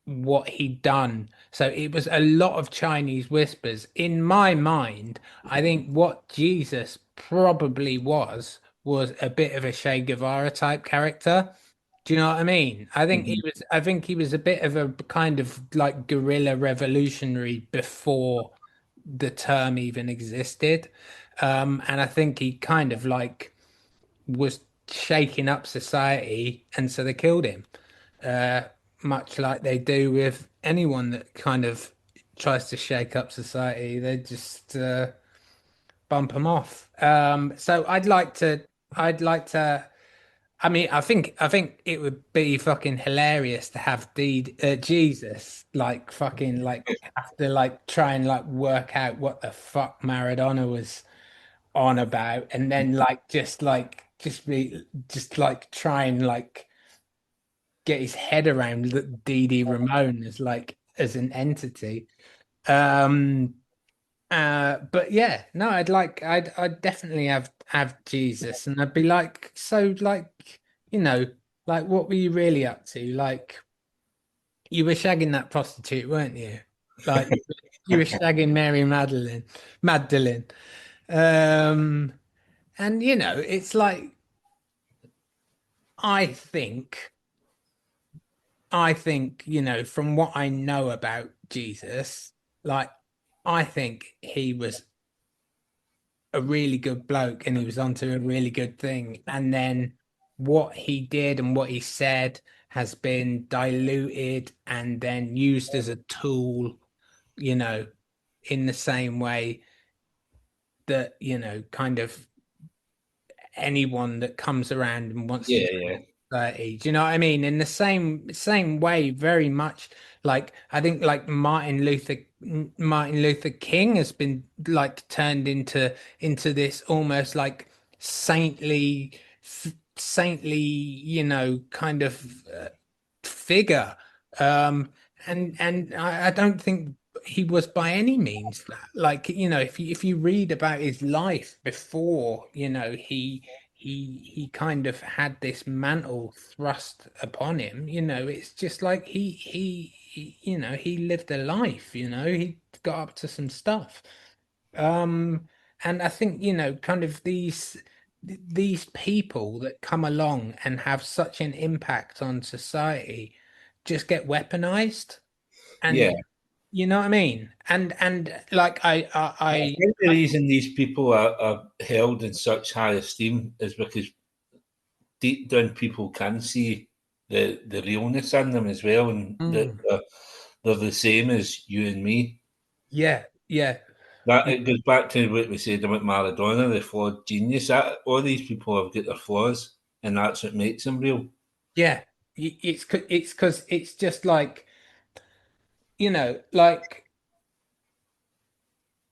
Speaker 2: what he'd done. So it was a lot of Chinese whispers. In my mind, I think what Jesus probably was a bit of a Che Guevara type character. Do you know what I mean?
Speaker 1: Hmm.
Speaker 2: I think he was a bit of a kind of like guerrilla revolutionary before the term even existed. And I think he kind of like was shaking up society, and so they killed him. Uh, Much like they do with anyone that kind of tries to shake up society, they just bump them off. So I'd like to. I mean, I think it would be fucking hilarious to have Jesus like fucking like have to like try and like work out what the fuck Maradona was on about, and then like just like try and like get his head around the Didi Ramon as like as an entity. Um but yeah, no, I'd definitely have Jesus, and I'd be like, so like, you know, like what were you really up to? Like you were shagging that prostitute, weren't you? Like you were shagging Mary Magdalene. Um and it's like I think from what I know about Jesus, like I think he was a really good bloke and he was onto a really good thing. And then what he did and what he said has been diluted and then used as a tool, you know, in the same way that, kind of anyone that comes around and wants to
Speaker 1: Yeah, yeah,
Speaker 2: 30. Do you know what I mean? In the same way, very much like I think like Martin Luther King has been like turned into this almost like saintly saintly, kind of figure. Um and I don't think he was by any means that. Like, if you read about his life before, he kind of had this mantle thrust upon him. It's just like he lived a life. He got up to some stuff. And I think, kind of these people that come along and have such an impact on society just get weaponized.
Speaker 1: yeah.
Speaker 2: And you know what I mean? And like
Speaker 1: I think the reason these people are held in such high esteem is because deep down people can see the realness in them as well, and that
Speaker 2: Mm,
Speaker 1: they're the same as you and me.
Speaker 2: yeah, yeah.
Speaker 1: That it goes back to what we said about Maradona, the flawed genius. That all these people have got their flaws, and that's what makes them real.
Speaker 2: Yeah, it's because it's just like, like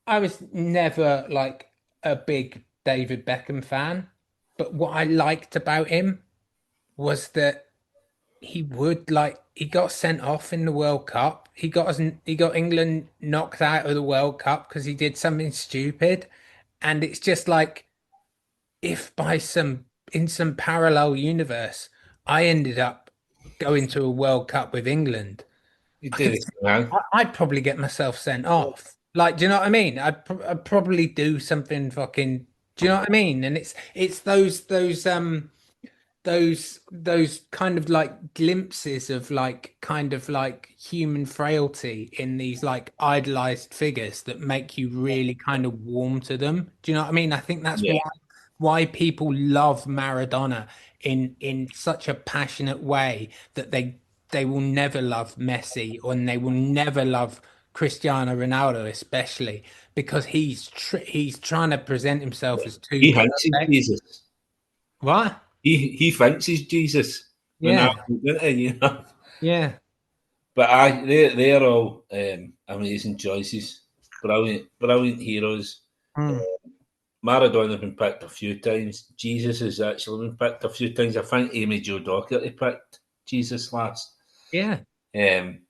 Speaker 2: I was never like a big David Beckham fan, but what I liked about him was that he got sent off in the World Cup. He got England knocked out of the World Cup because he did something stupid, and it's just like if by some in some parallel universe I ended up going to a World Cup with England.
Speaker 1: You
Speaker 2: I
Speaker 1: do
Speaker 2: could,
Speaker 1: this, man.
Speaker 2: I'd probably get myself sent off. Like, do you know what I mean? I'd probably do something fucking. Do you know what I mean? And it's those kind of like glimpses of like kind of like human frailty in these like idolized figures that make you really kind of warm to them. Do you know what I mean? I think that's
Speaker 1: Yeah,
Speaker 2: why people love Maradona in such a passionate way that they will never love Messi or they will never love Cristiano Ronaldo, especially because he's trying to present himself as too
Speaker 1: he thinks he's
Speaker 2: perfect.
Speaker 1: Jesus.
Speaker 2: What?
Speaker 1: He thinks he's Jesus.
Speaker 2: Yeah,
Speaker 1: You know.
Speaker 2: yeah.
Speaker 1: But they're all amazing choices. Brilliant heroes.
Speaker 2: Mm.
Speaker 1: Maradona been picked a few times. Jesus has actually been picked a few times. I think Amy Jo Doherty picked Jesus last.
Speaker 2: Yeah.
Speaker 1: Um,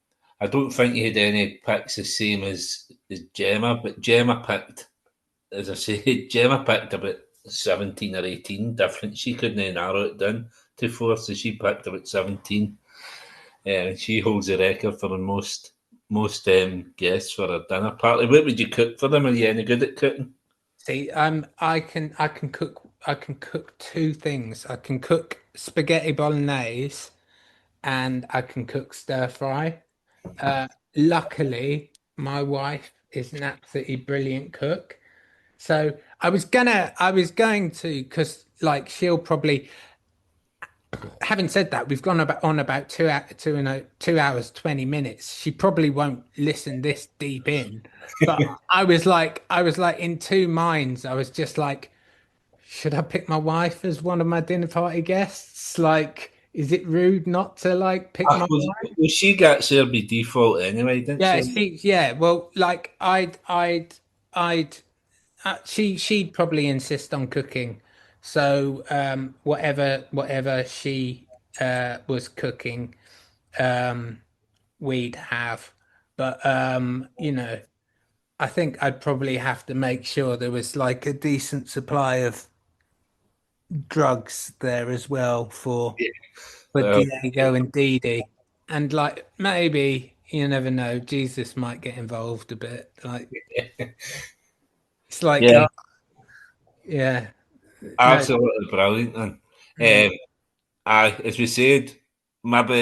Speaker 1: I don't think he had any picks the same as Gemma, but Gemma picked, as I say, Gemma picked about 17 or 18 different. She couldn't narrow it down to four, so she picked about 17. And she holds the record for the most guests for a dinner party. What would you cook for them? Are you any good at cooking?
Speaker 2: See, I can cook two things. I can cook spaghetti bolognese and I can cook stir fry. Uh, Luckily, my wife is an absolutely brilliant cook. So I was going to, because like she'll probably, having said that, we've gone about on about 2 hours 20 minutes. She probably won't listen this deep in, but I was like in two minds. I was just like, should I pick my wife as one of my dinner party guests? Like, is it rude not to like pick
Speaker 1: I
Speaker 2: my
Speaker 1: suppose
Speaker 2: wife?
Speaker 1: well, she gets there by default anyway, didn't
Speaker 2: Yeah,
Speaker 1: she?
Speaker 2: yeah. Well, like I'd she'd probably insist on cooking. So whatever she was cooking, um we'd have. But I think I'd probably have to make sure there was like a decent supply of drugs there as well for
Speaker 1: Well,
Speaker 2: Diego and Dee Dee. And like maybe you never know, Jesus might get involved a bit. Like it's like
Speaker 1: yeah,
Speaker 2: yeah. No.
Speaker 1: absolutely brilliant. And
Speaker 2: Mm,
Speaker 1: as we said, maybe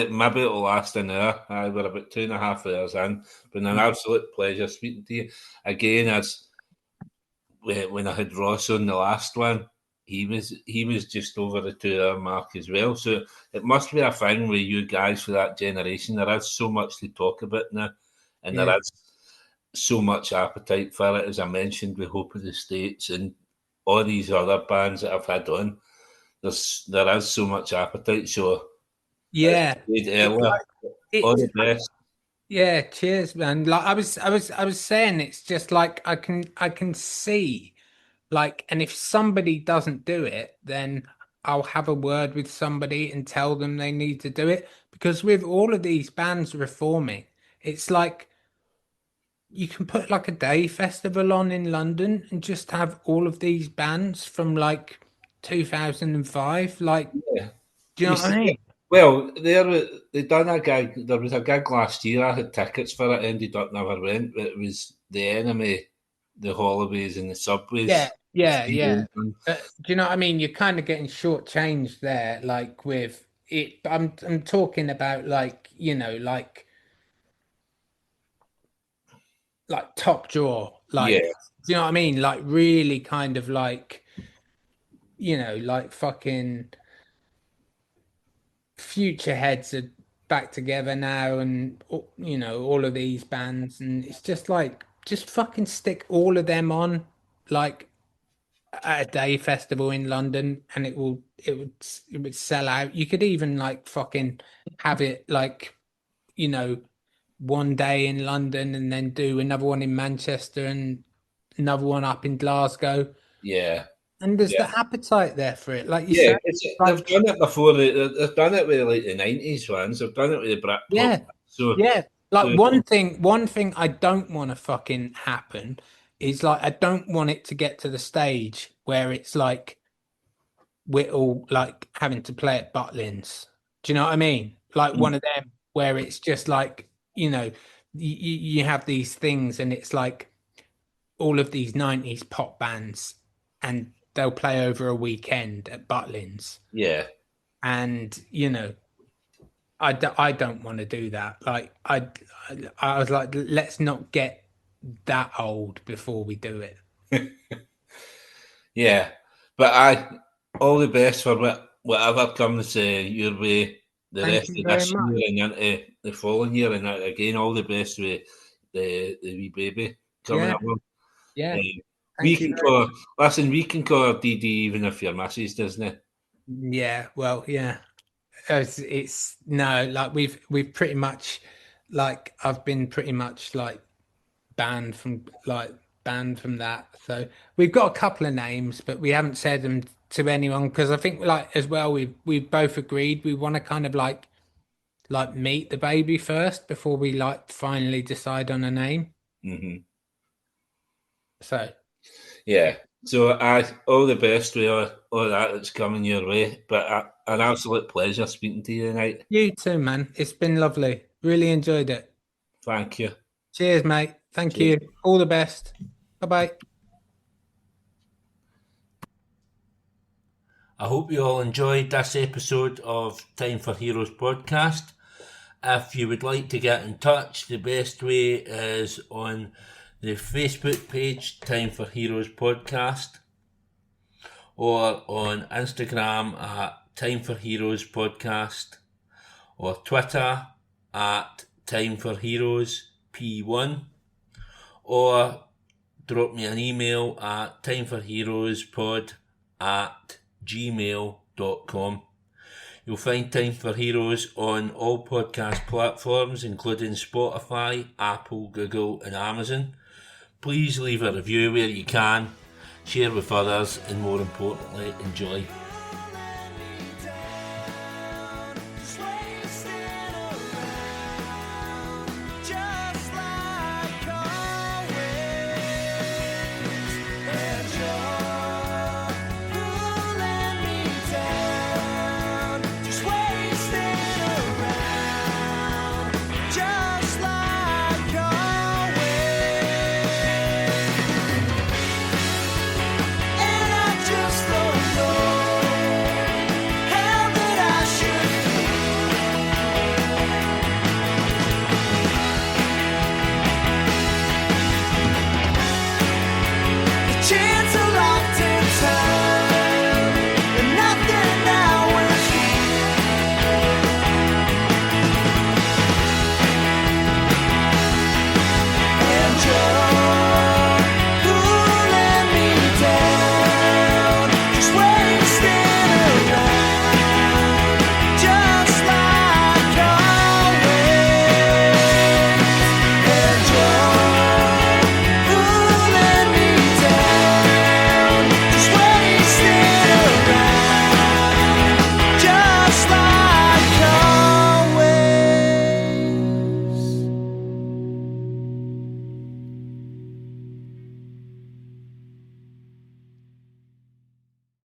Speaker 1: it'll last an hour. We're about 2.5 hours in. Been an
Speaker 2: mm.
Speaker 1: absolute pleasure speaking to you again. As when I had Ross on the last one, he was just over the 2 hour mark as well. So it must be a thing with you guys for that generation. There is so much to talk about now, and
Speaker 2: Yeah.
Speaker 1: there is so much appetite for it. As I mentioned, with Hope of the States and all these other bands that I've had on, there is so much appetite. So as
Speaker 2: Yeah.
Speaker 1: I said
Speaker 2: It,
Speaker 1: earlier,
Speaker 2: like,
Speaker 1: all
Speaker 2: it's
Speaker 1: the best.
Speaker 2: yeah, cheers, man. Like I was saying, it's just like I can see like, and if somebody doesn't do it, then I'll have a word with somebody and tell them they need to do it. Because with all of these bands reforming, it's like you can put like a day festival on in London and just have all of these bands from like 2005. Like,
Speaker 1: Yeah.
Speaker 2: do you know
Speaker 1: You
Speaker 2: what I
Speaker 1: see,
Speaker 2: mean?
Speaker 1: well, they done a gig. There was a gig last year. I had tickets for it. Ended up never went. But it was the Enemy, the Hollyways, and the
Speaker 2: Yeah,
Speaker 1: Subways. The
Speaker 2: yeah,
Speaker 1: three
Speaker 2: yeah.
Speaker 1: main
Speaker 2: Do you know what I mean? You're kind of getting shortchanged there, like with it. I'm talking about like, like top draw,
Speaker 1: Yeah,
Speaker 2: like do you know what I mean? Like really kind of like, like fucking future heads are back together now and all of these bands and it's just like just fucking stick all of them on like at a day festival in London and it would sell out. You could even like fucking have it like, you know, one day in London and then do another one in Manchester and another one up in Glasgow.
Speaker 1: yeah,
Speaker 2: And there's
Speaker 1: yeah,
Speaker 2: the appetite there for it. Like you
Speaker 1: yeah.
Speaker 2: say,
Speaker 1: They've
Speaker 2: like
Speaker 1: done it before. They've done it with like the '90s ones. They've done it with the Britpop.
Speaker 2: yeah,
Speaker 1: So,
Speaker 2: yeah.
Speaker 1: so
Speaker 2: Like one thing I don't want to fucking happen is like I don't want it to get to the stage where it's like we're all like having to play at Butlins. Do you know what I mean? Like one of them where it's just like you know, you have these things, and it's like all of these 90s pop bands, and they'll play over a weekend at Butlins.
Speaker 1: Yeah.
Speaker 2: And, I don't want to do that. Like, I was like, let's not get that old before we do it.
Speaker 1: Yeah. But all the best for whatever comes your way the
Speaker 2: Thank
Speaker 1: rest
Speaker 2: you
Speaker 1: of
Speaker 2: very
Speaker 1: this
Speaker 2: much.
Speaker 1: year and into the following year. And again, all the best with the wee baby coming
Speaker 2: Yeah,
Speaker 1: along.
Speaker 2: yeah.
Speaker 1: We
Speaker 2: Thank you
Speaker 1: can
Speaker 2: very
Speaker 1: call listen, we can call her DD even if your missus doesn't.
Speaker 2: Yeah, well, yeah. It's no, like we've pretty much, like, I've been pretty much like banned from that. So we've got a couple of names, but we haven't said them to anyone because I think, like, as well, we've both agreed we want to kind of like meet the baby first before we like finally decide on a name.
Speaker 1: Mm-hmm.
Speaker 2: So
Speaker 1: Yeah. So all the best with all that that's coming your way. But an absolute pleasure speaking to you tonight.
Speaker 2: you too, man. It's been lovely. Really enjoyed it.
Speaker 1: Thank you.
Speaker 2: Cheers, mate. Thank
Speaker 1: Cheers.
Speaker 2: you. All the best. Bye bye.
Speaker 1: I hope you all enjoyed this episode of Time for Heroes podcast. If you would like to get in touch, the best way is on the Facebook page, Time for Heroes podcast, or on Instagram at Time for Heroes podcast, or Twitter at Time for Heroes P1, or drop me an email at timeforheroespod@gmail.com. You'll find Time for Heroes on all podcast platforms, including Spotify, Apple, Google, and Amazon. Please leave a review where you can, share with others, and more importantly, enjoy.